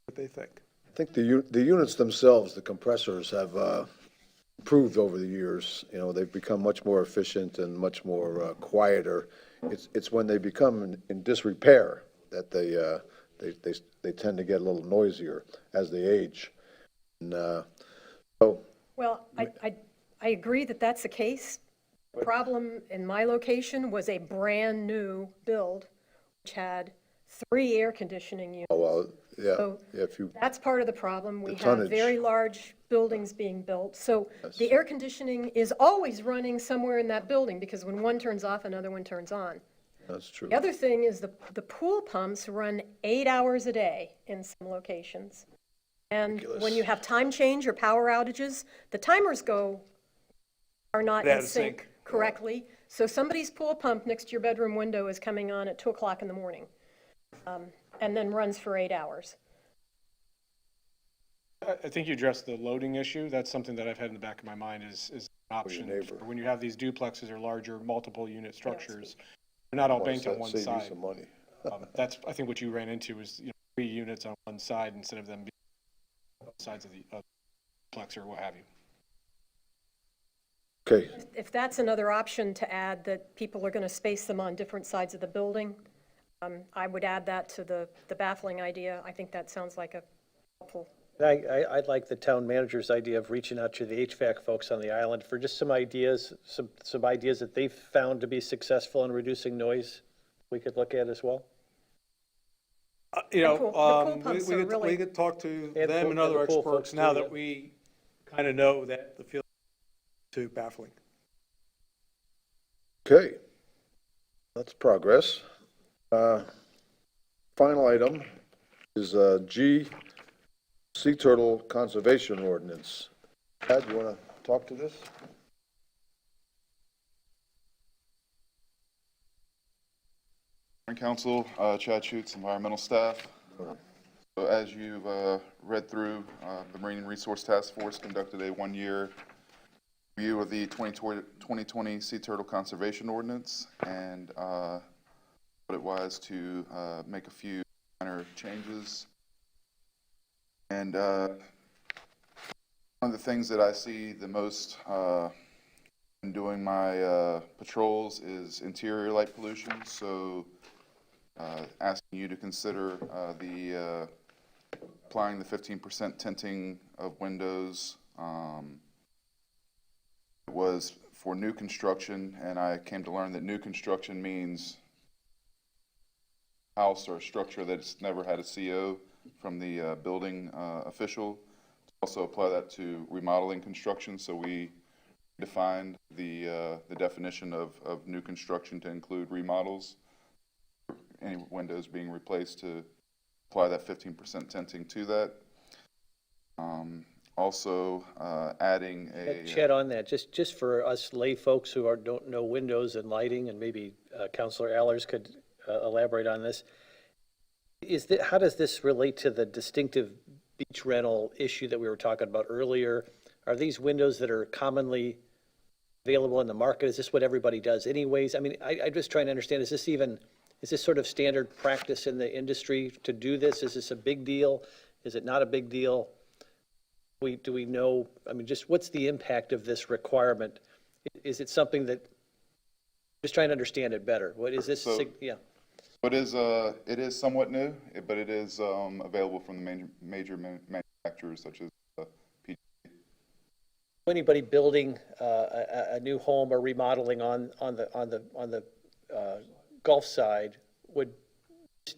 what they think. I think the units themselves, the compressors, have improved over the years. You know, they've become much more efficient and much more quieter. It's when they become in disrepair that they tend to get a little noisier as they age. And so, Well, I agree that that's the case. The problem in my location was a brand-new build, which had 3 air conditioning units. oh, well, yeah, So if you, that's part of the problem. We The have tonnage. very large buildings being built. So Yes. the air conditioning is always running somewhere in that building, because when one turns off, another one turns on. that's true. The other thing is the pool pumps run 8 hours a day in some locations. And when Ridiculous. you have time change or power outages, the timers are not Out in of sync sync. correctly. So somebody's pool pump next to your bedroom window is coming on at 2:00 in the morning, and then runs for 8 hours. I think you addressed the loading issue. That's something that I've had in the back of my mind is an option. neighbor. For when you have these duplexes or larger multiple unit structures, they're not all banked on one Save you side. some money. That's, I think what you ran into was, 3 units on one side instead of them being on both sides of the duplex or what have you. Okay, If that's another option to add, that people are going to space them on different sides of the building, I would add that to the baffling idea. I think that sounds like a helpful. I'd like the town manager's idea of reaching out to the HVAC folks on the island for just some ideas, some ideas that they've found to be successful in reducing noise we could look at as well. You The know, pool pumps are really- we could talk to And them pool- and and other the pool experts folks now too, that yeah. we kind of know that the field is too baffling. okay. That's progress. Final item is G, Sea Turtle Conservation Ordinance. Tad, you want to talk to this? Morning, Council, Chad Schutz, environmental staff. So as you've read through, the Marine Resource Task Force conducted a one-year review of the 2020 Sea Turtle Conservation Ordinance, and what it was to make a few minor changes. And one of the things that I see the most in doing my patrols is interior light pollution. So asking you to consider applying the 15% tinting of windows. It was for new construction, and I came to learn that new construction means house or a structure that's never had a CO from the building official. Also apply that to remodeling construction, so we defined the definition of new construction to include remodels. Any windows being replaced, to apply that 15% tinting to that. Also, adding a... Chad, on that, just for us lay folks who don't know windows and lighting, and maybe Councilor Allers could elaborate on this. How does this relate to the distinctive beach rental issue that we were talking about earlier? Are these windows that are commonly available in the market? Is this what everybody does anyways? I mean, I'm just trying to understand, is this sort of standard practice in the industry to do this? Is this a big deal? Is it not a big deal? Do we know, I mean, just what's the impact of this requirement? Is it something that, just trying to understand it better. What is this? So- Yeah. It is somewhat new, but it is available from the major manufacturers such as PG. Anybody building a new home or remodeling on the Gulf side would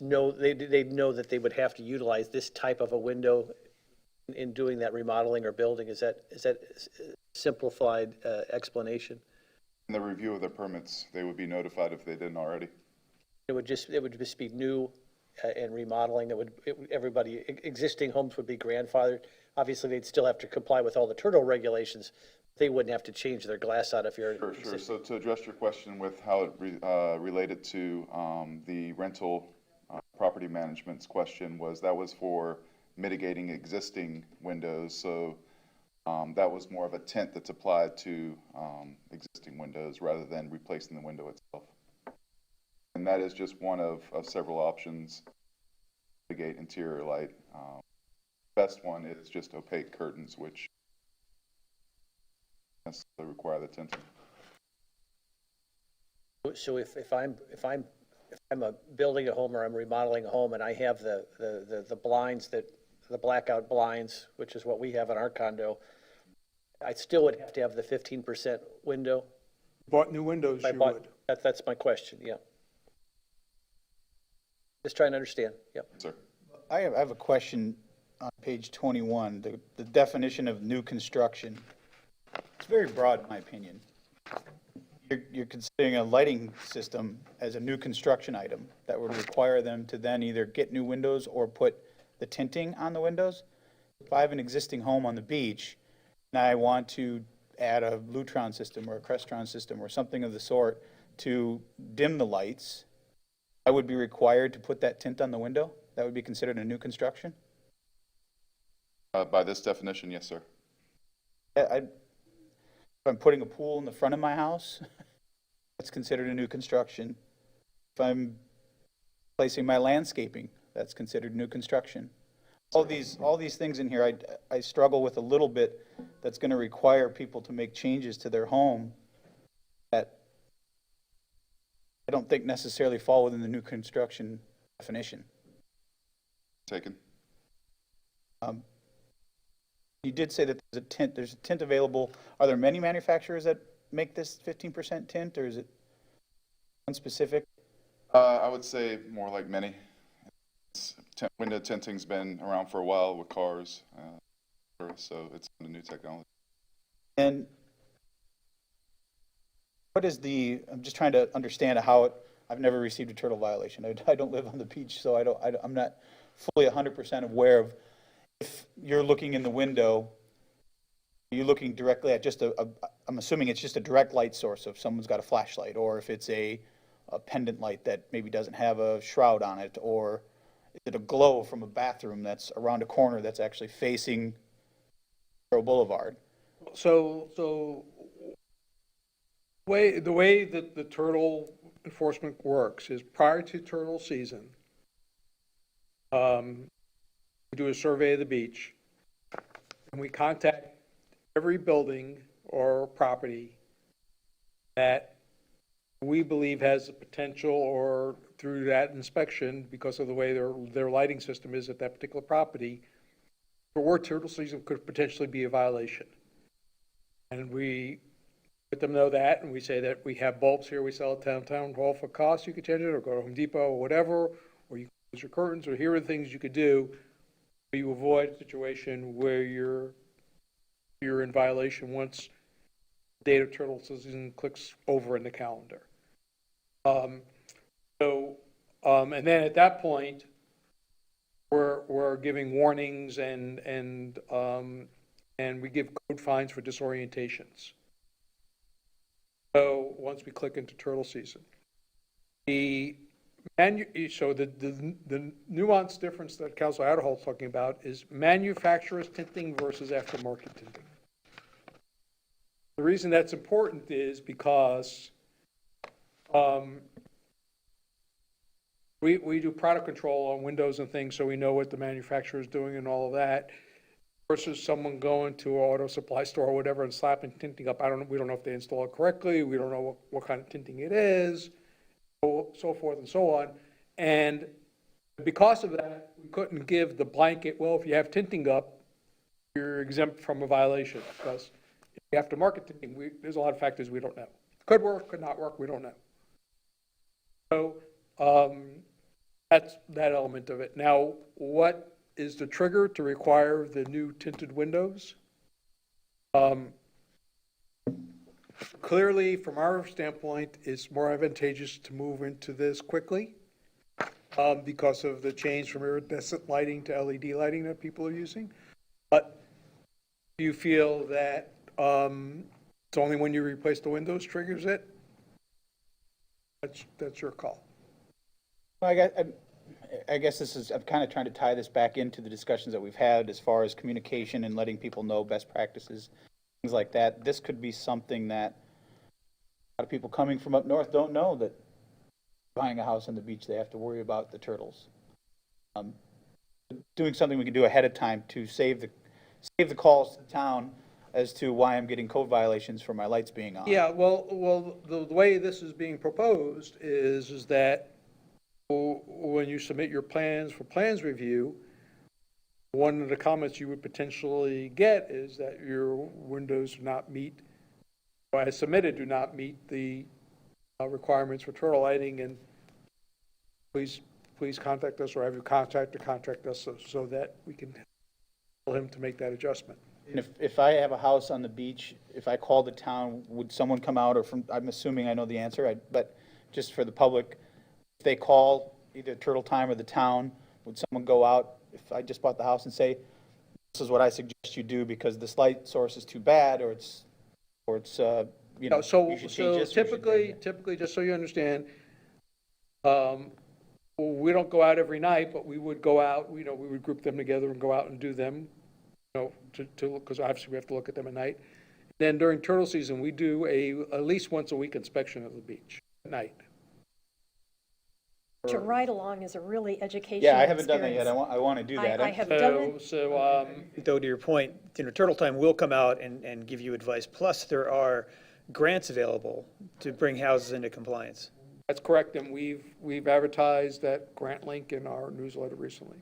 know, they'd know that they would have to utilize this type of a window in doing that remodeling or building. Is that simplified explanation? In the review of their permits, they would be notified if they didn't already. It would just be new and remodeling. Everybody, existing homes would be grandfathered. Obviously, they'd still have to comply with all the turtle regulations. They wouldn't have to change their glass out if you're. Sure. So to address your question with how it related to the rental property management's question, that was for mitigating existing windows. So That was more of a tint that's applied to existing windows rather than replacing the window itself. And that is just one of several options to mitigate interior light. Best one is just opaque curtains, which necessarily require the tinting. So if I'm building a home or I'm remodeling a home and I have the blinds the blackout blinds, which is what we have in our condo, I still would have to have the 15% window? Bought new windows, I you bought- would. That's my question, yeah. Just trying to understand, yep. Sir. I have a question on page 21, the definition of new construction. It's very broad, in my opinion. You're considering a lighting system as a new construction item that would require them to then either get new windows or put the tinting on the windows. If I have an existing home on the beach and I want to add a Lutron system or a Crestron system or something of the sort to dim the lights, I would be required to put that tint on the window? That would be considered a new construction? By this definition, yes, sir. If I'm putting a pool in the front of my house, that's considered a new construction. If I'm placing my landscaping, that's considered new construction. All these things in here, I struggle with a little bit. That's going to require people to make changes to their home that I don't think necessarily fall within the new construction definition. Taken. You did say that there's a tint available. Are there many manufacturers that make this 15% tint, or is it one specific? I would say more like many. Window tinting's been around for a while with cars, so it's a new technology. And what is I'm just trying to understand I've never received a turtle violation. I don't live on the beach, so I'm not fully 100% aware of if you're looking in the window, are you looking directly at just I'm assuming it's just a direct light source if someone's got a flashlight, or if it's a pendant light that maybe doesn't have a shroud on it, or is it a glow from a bathroom that's around a corner that's actually facing Boulevard? So the way that the turtle enforcement works is prior to turtle season, we do a survey of the beach, and we contact every building or property that we believe has the potential, or through that inspection, because of the way their lighting system is at that particular property, for turtle season could potentially be a violation. And we let them know that, and we say that we have bulbs here we sell at Town Hall for cost, you could change it, or go to Home Depot or whatever, or you can use your curtains, or here are the things you could do. You avoid a situation where you're in violation once the date of turtle season clicks over in the calendar. And then at that point, we're giving warnings and we give code fines for disorientations. So once we click into turtle season, so the nuanced difference that Councilor Adderhall is talking about is manufacturer's tinting versus aftermarket tinting. The reason that's important is because we do product control on windows and things, so we know what the manufacturer is doing and all of that, versus someone going to an auto supply store or whatever and slapping tinting up. We don't know if they install it correctly. We don't know what kind of tinting it is, so forth and so on. And because of that, we couldn't give the blanket, well, if you have tinting up, you're exempt from a violation, because if you have to market tinting, there's a lot of factors we don't know. Could work, could not work, we don't know. So that's that element of it. Now, what is the trigger to require the new tinted windows? Clearly, from our standpoint, it's more advantageous to move into this quickly because of the change from iridescent lighting to LED lighting that people are using. But do you feel that it's only when you replace the windows triggers it? That's your call. I I guess I'm kind of trying to tie this back into the discussions that we've had as far as communication and letting people know best practices, things like that. This could be something that a lot of people coming from up north don't know, that buying a house on the beach, they have to worry about the turtles. Doing something we can do ahead of time to save the calls to the town as to why I'm getting code violations for my lights being on. Yeah, well, the way this is being proposed is that when you submit your plans for plans review, one of the comments you would potentially get is that your windows do not meet, or as submitted, do not meet the requirements for turtle lighting, and please contact us, or have your contractor contact us so that we can tell him to make that adjustment. And if I have a house on the beach, if I call the town, would someone come out, or I'm assuming I know the answer, but just for the public, if they call either Turtle Time or the town, would someone go out, if I just bought the house, and say, this is what I suggest you do because this light source is too bad, or it's you know, So you should change this, or you should do that. typically, just so you understand, we don't go out every night, but we would go out, we would group them together and go out and do them, because obviously we have to look at them at night. Then during turtle season, we do at least once a week inspection of the beach at night. To ride along is a really educational Yeah, I haven't done that yet. experience. I want to do that. I have done it. Though, to your point, Turtle Time will come out and give you advice. Plus, there are grants available to bring houses into compliance. That's correct, and we've advertised that grant link in our newsletter recently.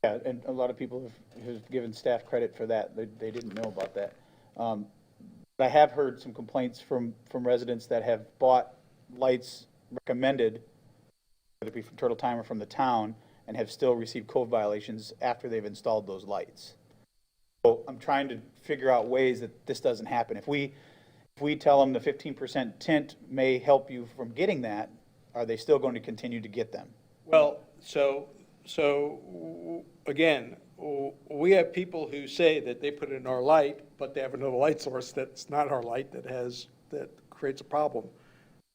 Yeah, and a lot of people have given staff credit for that. They didn't know about that. But I have heard some complaints from residents that have bought lights recommended, whether it be from Turtle Time or from the town, and have still received code violations after they've installed those lights. So I'm trying to figure out ways that this doesn't happen. If we tell them the 15% tint may help you from getting that, are they still going to continue to get them? Well, so again, we have people who say that they put it in our light, but they have another light source that's not our light that creates a problem.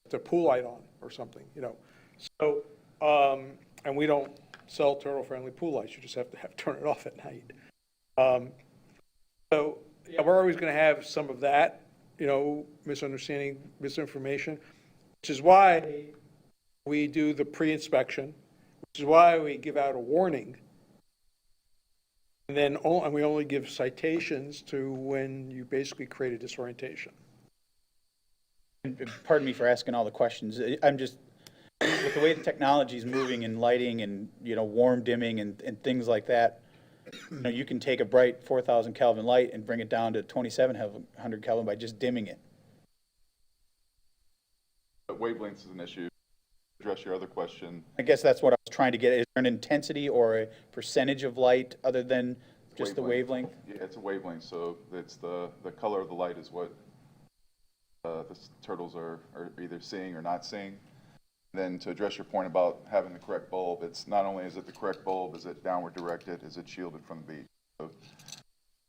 It's a pool light on or something, So, and we don't sell turtle-friendly pool lights. You just have to turn it off at night. So, yeah, we're always going to have some of that, misunderstanding, misinformation, which is why we do the pre-inspection, which is why we give out a warning. And then we only give citations to when you basically create a disorientation. And pardon me for asking all the questions. I'm just, with the way the technology is moving in lighting and, warm dimming and things like that, you can take a bright 4,000 Kelvin light and bring it down to 2,700 Kelvin by just dimming it. But wavelengths is an issue. Address your other question. I guess that's what I was trying to get. Is there an intensity or a percentage of light other than just the wavelength? Yeah, it's a wavelength, so it's the color of the light is what the turtles are either seeing or not seeing. Then to address your point about having the correct bulb, it's not only is it the correct bulb, is it downward directed, is it shielded from the beach? So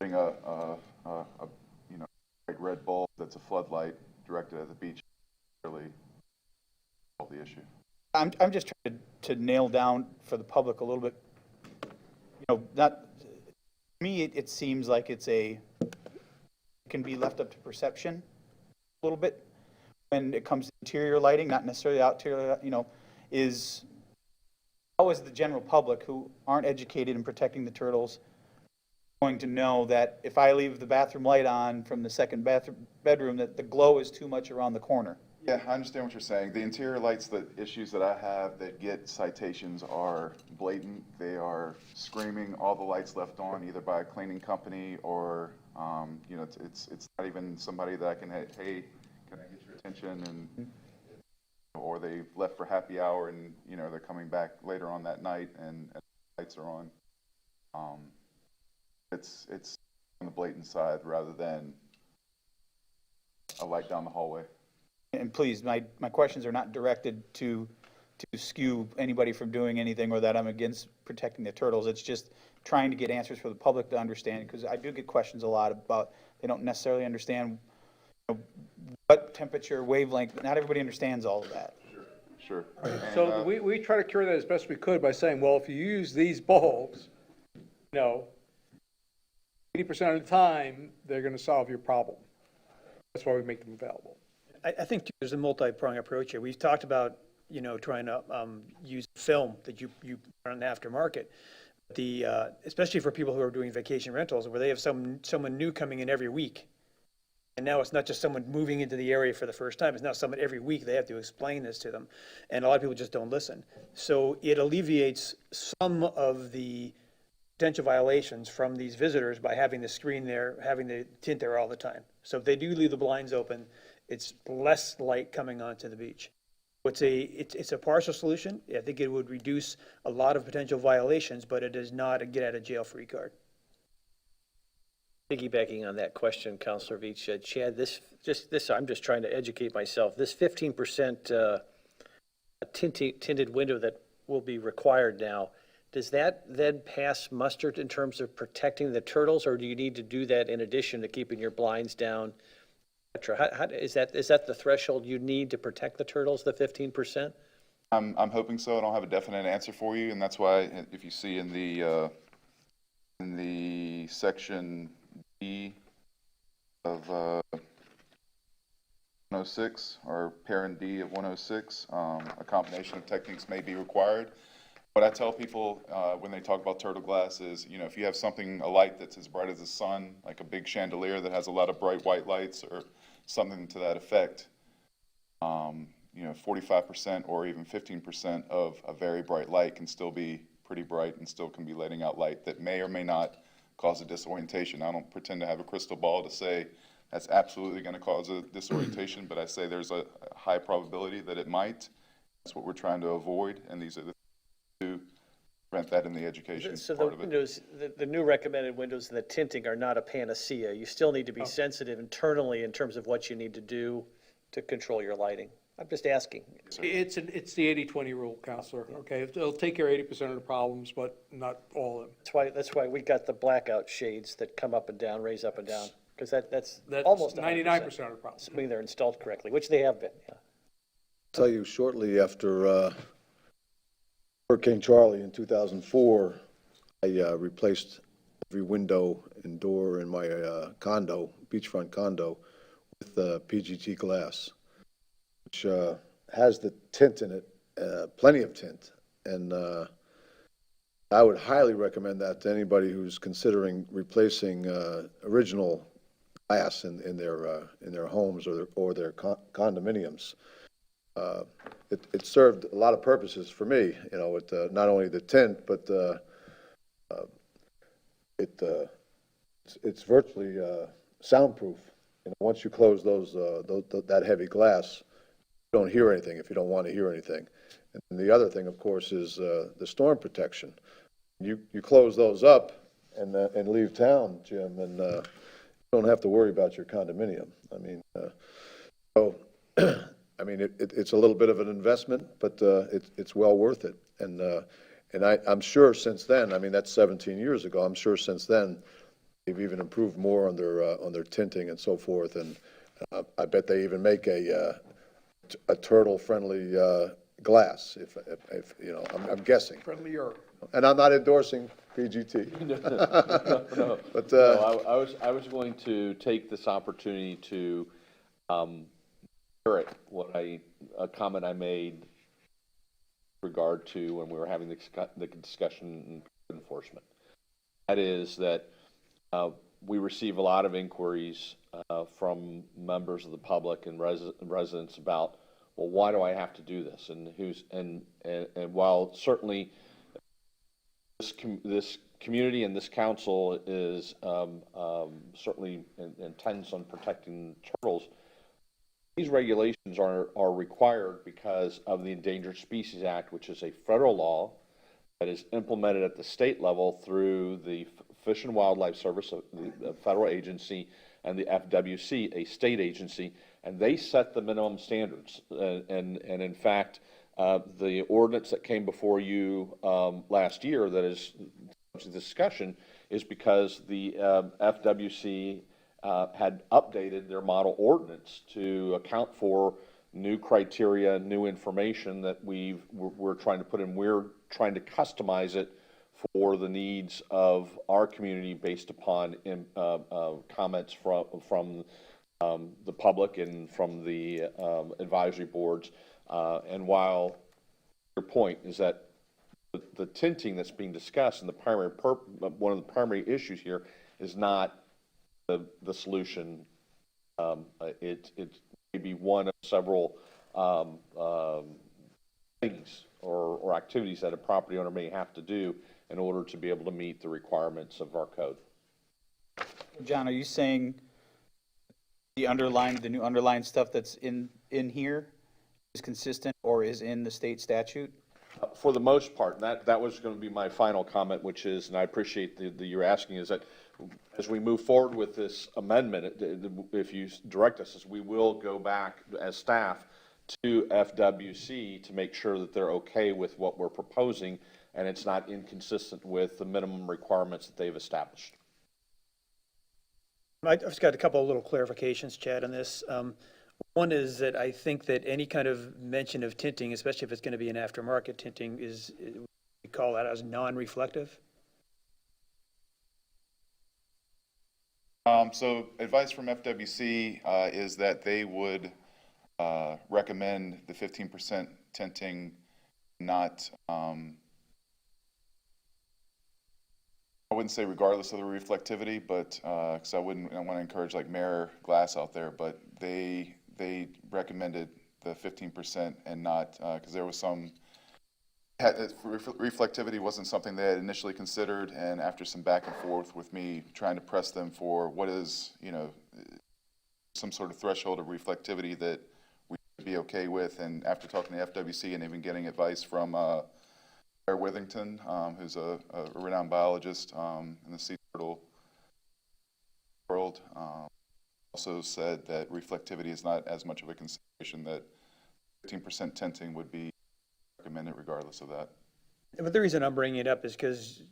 putting a bright red bulb that's a floodlight directed at the beach really solve the issue. I'm just trying to nail down for the public a little bit, not, to me, it seems like it can be left up to perception a little bit when it comes to interior lighting, not necessarily exterior, how is the general public who aren't educated in protecting the turtles going to know that if I leave the bathroom light on from the second bedroom, that the glow is too much around the corner? Yeah, I understand what you're saying. The interior lights, the issues that I have that get citations are blatant. They are screaming all the lights left on, either by a cleaning company or, it's not even somebody that I can, hey, can I get your attention? And or they left for happy hour and, they're coming back later on that night and the lights are on. It's on the blatant side rather than a light down the hallway. And please, my questions are not directed to skew anybody from doing anything or that I'm against protecting the turtles. It's just trying to get answers for the public to understand, because I do get questions a lot about, they don't necessarily understand what temperature, wavelength, but not everybody understands all of that. Sure. So we try to cure that as best we could by saying, well, if you use these bulbs, 80% of the time, they're gonna solve your problem. That's why we make them available. I think too, there's a multi-pronged approach here. We've talked about, trying to use film that you run aftermarket. Especially for people who are doing vacation rentals, where they have someone new coming in every week. And now it's not just someone moving into the area for the first time, it's now someone every week, they have to explain this to them. And a lot of people just don't listen. So it alleviates some of the potential violations from these visitors by having the screen there, having the tint there all the time. So if they do leave the blinds open, it's less light coming onto the beach. It's a partial solution. I think it would reduce a lot of potential violations, but it is not a get-out-of-jail-free card. Piggybacking on that question, Counselor Veach, Chad, I'm just trying to educate myself. This 15% tinted window that will be required now, does that then pass muster in terms of protecting the turtles, or do you need to do that in addition to keeping your blinds down? Is that the threshold you need to protect the turtles, the 15%? I'm hoping so. I don't have a definite answer for you, and that's why if you see in the section B of 106, or parent D of 106, a combination of techniques may be required. What I tell people when they talk about turtle glass is, if you have a light that's as bright as the sun, like a big chandelier that has a lot of bright white lights or something to that effect, 45% or even 15% of a very bright light can still be pretty bright and still can be letting out light that may or may not cause a disorientation. I don't pretend to have a crystal ball to say that's absolutely going to cause a disorientation, but I say there's a high probability that it might. That's what we're trying to avoid, and these are the to prevent that in the education So the part of it. windows, the new recommended windows and the tinting are not a panacea. You still need to be sensitive internally in terms of what you need to do to control your lighting. I'm just asking. It's the 80-20 rule, Counselor, okay? It'll take care of 80% of the problems, but not all of them. That's why we got the blackout shades that come up and down, raise up and down, because that's That's almost 99% of the problems. Assuming they're installed correctly, which they have been, yeah. I'll tell you, shortly after Hurricane Charlie in 2004, I replaced every window and door in my condo, beachfront condo, with PGT glass, which has the tint in it, plenty of tint. And I would highly recommend that to anybody who's considering replacing original glass in their homes or their condominiums. It served a lot of purposes for me, with not only the tint, but it's virtually soundproof. Once you close that heavy glass, you don't hear anything if you don't want to hear anything. And the other thing, of course, is the storm protection. You close those up and leave town, Jim, and you don't have to worry about your condominium. It's a little bit of an investment, but it's well worth it. And I'm sure since then, that's 17 years ago, I'm sure since then, they've even improved more on their tinting and so forth. And I bet they even make a turtle-friendly glass, if I'm guessing. Friendlier. And I'm not endorsing PGT. No. But No, I was going to take this opportunity to parrot a comment I made with regard to when we were having the discussion in enforcement. That is that we receive a lot of inquiries from members of the public and residents about, well, why do I have to do this? And while certainly this community and this council is certainly intends on protecting turtles, these regulations are required because of the Endangered Species Act, which is a federal law that is implemented at the state level through the Fish and Wildlife Service, the federal agency, and the FWC, a state agency, and they set the minimum standards. And in fact, the ordinance that came before you last year that is discussion is because the FWC had updated their model ordinance to account for new criteria, new information that we're trying to put in. We're trying to customize it for the needs of our community based upon comments from the public and from the advisory boards. And while your point is that the tinting that's being discussed and one of the primary issues here is not the solution. It may be one of several things or activities that a property owner may have to do in order to be able to meet the requirements of our code. John, are you saying the new underlined stuff that's in here is consistent or is in the state statute? For the most part, that was going to be my final comment, which is, and I appreciate the you're asking, is that as we move forward with this amendment, if you direct us, we will go back as staff to FWC to make sure that they're okay with what we're proposing and it's not inconsistent with the minimum requirements that they've established. I've just got a couple of little clarifications, Chad, on this. One is that I think that any kind of mention of tinting, especially if it's going to be an aftermarket tinting, we call that as non-reflective. So advice from FWC is that they would recommend the 15% tinting, not, I wouldn't say regardless of the reflectivity, but, because I want to encourage like Mirror Glass out there, but they recommended the 15% and not, because there was some, reflectivity wasn't something they had initially considered, and after some back and forth with me trying to press them for what is, some sort of threshold of reflectivity that we would be okay with, and after talking to FWC and even getting advice from Claire Withington, who's a renowned biologist in the sea turtle world, also said that reflectivity is not as much of a consideration, that 15% tinting would be recommended regardless of that. But the reason I'm bringing it up is because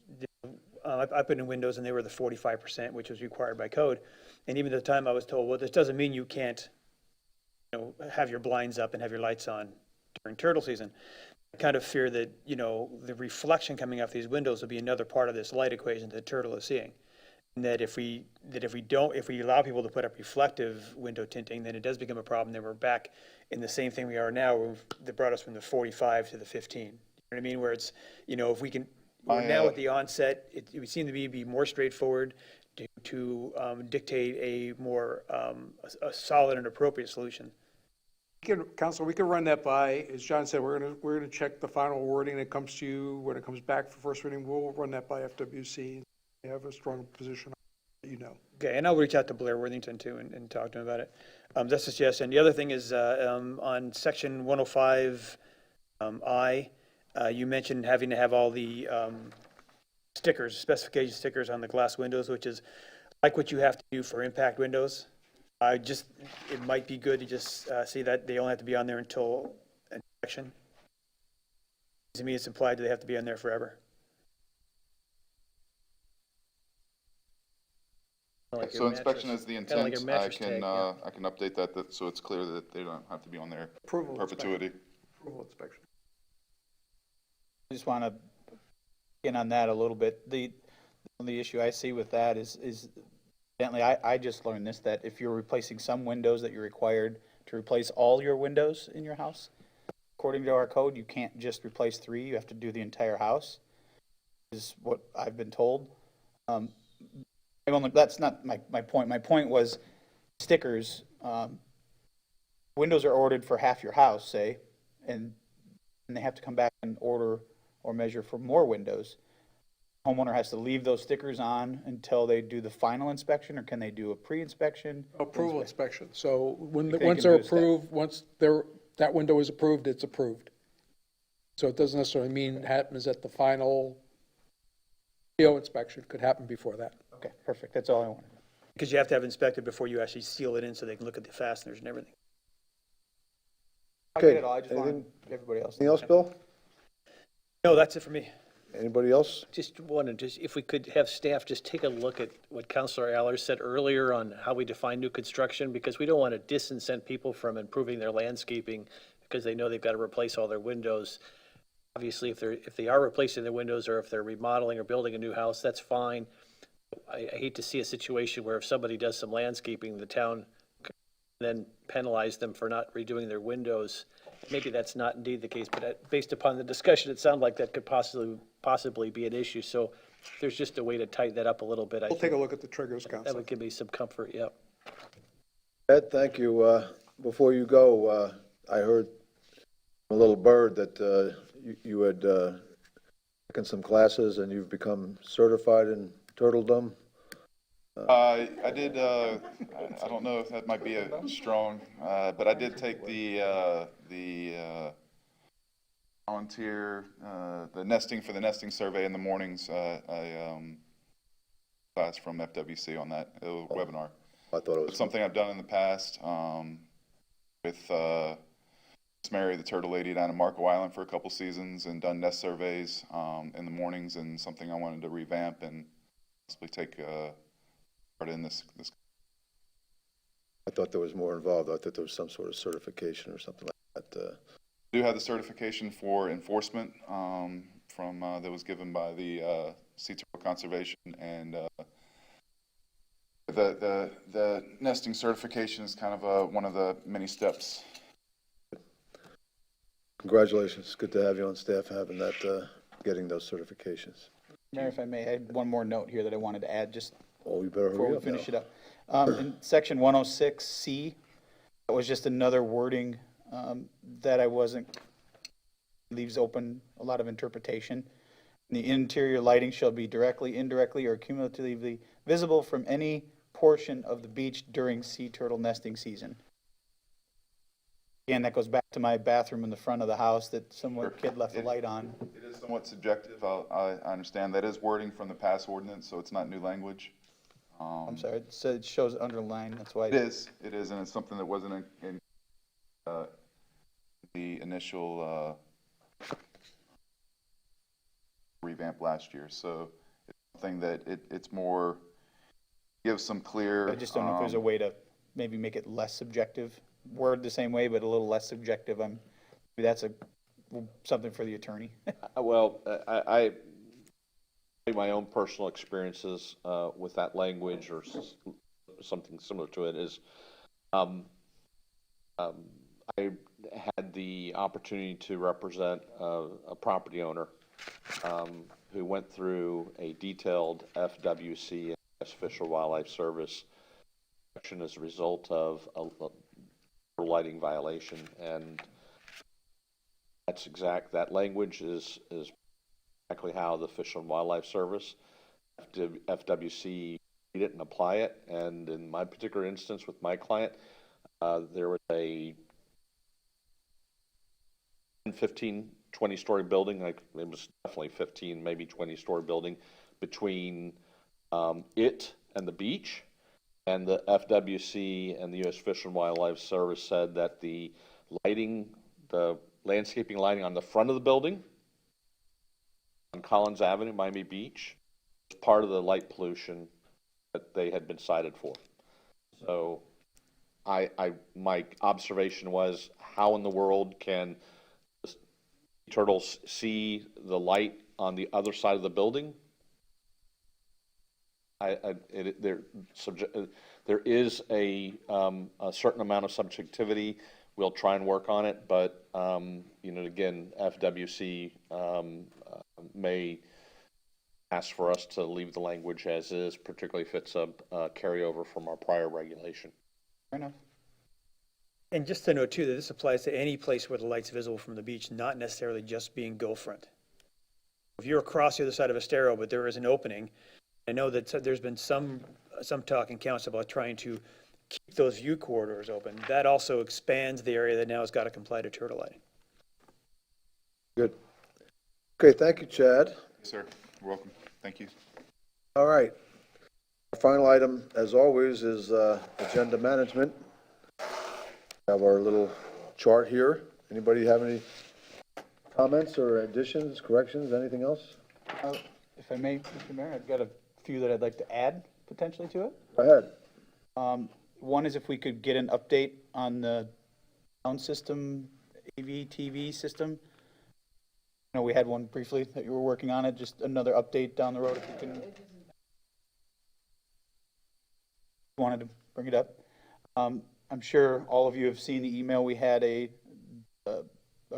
I put in windows and they were the 45%, which was required by code. And even at the time I was told, well, this doesn't mean you can't, have your blinds up and have your lights on during turtle season. I kind of fear that, the reflection coming off these windows will be another part of this light equation that the turtle is seeing. And that if we allow people to put up reflective window tinting, then it does become a problem. Then we're back in the same thing we are now, that brought us from the 45 to the 15. You know what I mean? Where it's, if we can, we're now at the onset, it would seem to be more straightforward to dictate a more a solid and appropriate solution. Council, we can run that by, as John said, we're gonna check the final wording that comes to you. When it comes back for first reading, we'll run that by FWC. They have a strong position, Okay, and I'll reach out to Blair Worthington too and talk to him about it. That's a suggestion. The other thing is on section 105 I, you mentioned having to have all the stickers, specification stickers on the glass windows, which is like what you have to do for impact windows. It might be good to just see that they only have to be on there until inspection. To me, it's implied that they have to be on there forever. Like So inspection is the intent. like your mattress tag, yeah. I can update that so it's clear that they don't have to be on there Approval perpetuity. approval inspection. I just want to get on that a little bit. The issue I see with that is evidently, I just learned this, that if you're replacing some windows that you're required to replace all your windows in your house, according to our code, you can't just replace 3, you have to do the entire house, is what I've been told. That's not my point. My point was stickers. Windows are ordered for half your house, say, and they have to come back and order or measure for more windows. Homeowner has to leave those stickers on until they do the final inspection, or can they do a pre-inspection? Approval inspection. So They once can they're do a step. approved, once that window is approved, it's approved. So it doesn't necessarily mean it happens at the final PO inspection. Could happen before that. Okay, perfect. That's all I wanted. Because you have to have inspected before you actually seal it in so they can look at the fasteners and everything. I get it all. I just wanted everybody else. Anything else, Bill? No, that's it for me. Anybody else? Just wanted, just if we could have staff just take a look at what Counselor Aller said earlier on how we define new construction, because we don't want to disincent people from improving their landscaping because they know they've got to replace all their windows. Obviously, if they are replacing their windows or if they're remodeling or building a new house, that's fine. I hate to see a situation where if somebody does some landscaping, the town then penalize them for not redoing their windows. Maybe that's not indeed the case, but based upon the discussion, it sounded like that could possibly be an issue. So if there's just a way to tighten that up a little bit, I We'll take think a look at the triggers, that Council. would give me some comfort, yep. Ed, thank you. Before you go, I heard from a little bird that you had taken some classes and you've become certified in turtledom. I did, I don't know if that might be a strong, but I did take the volunteer, the nesting survey in the mornings, class from FWC on that webinar. I thought it It's was something I've done in the past, with, Miss Mary, the turtle lady down in Marco Island for a couple seasons and done nest surveys, in the mornings, and something I wanted to revamp and possibly take, part in this. I thought there was more involved. I thought there was some sort of certification or something like that. I do have the certification for enforcement, from, that was given by the, Sea Turtle Conservation, and, the nesting certification is kind of one of the many steps. Congratulations. Good to have you on staff having that, getting those certifications. Mayor, if I may, I had one more note here that I wanted to add, just Oh, you better before hurry we up finish now. it up. In section 106C, that was just another wording that I wasn't, leaves open a lot of interpretation. The interior lighting shall be directly, indirectly, or cumulatively visible from any portion of the beach during sea turtle nesting season. Again, that goes back to my bathroom in the front of the house that some kid left the light on. It is somewhat subjective. I understand that is wording from the past ordinance, so it's not new language. I'm sorry, it shows underlined, that's why. It is, and it's something that wasn't in the initial revamp last year. So it's something that it's more, gives some clear. I just don't know if there's a way to maybe make it less subjective, word the same way, but a little less subjective. Maybe that's something for the attorney. Well, I my own personal experiences with that language or something similar to it is I had the opportunity to represent a property owner who went through a detailed FWC and U.S. Fish and Wildlife Service action as a result of a lighting violation, and that language is exactly how the Fish and Wildlife Service, FWC, read it and apply it. And in my particular instance with my client, there was a 15, 20-story building. It was definitely 15, maybe 20-story building between it and the beach. And the FWC and the U.S. Fish and Wildlife Service said that the lighting, the landscaping lighting on the front of the building on Collins Avenue, Miami Beach, was part of the light pollution that they had been cited for. So my observation was, how in the world can turtles see the light on the other side of the building? There is a certain amount of subjectivity. We'll try and work on it, but again, FWC may ask for us to leave the language as is, particularly if it's a carryover from our prior regulation. Fair enough. And just to note too, that this applies to any place where the light's visible from the beach, not necessarily just being Go Front. If you're across the other side of Estero, but there is an opening, I know that there's been some talk in council about trying to keep those view corridors open. That also expands the area that now has got to comply to turtle lighting. Good. Okay, thank you, Chad. Yes, sir. You're welcome. Thank you. All right. Our final item, as always, is agenda management. We have our little chart here. Anybody have any comments or additions, corrections, anything else? If I may, Mr. Mayor, I've got a few that I'd like to add potentially to it. Go ahead. One is if we could get an update on the sound system, AV, TV system. I know we had one briefly that you were working on it, just another update down the road if you can. Wanted to bring it up. I'm sure all of you have seen the email. We had a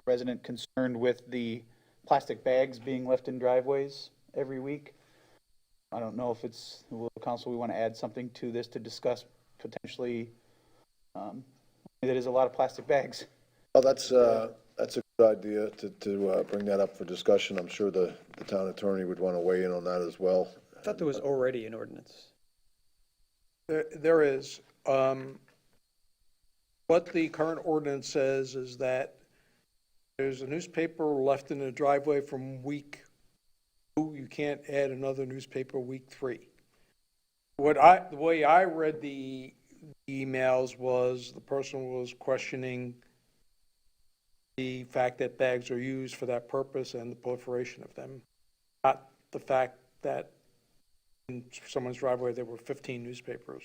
resident concerned with the plastic bags being left in driveways every week. I don't know if it's, will the council, we want to add something to this to discuss potentially, that is a lot of plastic bags. Well, that's a good idea to bring that up for discussion. I'm sure the town attorney would want to weigh in on that as well. I thought there was already an ordinance. There is. What the current ordinance says is that there's a newspaper left in the driveway from week 2, you can't add another newspaper week 3. The way I read the emails was the person was questioning the fact that bags are used for that purpose and the proliferation of them, not the fact that in someone's driveway there were 15 newspapers.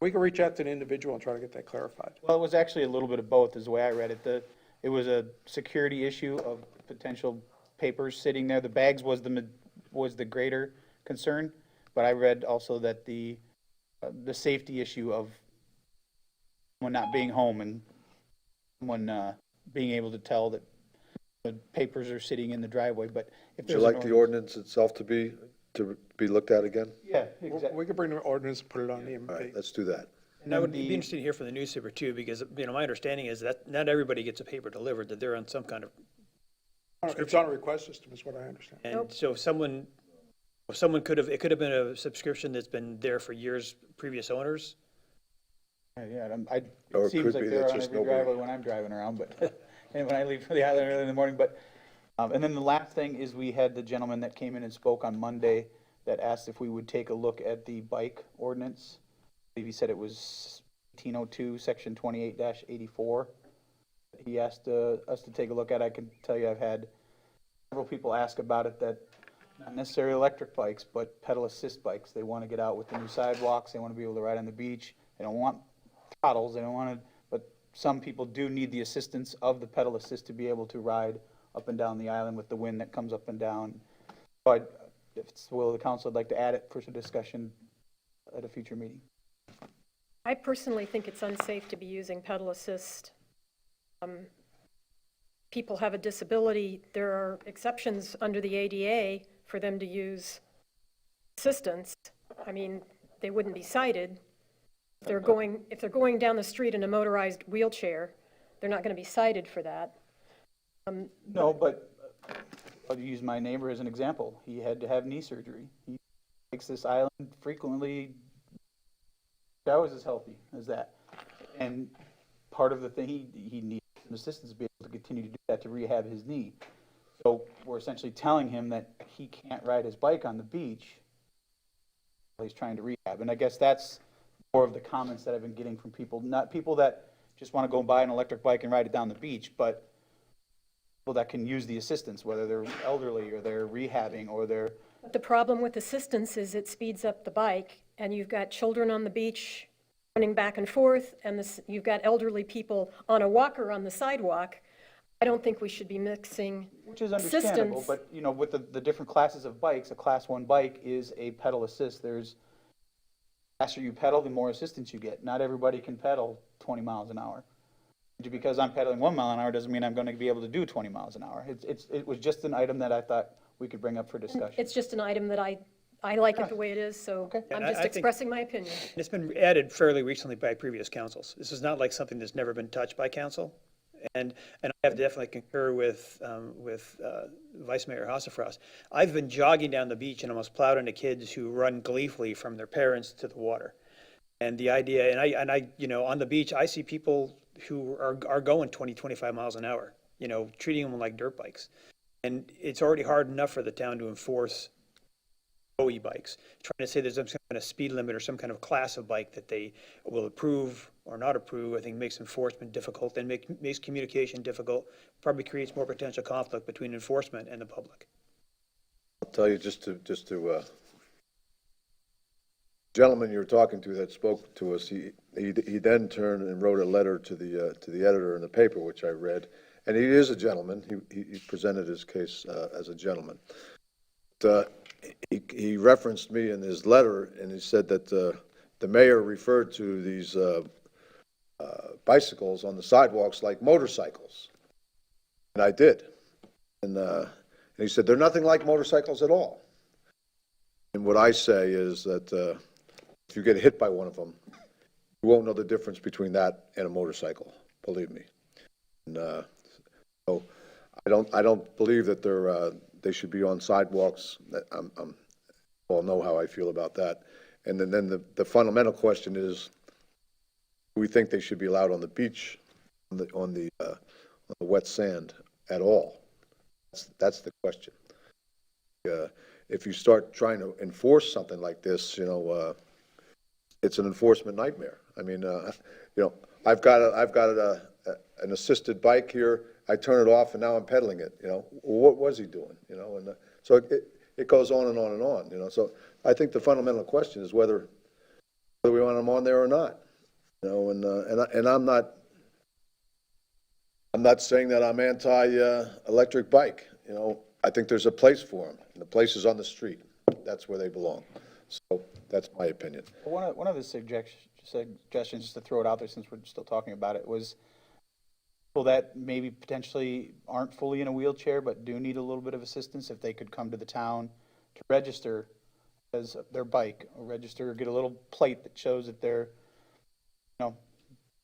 We can reach out to the individual and try to get that clarified. Well, it was actually a little bit of both is the way I read it. It was a security issue of potential papers sitting there. The bags was the greater concern, but I read also that the safety issue of someone not being home and someone being able to tell that the papers are sitting in the driveway. But if Would you like the ordinance itself to be looked at again? Yeah, exactly. We could bring the ordinance and put it on the All right, MP. let's do that. And I would be interested to hear from the newspaper too, because, my understanding is that not everybody gets a paper delivered, that they're on some kind of, It's on a request system, is what I understand. and so if someone it could have been a subscription that's been there for years, previous owners. Yeah, Or it it seems could like be they're that on just every nobody- driveway when I'm driving around, but, and when I leave for the island early in the morning, but, and then the last thing is we had the gentleman that came in and spoke on Monday that asked if we would take a look at the bike ordinance. I believe he said it was 1802, section 28-84. He asked us to take a look at. I can tell you I've had several people ask about it that, not necessarily electric bikes, but pedal assist bikes. They want to get out with the new sidewalks. They want to be able to ride on the beach. They don't want throttles. They don't want to, but some people do need the assistance of the pedal assist to be able to ride up and down the island with the wind that comes up and down. But if it's the will of the council, I'd like to add it for some discussion at a future meeting. I personally think it's unsafe to be using pedal assist. People have a disability. There are exceptions under the ADA for them to use assistance. I mean, they wouldn't be cited. If they're going down the street in a motorized wheelchair, they're not going to be cited for that. No, but I'll use my neighbor as an example. He had to have knee surgery. He takes this island frequently. I was as healthy as that. And part of the thing, he needs some assistance to be able to continue to do that, to rehab his knee. So we're essentially telling him that he can't ride his bike on the beach while he's trying to rehab. And I guess that's more of the comments that I've been getting from people, not people that just want to go buy an electric bike and ride it down the beach, but people that can use the assistance, whether they're elderly or they're rehabbing or they're... But the problem with assistance is it speeds up the bike, and you've got children on the beach running back and forth, and you've got elderly people on a walker on the sidewalk. I don't think we should be mixing Which is understandable, assistance. but, with the different classes of bikes, a Class 1 bike is a pedal assist. The faster you pedal, the more assistance you get. Not everybody can pedal 20 miles an hour. Because I'm pedaling 1 mile an hour doesn't mean I'm going to be able to do 20 miles an hour. It was just an item that I thought we could bring up for discussion. It's just an item that I like it the way it is, so I'm And just I think- expressing my opinion. It's been added fairly recently by previous councils. This is not like something that's never been touched by council. And I have to definitely concur with Vice Mayor Hossafrost. I've been jogging down the beach and almost plowed into kids who run gleefully from their parents to the water. And the idea, and I on the beach, I see people who are going 20, 25 miles an hour, treating them like dirt bikes. And it's already hard enough for the town to enforce OE bikes. Trying to say there's some kind of speed limit or some kind of class of bike that they will approve or not approve, I think makes enforcement difficult and makes communication difficult, probably creates more potential conflict between enforcement and the public. tell you, gentleman you were talking to that spoke to us, he then turned and wrote a letter to the editor in the paper, which I read, and he is a gentleman. He presented his case as a gentleman. But, he referenced me in his letter, and he said that the mayor referred to these bicycles on the sidewalks like motorcycles, and I did. And he said, they're nothing like motorcycles at all. And what I say is that if you get hit by one of them, you won't know the difference between that and a motorcycle, believe me. And so I don't believe that they should be on sidewalks. You all know how I feel about that. And then the fundamental question is, do we think they should be allowed on the beach, on the wet sand at all? That's the question. If you start trying to enforce something like this, it's an enforcement nightmare. I mean, I've got an assisted bike here. I turn it off and now I'm pedaling it. What was he doing? And so it goes on and on and on. So I think the fundamental question is whether we want them on there or not. And I'm not saying that I'm anti-electric bike. I think there's a place for them. And the place is on the street. That's where they belong. So that's my opinion. One of the suggestions, just to throw it out there since we're still talking about it, was people that maybe potentially aren't fully in a wheelchair but do need a little bit of assistance, if they could come to the town to register as their bike, or register or get a little plate that shows that they're,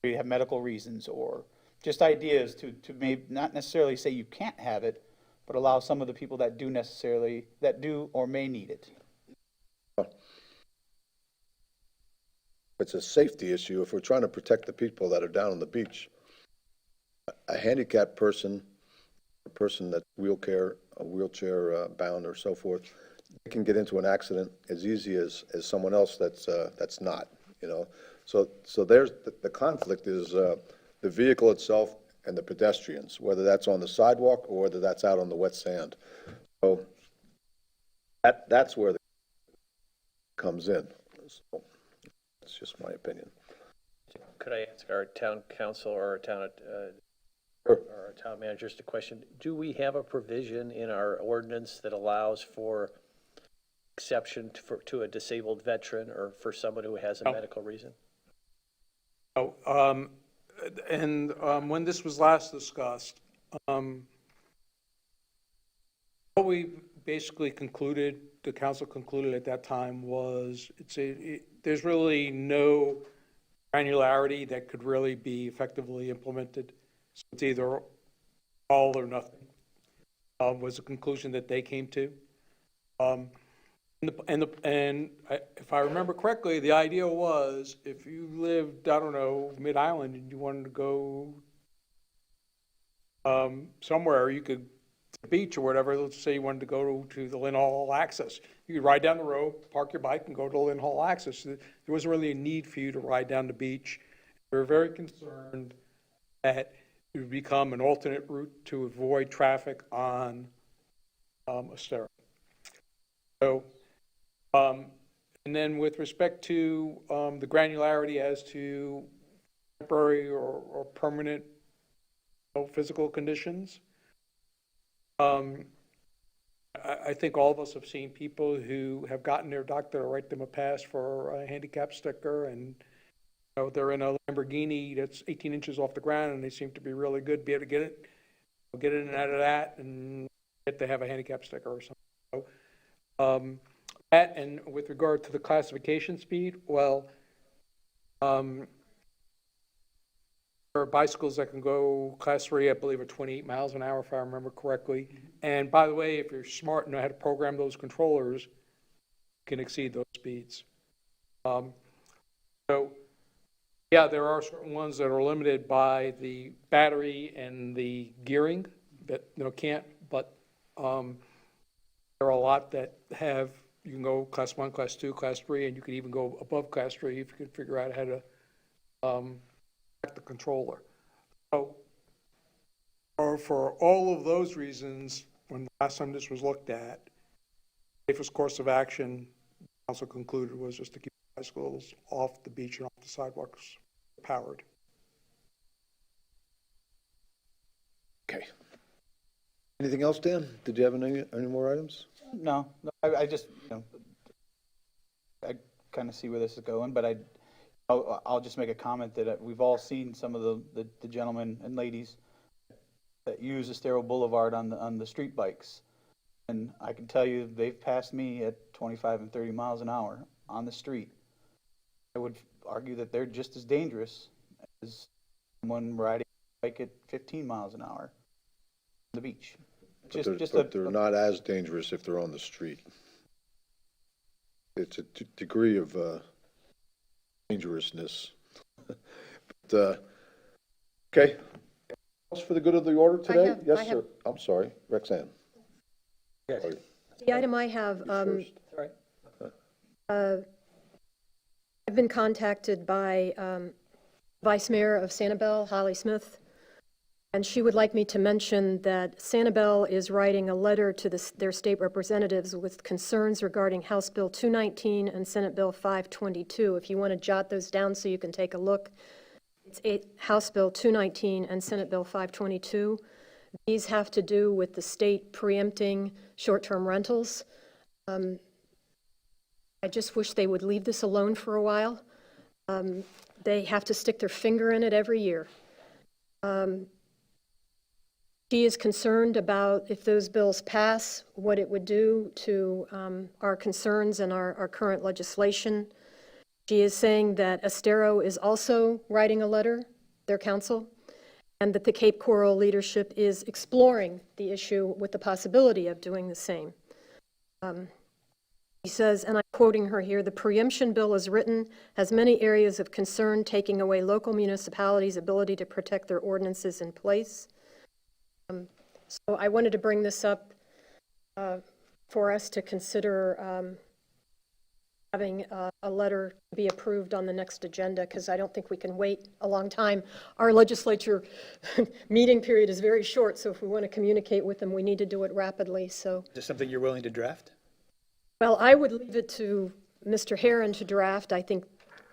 they have medical reasons, or just ideas to maybe not necessarily say you can't have it, but allow some of the people that do or may need it. It's a safety issue. If we're trying to protect the people that are down on the beach, a handicapped person, a person that's wheelchair bound or so forth, they can get into an accident as easy as someone else that's not. So there's the conflict is the vehicle itself and the pedestrians, whether that's on the sidewalk or whether that's out on the wet sand. So that's where the comes in. So that's just my opinion. Could I ask our town council or our town managers the question, do we have a provision in our ordinance that allows for exception to a disabled veteran or for someone who has a medical reason? When this was last discussed, what we basically concluded, the council concluded at that time, was there's really no granularity that could really be effectively implemented. So it's either all or nothing, was the conclusion that they came to. If I remember correctly, the idea was if you lived, I don't know, Mid-Island, and you wanted to go somewhere, you could, to the beach or whatever, let's say you wanted to go to the Lynn Hall Access. You could ride down the road, park your bike, and go to the Lynn Hall Access. There wasn't really a need for you to ride down the beach. We were very concerned that it would become an alternate route to avoid traffic on Estero. So, and then with respect to the granularity as to temporary or permanent physical conditions, I think all of us have seen people who have gotten their doctor to write them a pass for a handicap sticker, and they're in a Lamborghini that's 18 inches off the ground, and they seem to be really good, be able to get in and out of that, and get to have a handicap sticker or something. So, that, and with regard to the classification speed, well, there are bicycles that can go class 3, I believe, at 28 miles an hour, if I remember correctly. And by the way, if you're smart and know how to program those controllers, you can exceed those speeds. So, yeah, there are certain ones that are limited by the battery and the gearing that can't, but there are a lot that have, you can go class 1, class 2, class 3, and you could even go above class 3 if you could figure out how to the controller. So, for all of those reasons, when the last time this was looked at, safest course of action, the council concluded, was just to keep bicycles off the beach and off the sidewalks powered. Okay. Anything else, Dan? Did you have any more items? No, I just, I kind of see where this is going, but I'll just make a comment that we've all seen some of the gentlemen and ladies that use Estero Boulevard on the street bikes. And I can tell you, they've passed me at 25 and 30 miles an hour on the street. I would argue that they're just as dangerous as someone riding a bike at 15 miles an hour on the beach. But they're not as dangerous if they're on the street. It's a degree of dangerousness. But, okay. Else for the good of the order today? have- Yes, I sir. have- I'm sorry, Roxanne. Sorry. The item I have, First. I've been contacted by Vice Mayor of Sanibel, Holly Smith, and she would like me to mention that Sanibel is writing a letter to their state representatives with concerns regarding House Bill 219 and Senate Bill 522. If you want to jot those down so you can take a look, it's House Bill 219 and Senate Bill 522. These have to do with the state preempting short-term rentals. I just wish they would leave this alone for a while. They have to stick their finger in it every year. She is concerned about, if those bills pass, what it would do to our concerns and our current legislation. She is saying that Estero is also writing a letter, their council, and that the Cape Coral leadership is exploring the issue with the possibility of doing the same. He says, and I'm quoting her here, "The preemption bill as written has many areas of concern, taking away local municipalities' ability to protect their ordinances in place." So I wanted to bring this up for us to consider having a letter be approved on the next agenda, because I don't think we can wait a long time. Our legislature meeting period is very short, so if we want to communicate with them, we need to do it rapidly, so. Is this something you're willing to draft? Well, I would leave it to Mr. Herron to draft. I think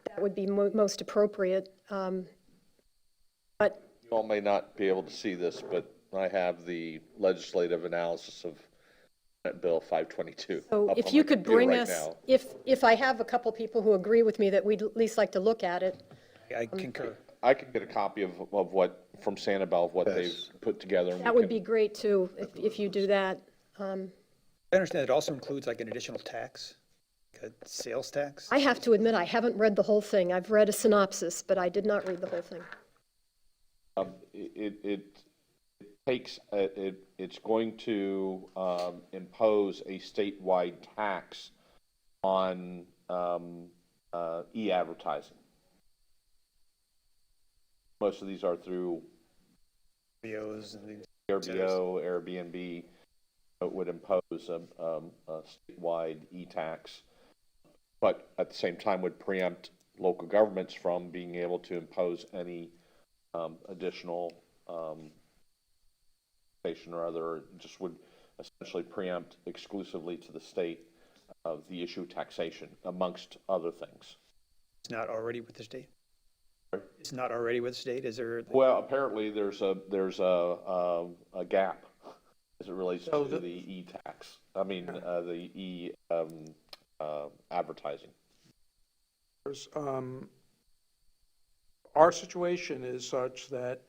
that would be most appropriate. But You all may not be able to see this, but I have the legislative analysis of Senate Bill 522. so up if on you my could computer bring right us, now. if I have a couple people who agree with me that we'd at least like to look at it. I concur. I can get a copy of what, from Sanibel, of what Yes. they've put together. and we That would can- be great, too, if you do that. I understand it also includes like an additional tax, like a sales tax? I have to admit, I haven't read the whole thing. I've read a synopsis, but I did not read the whole thing. It takes, it's going to impose a statewide tax on e-advertising. Most of these are through Videos and things. Airbnb, Airbnb. It would impose a statewide e-tax, but at the same time would preempt local governments from being able to impose any additional station or other. Just would essentially preempt exclusively to the state of the issue of taxation, amongst other things. It's not already with the state? It's not already with the state? Is there? Well, apparently there's a gap as it relates So to the e-tax. I mean, the advertising. There's, our situation is such that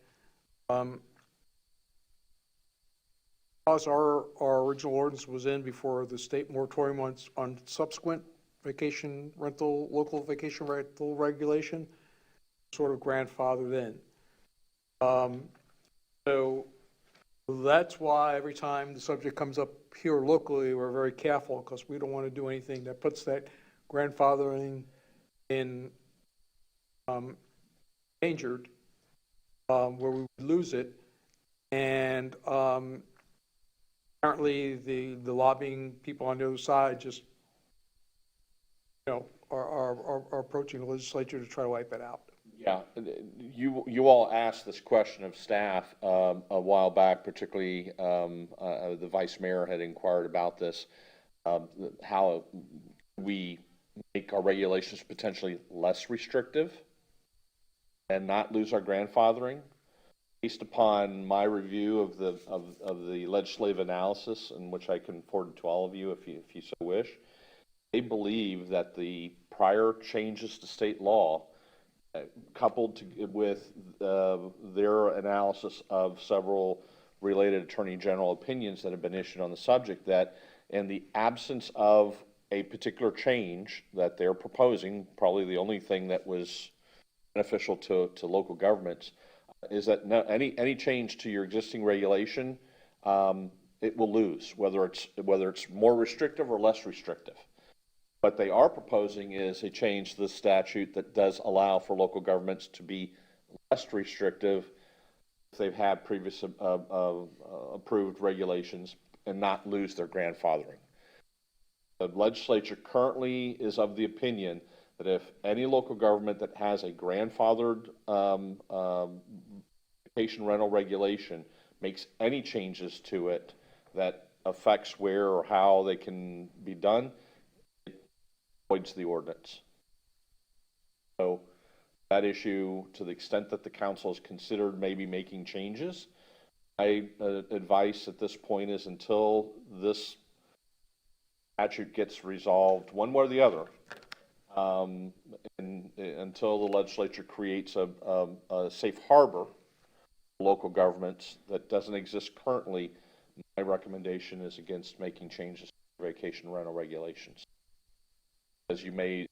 because our original ordinance was in before the state moratorium on subsequent vacation rental, local vacation rental regulation, sort of grandfathered in. So that's why every time the subject comes up here locally, we're very careful, because we don't want to do anything that puts that grandfathering in endangered, where we would lose it. And apparently the lobbying people on the other side just, are approaching the legislature to try to wipe it out. Yeah, you all asked this question of staff a while back, particularly the vice mayor had inquired about this. how we make our regulations potentially less restrictive and not lose our grandfathering. Based upon my review of the legislative analysis, in which I can forward to all of you if you so wish, they believe that the prior changes to state law, coupled with their analysis of several related Attorney General opinions that have been issued on the subject, that in the absence of a particular change that they're proposing, probably the only thing that was beneficial to local governments, is that any change to your existing regulation, it will lose, whether it's more restrictive or less restrictive. What they are proposing is a change to the statute that does allow for local governments to be less restrictive if they've had previous approved regulations and not lose their grandfathering. The legislature currently is of the opinion that if any local government that has a grandfathered vacation rental regulation makes any changes to it that affects where or how they can be done, it voids the ordinance. So that issue, to the extent that the council has considered maybe making changes, my advice at this point is until this statute gets resolved one way or the other, and until the legislature creates a safe harbor for local governments that doesn't exist currently, my recommendation is against making changes to vacation rental regulations, as you may,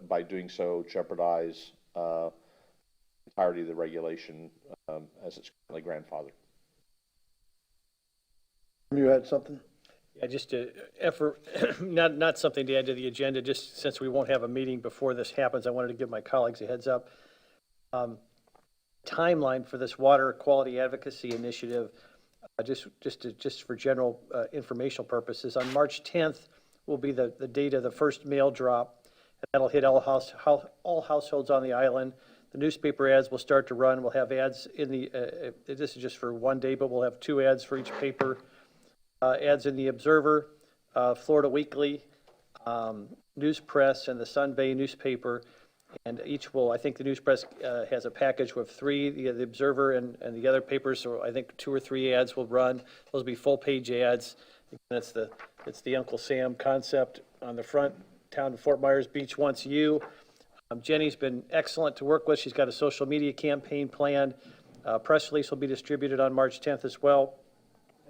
by doing so, jeopardize the entirety of the regulation as it's currently grandfathered. You had something? Yeah, just a effort, not something to add to the agenda, just since we won't have a meeting before this happens, I wanted to give my colleagues a heads up. Timeline for this water quality advocacy initiative, just for general informational purposes. On March 10th will be the date of the first mail drop, and that'll hit all households on the island. The newspaper ads will start to run. We'll have ads in the, this is just for one day, but we'll have 2 ads for each paper. Ads in the Observer, Florida Weekly, News Press, and the Sun Bay newspaper. And each will, I think the News Press has a package with 3, the Observer and the other papers, so I think 2 or 3 ads will run. Those will be full-page ads. Again, it's the Uncle Sam concept on the front. Town of Fort Myers Beach wants you. Jenny's been excellent to work with. She's got a social media campaign planned. Press release will be distributed on March 10th as well,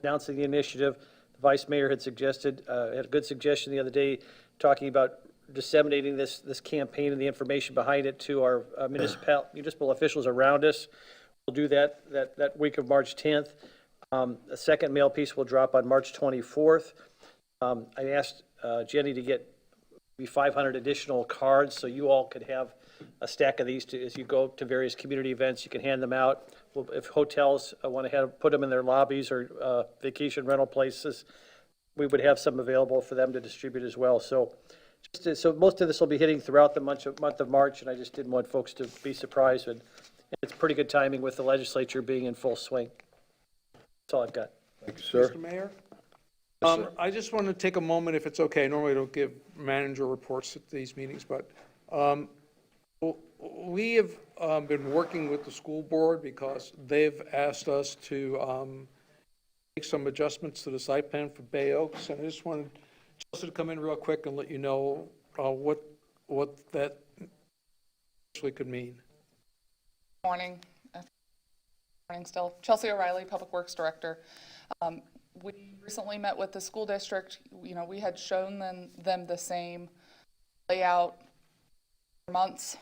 announcing the initiative. The Vice Mayor had suggested, had a good suggestion the other day, talking about disseminating this campaign and the information behind it to our municipal officials around us. We'll do that week of March 10th. A second mail piece will drop on March 24th. I asked Jenny to get maybe 500 additional cards so you all could have a stack of these as you go to various community events. You can hand them out. Well, if hotels want to put them in their lobbies or vacation rental places, we would have some available for them to distribute as well. So, so most of this will be hitting throughout the month of March, and I just didn't want folks to be surprised. And it's pretty good timing with the legislature being in full swing. That's all I've got. Thank you, sir. Mr. Mayor? Yes, sir. I just want to take a moment, if it's okay. Normally I don't give manager reports at these meetings, but we have been working with the school board because they've asked us to make some adjustments to the site plan for Bay Oaks, and I just wanted Chelsea to come in real quick and let you know what that actually could mean. Morning. Morning still. Chelsea O'Reilly, Public Works Director. We recently met with the school district. You know, we had shown them the same layout for months.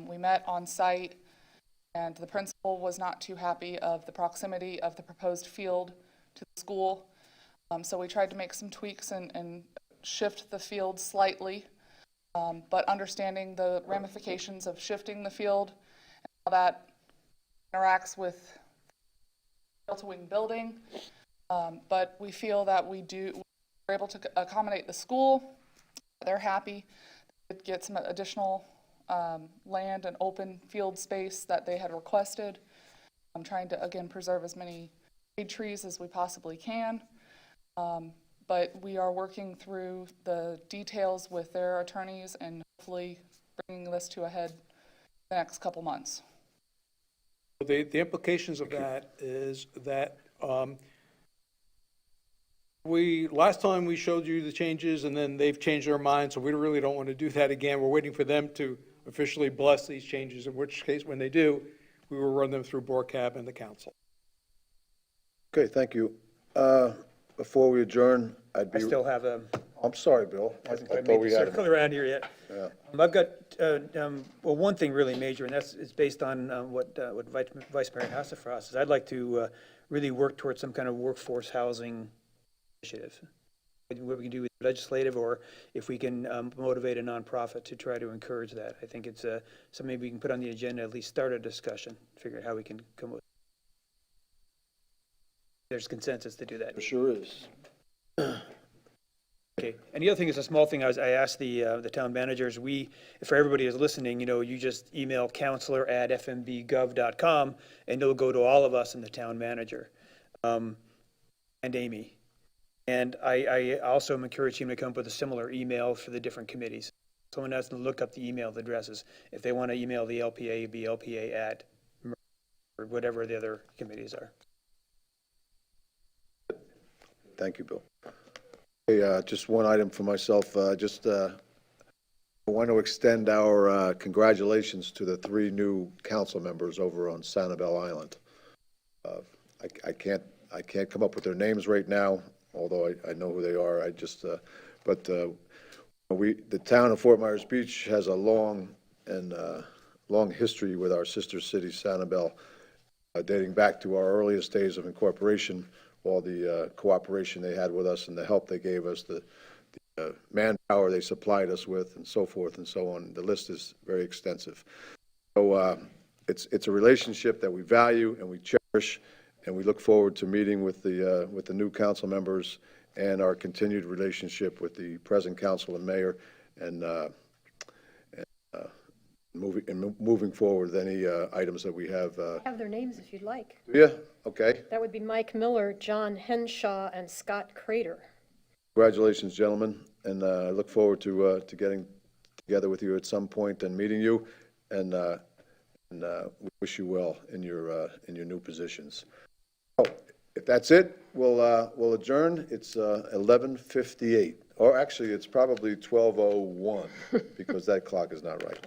We met on site, and the principal was not too happy of the proximity of the proposed field to the school. So we tried to make some tweaks and shift the field slightly, but understanding the ramifications of shifting the field and how that interacts with the Delta-Wing building. But we feel that we're able to accommodate the school. They're happy to get some additional land and open field space that they had requested. I'm trying to, again, preserve as many shade trees as we possibly can. But we are working through the details with their attorneys and hopefully bringing this to a head the next couple months. The implications of that is that last time we showed you the changes, and then they've changed their mind, so we really don't want to do that again. We're waiting for them to officially bless these changes, in which case, when they do, we will run them through board cab and the council. Okay, thank you. Before we adjourn, I'd be. I still have a, I'm sorry, Bill. I hasn't quite thought made we the had. circle around here yet. Yeah. I've got, well, one thing really major, and it's based on what Vice Mayor Hasselfrost says. I'd like to really work towards some kind of workforce housing initiative. What we can do with legislative, or if we can motivate a nonprofit to try to encourage that. I think it's something we can put on the agenda, at least start a discussion, figure out how we can come with. There's consensus to do that. There sure is. Okay, and the other thing is a small thing, I asked the town managers, for everybody who's listening, you just email counselor@fmbgov.com, and it'll go to all of us and the town manager, and Amy. And I also am encouraging him to come up with a similar email for the different committees. Someone has to look up the email addresses. If they want to email the LPA, it'd be LPA@ or whatever the other committees are. Thank you, Bill. Hey, just one item for myself. I want to extend our congratulations to the 3 new council members over on Sanibel Island. I can't come up with their names right now, although I know who they are. The town of Fort Myers Beach has a long history with our sister city, Sanibel, dating back to our earliest days of incorporation. All the cooperation they had with us and the help they gave us, the manpower they supplied us with, and so forth and so on. The list is very extensive. So it's a relationship that we value and we cherish, and we look forward to meeting with the new council members and our continued relationship with the present council and mayor, and moving forward with any items that we have. Have their names if you'd like. Yeah, okay. That would be Mike Miller, John Henshaw, and Scott Crater. Congratulations, gentlemen, and I look forward to getting together with you at some point and meeting you, and we wish you well in your new positions. Oh, if that's it, we'll adjourn. It's 11:58, or actually, it's probably 12:01 because that clock is not right.